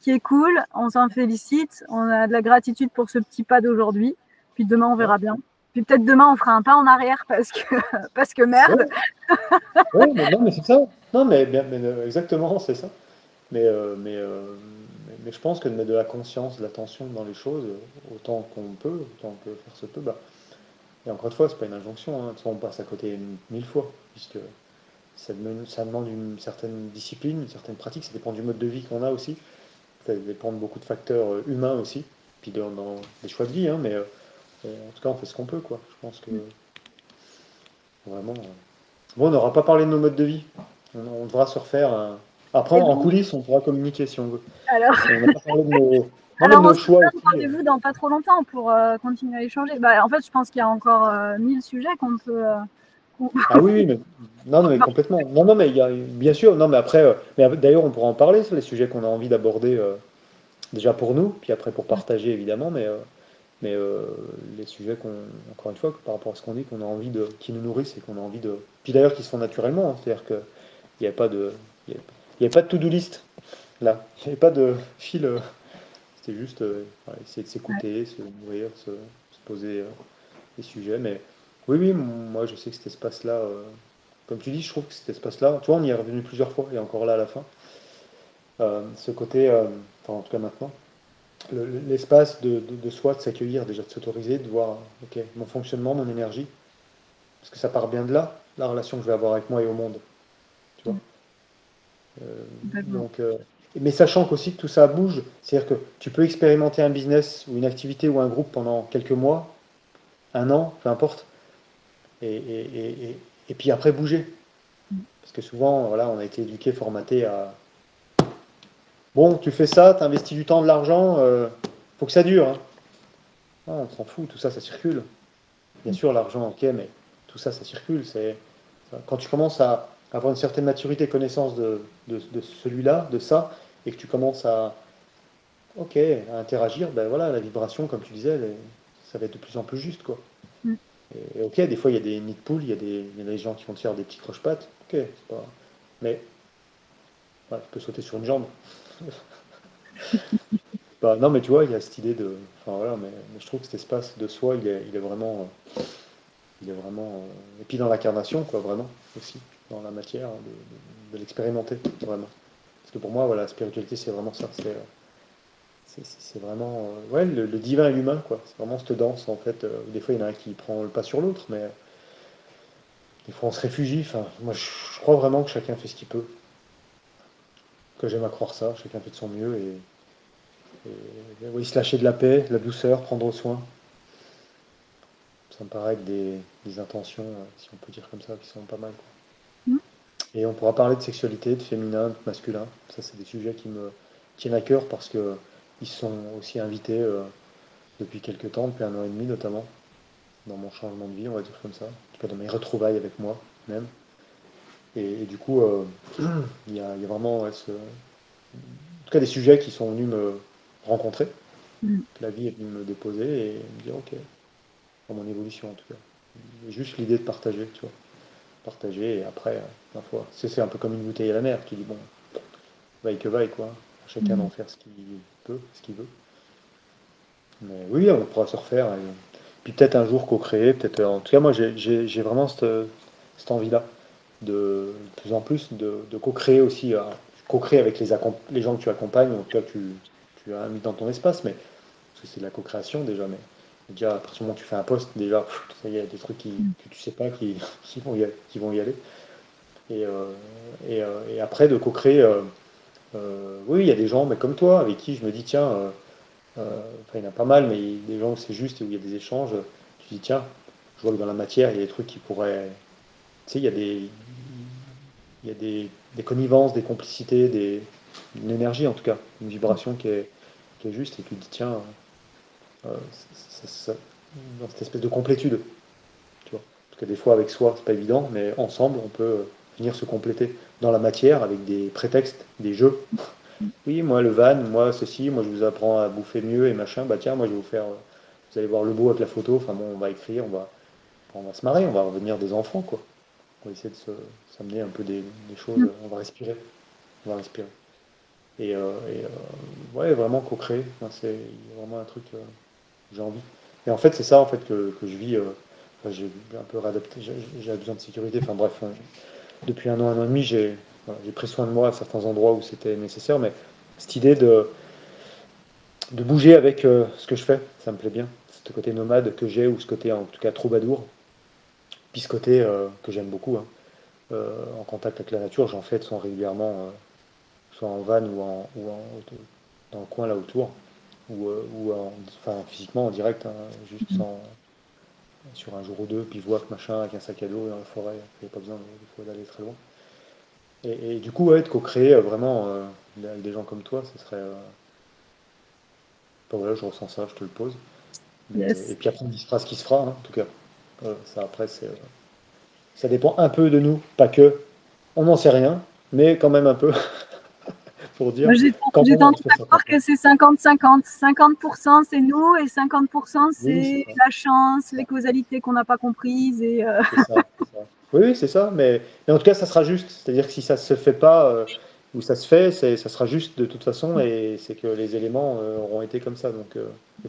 qui est cool, on s'en félicite, on a de la gratitude pour ce petit pas d'aujourd'hui, puis demain on verra bien. Puis peut-être demain on fera un pas en arrière parce que merde. Ouais, mais non, mais c'est ça. Non, exactement, c'est ça. Mais, mais je pense que de mettre de la conscience, de l'attention dans les choses, autant qu'on peut, autant que faire se peut, bah, et encore une fois, c'est pas une injonction, hein, de toute façon, on passe à côté mille fois, puisque ça demande une certaine discipline, une certaine pratique, ça dépend du mode de vie qu'on a aussi, ça dépend de beaucoup de facteurs humains aussi, puis dans des choix de vie, hein, mais en tout cas, on fait ce qu'on peut, quoi. Je pense que vraiment. Bon, on n'aura pas parlé de nos modes de vie. On devra se refaire Après, Et en donc, coulisses, on pourra communiquer si on veut. alors, Et on n'a pas parlé de nos, non, mais de alors on nos se choix donne aussi. rendez-vous dans pas trop longtemps pour continuer à échanger. Bah, en fait, je pense qu'il y a encore 1000 sujets qu'on peut. Ah oui, oui, mais non, non, mais complètement. Non, non, mais il y a bien sûr. Non, mais après, mais d'ailleurs, on pourra en parler sur les sujets qu'on a envie d'aborder déjà pour nous, puis après pour partager évidemment, mais les sujets encore une fois, par rapport à ce qu'on dit, qu'on a envie qui nous nourrissent et qu'on a envie de, puis d'ailleurs qui se font naturellement. Hein. C'est-à-dire que il n'y a pas de, il y a pas de to-do list là. Il n'y avait pas de fil. C'était juste voilà, essayer de s'écouter, se nourrir, se poser des sujets. Mais oui, oui, moi je sais que cet espace-là, comme tu dis, je trouve que cet espace-là, tu vois, on y est revenu plusieurs fois et encore là à la fin. Ce côté, enfin en tout cas maintenant, l'espace de soi, de s'accueillir, déjà de s'autoriser, de voir ok, mon fonctionnement, mon énergie, parce que ça part bien de là, la relation que je vais avoir avec moi et au monde. Tu vois. Complètement. Donc, mais sachant qu'aussi que tout ça bouge, c'est-à-dire que tu peux expérimenter un business ou une activité ou un groupe pendant quelques mois, un an, peu importe, et puis après bouger. Parce que souvent, voilà, on a été éduqué, formaté à bon, tu fais ça, tu investis du temps, de l'argent, faut que ça dure. Hein. Ah, on s'en fout, tout ça, ça circule. Bien sûr, l'argent, ok, mais tout ça, ça circule. Quand tu commences à avoir une certaine maturité, connaissance de celui-là, de ça, et que tu commences ok, à interagir, ben voilà, la vibration, comme tu disais, ça va être de plus en plus juste, quoi. Mm. Et ok, des fois, il y a des nids de poules, il y a des gens qui vont te faire des petits croche-pattes, ok, c'est pas... Mais, voilà, tu peux sauter sur une jambe. Bah, non, mais tu vois, il y a cette idée de... Enfin, voilà, mais je trouve que cet espace de soi, il est vraiment... Et puis dans l'incarnation, quoi, vraiment, aussi, dans la matière, de l'expérimenter, vraiment. Parce que pour moi, voilà, la spiritualité, c'est vraiment ça. C'est vraiment ouais, le divin et l'humain, quoi. C'est vraiment cette danse, en fait. Des fois, il y en a un qui prend le pas sur l'autre, mais des fois, on se réfugie. Enfin, moi, je crois vraiment que chacun fait ce qu'il peut. Que j'aime à croire ça. Chacun fait de son mieux et oui, se lâcher de la paix, de la douceur, prendre soin. Ça me paraît être des intentions, si on peut dire comme ça, qui sont pas mal, quoi. Mm. Et on pourra parler de sexualité, de féminin, de masculin. Ça, c'est des sujets qui me tiennent à cœur parce que ils sont aussi invités depuis quelques temps, depuis un an et demi notamment, dans mon changement de vie, on va dire comme ça. En tout cas, dans mes retrouvailles avec moi même. Et du coup, il y a vraiment ouais, en tout cas des sujets qui sont venus me rencontrer, Mm. que la vie est venue me déposer et me dire ok, dans mon évolution en tout cas. Et juste l'idée de partager, tu vois. Partager et après, ma foi, c'est un peu comme une bouteille à la mer. Tu dis bon, vaille que vaille, quoi. Chacun d'en Mm. faire ce qu'il peut, ce qu'il veut. Mais oui, on pourra se refaire. Et puis peut-être un jour co-créer, peut-être. En tout cas, moi, j'ai vraiment cette envie-là de plus en plus de co-créer aussi. Co-créer avec les gens que tu accompagnes, ou en tout cas tu as mis dans ton espace, mais parce que c'est de la co-création déjà, mais déjà à partir du moment où tu fais un poste, déjà, ça y est, il y a des trucs que tu sais pas qui vont y aller. Et après de co-créer, oui, il y a des gens, mais comme toi, avec qui je me dis tiens. Enfin, il y en a pas mal, mais des gens où c'est juste et où il y a des échanges, tu dis tiens, je vois que dans la matière, il y a des trucs qui pourraient. Tu sais, il y a des connivences, des complicités, une énergie en tout cas, une vibration qui est juste, et tu te dis tiens, euh, dans cette espèce de complétude, tu vois. Parce que des fois, avec soi, c'est pas évident, mais ensemble, on peut venir se compléter dans la matière avec des prétextes, des jeux. Oui, moi le van, moi ceci, moi je vous apprends à bouffer mieux et machin, bah tiens, moi je vais vous faire vous allez voir le beau avec la photo. Enfin bon, on va écrire, on va se marrer, on va revenir des enfants, quoi. On va essayer de s'amener un peu des choses. On va respirer. On va respirer. Ouais, vraiment co-créer. Enfin, c'est vraiment un truc que j'ai envie. Et en fait, c'est ça en fait que je vis. Enfin, j'ai un peu réadapté. J'ai besoin de sécurité. Enfin bref, hein, depuis un an et demi, j'ai pris soin de moi à certains endroits où c'était nécessaire. Mais cette idée de bouger avec ce que je fais, ça me plaît bien. Ce côté nomade que j'ai, ou ce côté en tout cas troubadour. Puis ce côté que j'aime beaucoup, hein. En contact avec la nature, j'en fais de son régulièrement, soit en van dans le coin là autour, enfin, physiquement en direct, hein, juste sur un jour ou deux, bivouac, machin, avec un sac à dos dans la forêt, il n'y a pas besoin d'aller très loin. Et du coup, ouais, de co-créer vraiment avec des gens comme toi, ce serait. Enfin, voilà, je ressens ça, je te le pose. Et Yes. puis après, il se fera ce qui se fera, hein, en tout cas. Ça, après, ça dépend un peu de nous, pas que. On n'en sait rien, mais quand même un peu, pour dire Moi, j'ai comment on tendance fait à ça. croire que c'est 50-50. 50%, c'est nous et 50%, Oui, c'est c'est la chance, ça. les causalités qu'on n'a pas comprises. C'est ça, c'est ça. Oui, oui, c'est ça, mais en tout cas, ça sera juste. C'est-à-dire que si ça se fait pas, ou ça se fait, ça sera juste de toute façon, et c'est que les éléments auront été comme ça. Donc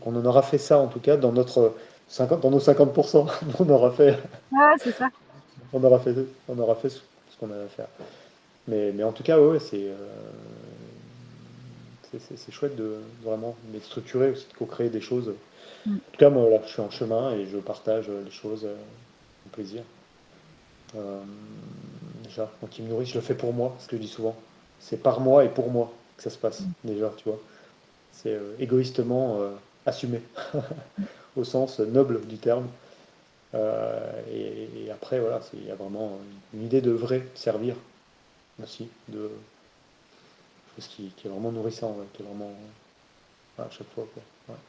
on en aura fait ça, en tout cas, dans nos 50%. On aura fait, Ouais, c'est ça. on aura fait, on aura fait ce qu'on avait à faire. Mais en tout cas, ouais, c'est chouette de vraiment d'être structuré aussi, de co-créer des choses. Mm. En tout cas, moi, là, je suis en chemin et je partage les choses, avec plaisir. Euh, Déjà, moi qui me nourris, je le fais pour moi, ce que je dis souvent. C'est par moi et pour moi que ça se passe, déjà, tu vois. C'est égoïstement assumé, au sens noble du terme. Et après, voilà, il y a vraiment une idée de vrai servir aussi, de chose qui est vraiment nourrissant, ouais, qui est vraiment à chaque fois, quoi. Ouais.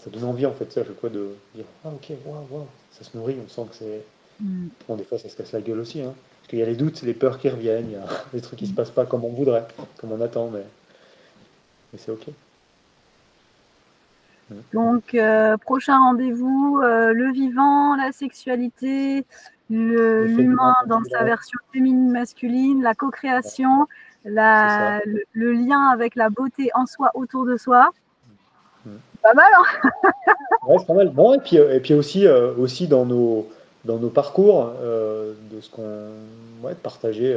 Ça donne envie, en fait, ça, à chaque fois de dire ah, ok, waouh, waouh, ça se nourrit, on sent que c'est. Mm. Bon, des fois, ça se casse la gueule aussi, hein, parce qu'il y a les doutes, les peurs qui reviennent, il y a des trucs qui se passent pas comme on voudrait, comme on attend, mais c'est ok. Mm. Donc, prochain rendez-vous, le vivant, la sexualité, Le féminin, l'humain dans sa masculin, version féminine, masculine, la co-création, c'est ça. le lien avec la beauté en soi, autour de soi. Mm. Pas mal, hein? Ouais, c'est pas mal. Bon, et puis aussi dans nos parcours, de ce qu'on. Ouais, de partager.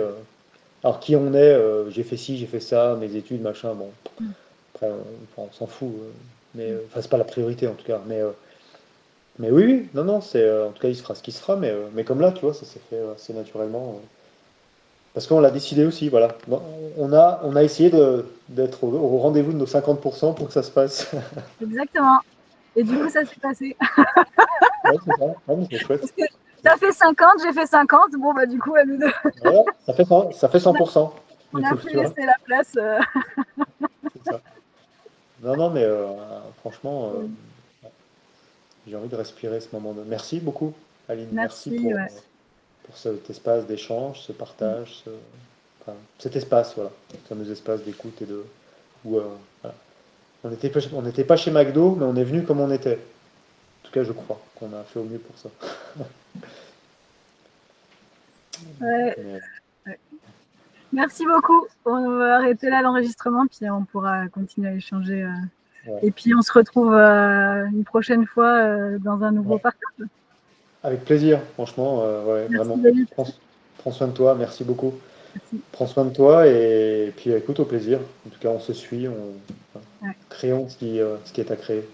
Alors, qui on est, j'ai fait ci, j'ai fait ça, mes études, machin, bon. Après, on s'en fout. Mais, enfin, c'est pas la priorité, en tout cas. Mais oui, oui, non, non, en tout cas, il se fera ce qui se fera, mais comme là, tu vois, ça s'est fait assez naturellement. Parce qu'on l'a décidé aussi, voilà. Bon, on a essayé d'être au rendez-vous de nos 50% pour que ça se passe. Exactement. Et du coup, ça s'est passé. Ouais, c'est ça. Ouais, mais c'est chouette. Parce que t'as fait 50, j'ai fait 50. Bon, bah, du coup, à nous deux, Voilà, ça fait 100%, on du a coup, pu tu vois. laisser la place. C'est ça. Non, non, mais franchement, j'ai envie de respirer ce moment. Merci beaucoup, Aline. Merci Merci, ouais. pour cet espace d'échange, ce partage, enfin, cet espace, voilà, ce fameux espace d'écoute où voilà. On n'était pas chez McDo, mais on est venu comme on était. En tout cas, je crois qu'on a fait au mieux pour ça. Ouais. Mais, Merci beaucoup. On va arrêter là l'enregistrement, puis on pourra continuer à échanger. ouais, Et puis on se retrouve une prochaine fois dans un nouveau ouais. partage. Avec plaisir, franchement, ouais, Merci vraiment. David. Prends soin de toi, merci beaucoup. Merci. Prends soin de toi et puis écoute, au plaisir. En tout cas, on se suit, enfin, Ouais. créons ce qui est à créer,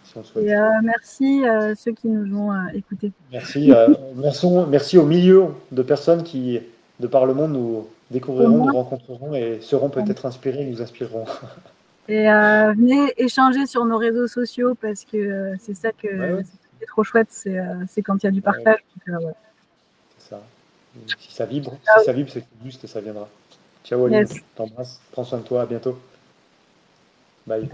si on le souhaite. Et merci ceux qui nous ont écoutés. Merci, merci au milieu de personnes qui, de par le monde, nous Au découvriront, nous moins. rencontreront et seront peut-être inspirés, nous inspireront. Et venez échanger sur nos réseaux sociaux parce que c'est ça qui Ouais, ouais, est trop chouette, c'est quand il y a du ouais, partage. Donc, ouais. c'est ça. Si ça vibre, Ciao. c'est juste et ça viendra. Ciao Aline, Yes. t'embrasse, prends soin de toi, à bientôt. Bye.